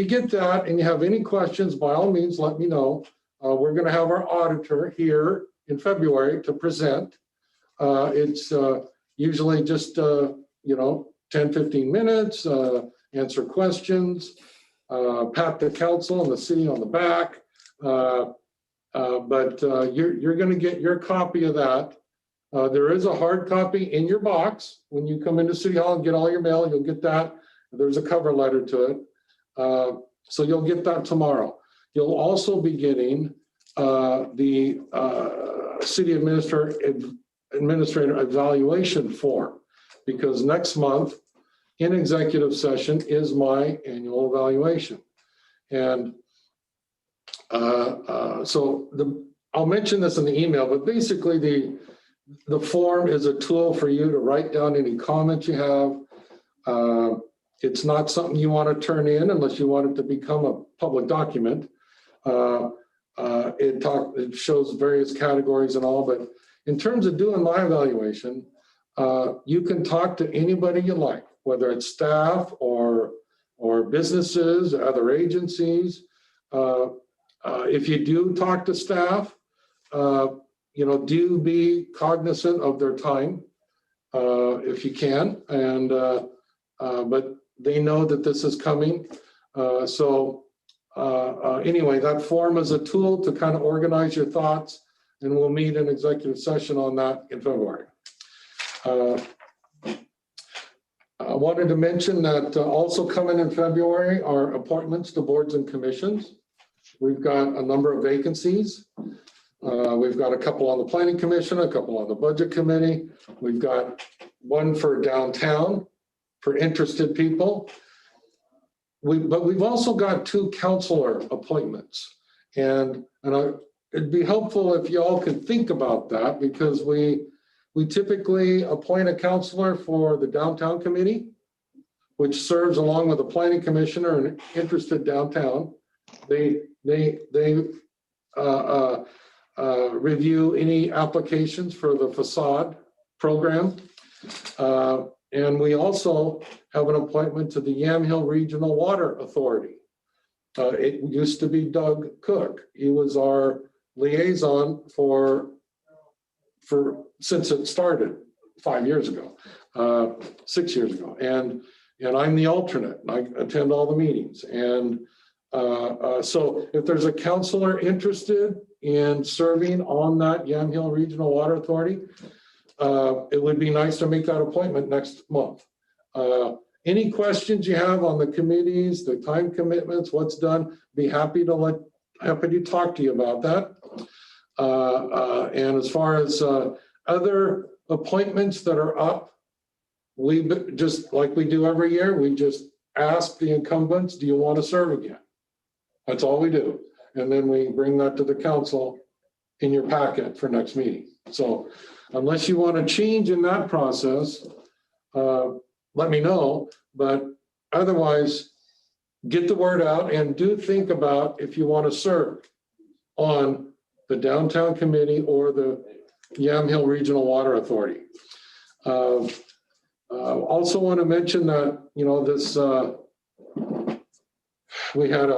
get that and you have any questions, by all means, let me know. We're going to have our auditor here in February to present. It's usually just, 10, 15 minutes, answer questions, pat the council and the city on the back. But you're going to get your copy of that. There is a hard copy in your box. When you come into City Hall and get all your mail, you'll get that. There's a cover letter to it. So you'll get that tomorrow. You'll also be getting the city administrator evaluation form, because next month in executive session is my annual evaluation. And I'll mention this in the email, but basically the form is a tool for you to write down any comments you have. It's not something you want to turn in unless you want it to become a public document. It shows various categories and all, but in terms of doing my evaluation, you can talk to anybody you like, whether it's staff or businesses, other agencies. If you do talk to staff, do be cognizant of their time if you can, and but they know that this is coming. Anyway, that form is a tool to kind of organize your thoughts, and we'll meet in executive session on that in February. I wanted to mention that also coming in February are appointments to boards and commissions. We've got a number of vacancies. We've got a couple on the planning commission, a couple on the budget committee. We've got one for downtown for interested people. But we've also got 2 counselor appointments. And it'd be helpful if you all could think about that, because we typically appoint a counselor for the downtown committee, which serves along with the planning commissioner and interested downtown. They review any applications for the facade program. And we also have an appointment to the Yamhill Regional Water Authority. It used to be Doug Cook. He was our liaison since it started 5 years ago, 6 years ago. And I'm the alternate. I attend all the meetings. And so if there's a counselor interested in serving on that Yamhill Regional Water Authority, it would be nice to make that appointment next month. Any questions you have on the committees, the time commitments, what's done, be happy to talk to you about that. And as far as other appointments that are up, we just like we do every year, we just ask the incumbents, do you want to serve again? That's all we do. And then we bring that to the council in your packet for next meeting. So unless you want to change in that process, let me know. But otherwise, get the word out and do think about if you want to serve on the downtown committee or the Yamhill Regional Water Authority. Also want to mention that, this we had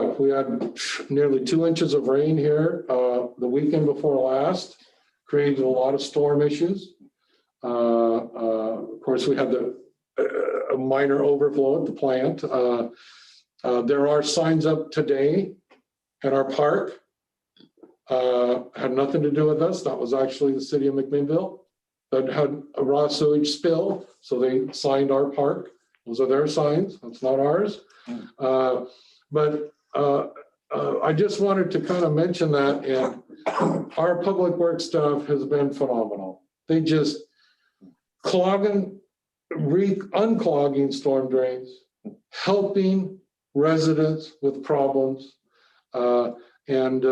nearly 2 inches of rain here the weekend before last, created a lot of storm issues. Of course, we had a minor overflow at the plant. There are signs up today at our park. Had nothing to do with us. That was actually the city of McMinnville that had a raw sewage spill. So they signed our park. Those are their signs. That's not ours. But I just wanted to kind of mention that, and our public works staff has been phenomenal. They just unclogging storm drains, helping residents with problems, and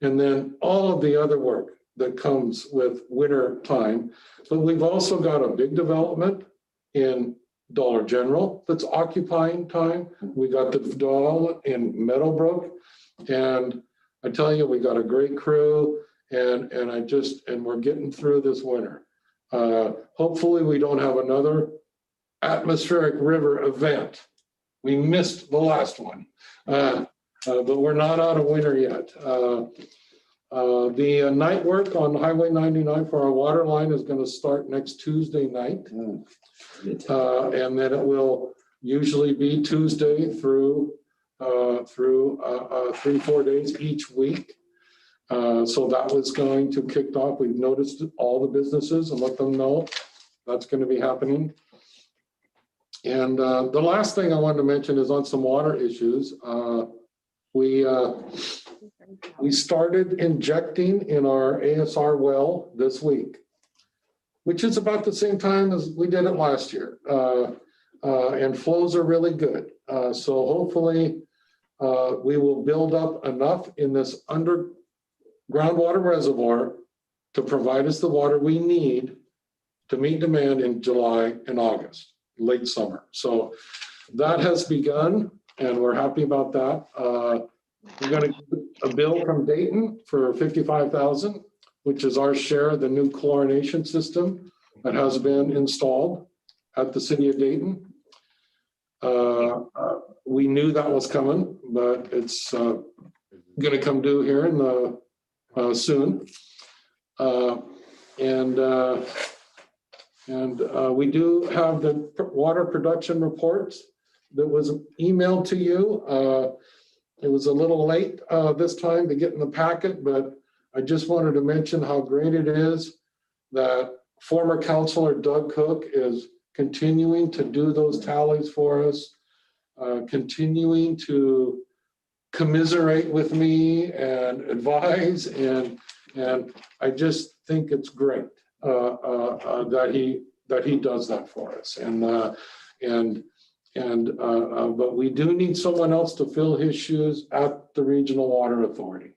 then all of the other work that comes with winter time. But we've also got a big development in Dollar General that's occupying time. We got the development in Meadowbrook, and I tell you, we got a great crew, and we're getting through this winter. Hopefully we don't have another atmospheric river event. We missed the last one, but we're not out of winter yet. The night work on Highway 99 for our water line is going to start next Tuesday night. And then it will usually be Tuesday through 3-4 days each week. So that was going to kick off. We've noticed all the businesses and let them know that's going to be happening. And the last thing I wanted to mention is on some water issues. We started injecting in our ASR well this week, which is about the same time as we did it last year. And flows are really good. So hopefully we will build up enough in this groundwater reservoir to provide us the water we need to meet demand in July and August, late summer. So that has begun and we're happy about that. We're going to get a bill from Dayton for $55,000, which is our share of the new chlorination system that has been installed at the city of Dayton. We knew that was coming, but it's going to come due here in the soon. We do have the water production reports that was emailed to you. It was a little late this time to get in the packet, but I just wanted to mention how great it is that former councilor Doug Cook is continuing to do those tallies for us, continuing to commiserate with me and advise, and I just think it's great that he does that for us. But we do need someone else to fill his shoes at the Regional Water Authority,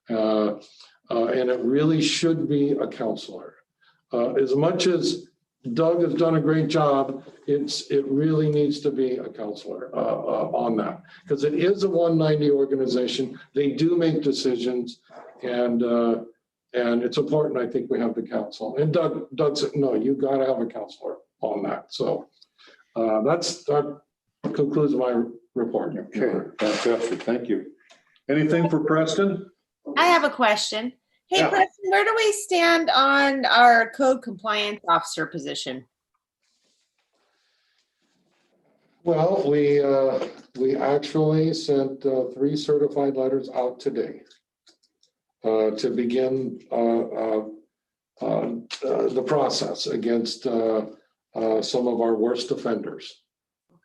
and it really should be a counselor. As much as Doug has done a great job, it really needs to be a counselor on that, because it is a 190 organization. They do make decisions, and it's important. I think we have the council. And Doug said, no, you got to have a counselor on that. So that concludes my report. Okay, fantastic. Thank you. Anything for Preston? I have a question. Hey, Yeah. Preston, where do we stand on our code compliance officer position? Well, we actually sent 3 certified letters out today to begin the process against some of our worst offenders.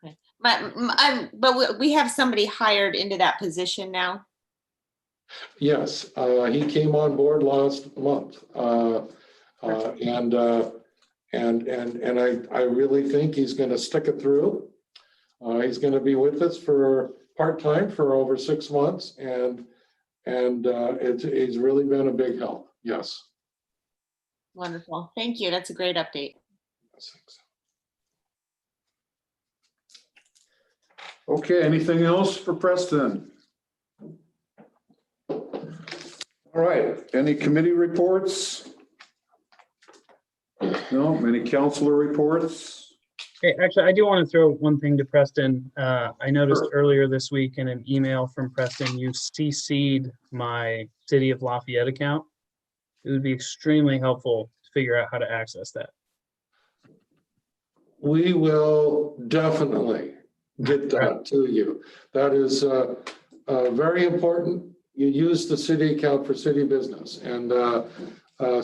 Okay, but we have somebody hired into that position now. Yes, he came on board last month, and I really think he's going to stick it through. He's going to be with us for part-time for over 6 months, and it's really been a big help. Yes. Wonderful. Thank you. That's a great update. Okay, anything else for Preston? All right, any committee reports? No, any counselor reports? Hey, actually, I do want to throw one thing to Preston. I noticed Sure. earlier this week in an email from Preston, you CC'd my City of Lafayette account. It would be extremely helpful to figure out how to access that. We will definitely get that to you. That is very important. You use the city account for city business. And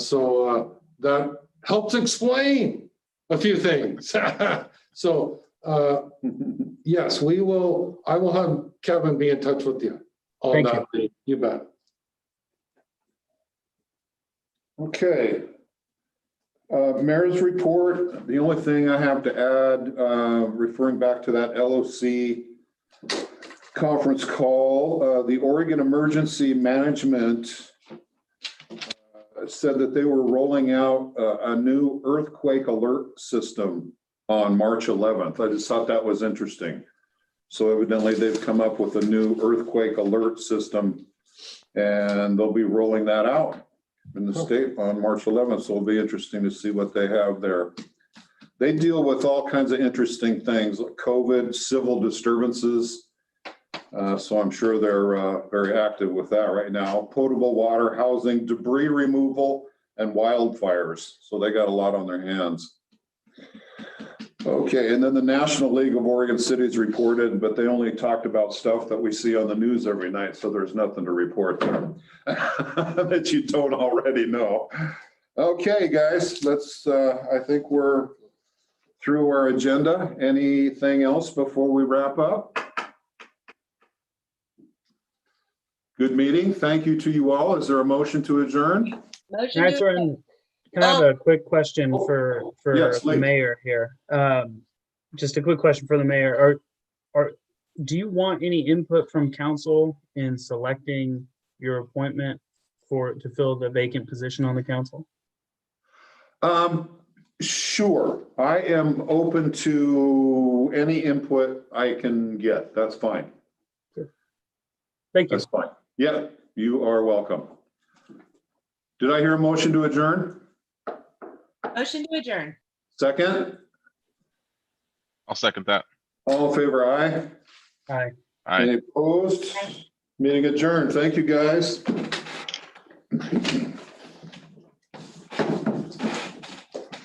so that helps explain a few things. So yes, I will have Kevin be in touch with you on Thank that. You bet. Okay. Mayor's report, the only thing I have to add, referring back to that LOC conference call, the Oregon Emergency Management said that they were rolling out a new earthquake alert system on March 11th. I just thought that was interesting. So evidently they've come up with a new earthquake alert system, and they'll be rolling that out in the state on March 11th. So it'll be interesting to see what they have there. They deal with all kinds of interesting things like COVID, civil disturbances. So I'm sure they're very active with that right now. Potable water, housing, debris removal, and wildfires. So they got a lot on their hands. Okay, and then the National League of Oregon Cities reported, but they only talked about stuff that we see on the news every night, so there's nothing to report there that you don't already know. Okay, guys, let's, I think we're through our agenda. Anything else before we wrap up? Good meeting. Thank you to you all. Is there a motion to adjourn? Motion Can I to throw in, can I have a quick question for Yes, the please. mayor here? Just a quick question for the mayor. Do you want any input from council in selecting your appointment to fill the vacant position on the council? Sure. I am open to any input I can get. That's fine. Thank you. That's fine. Yeah, you are welcome. Did I hear a motion to adjourn? Motion to adjourn. Second? I'll second that. All in favor, aye? Aye. Aye. Any opposed? Meeting adjourned. Thank you, guys.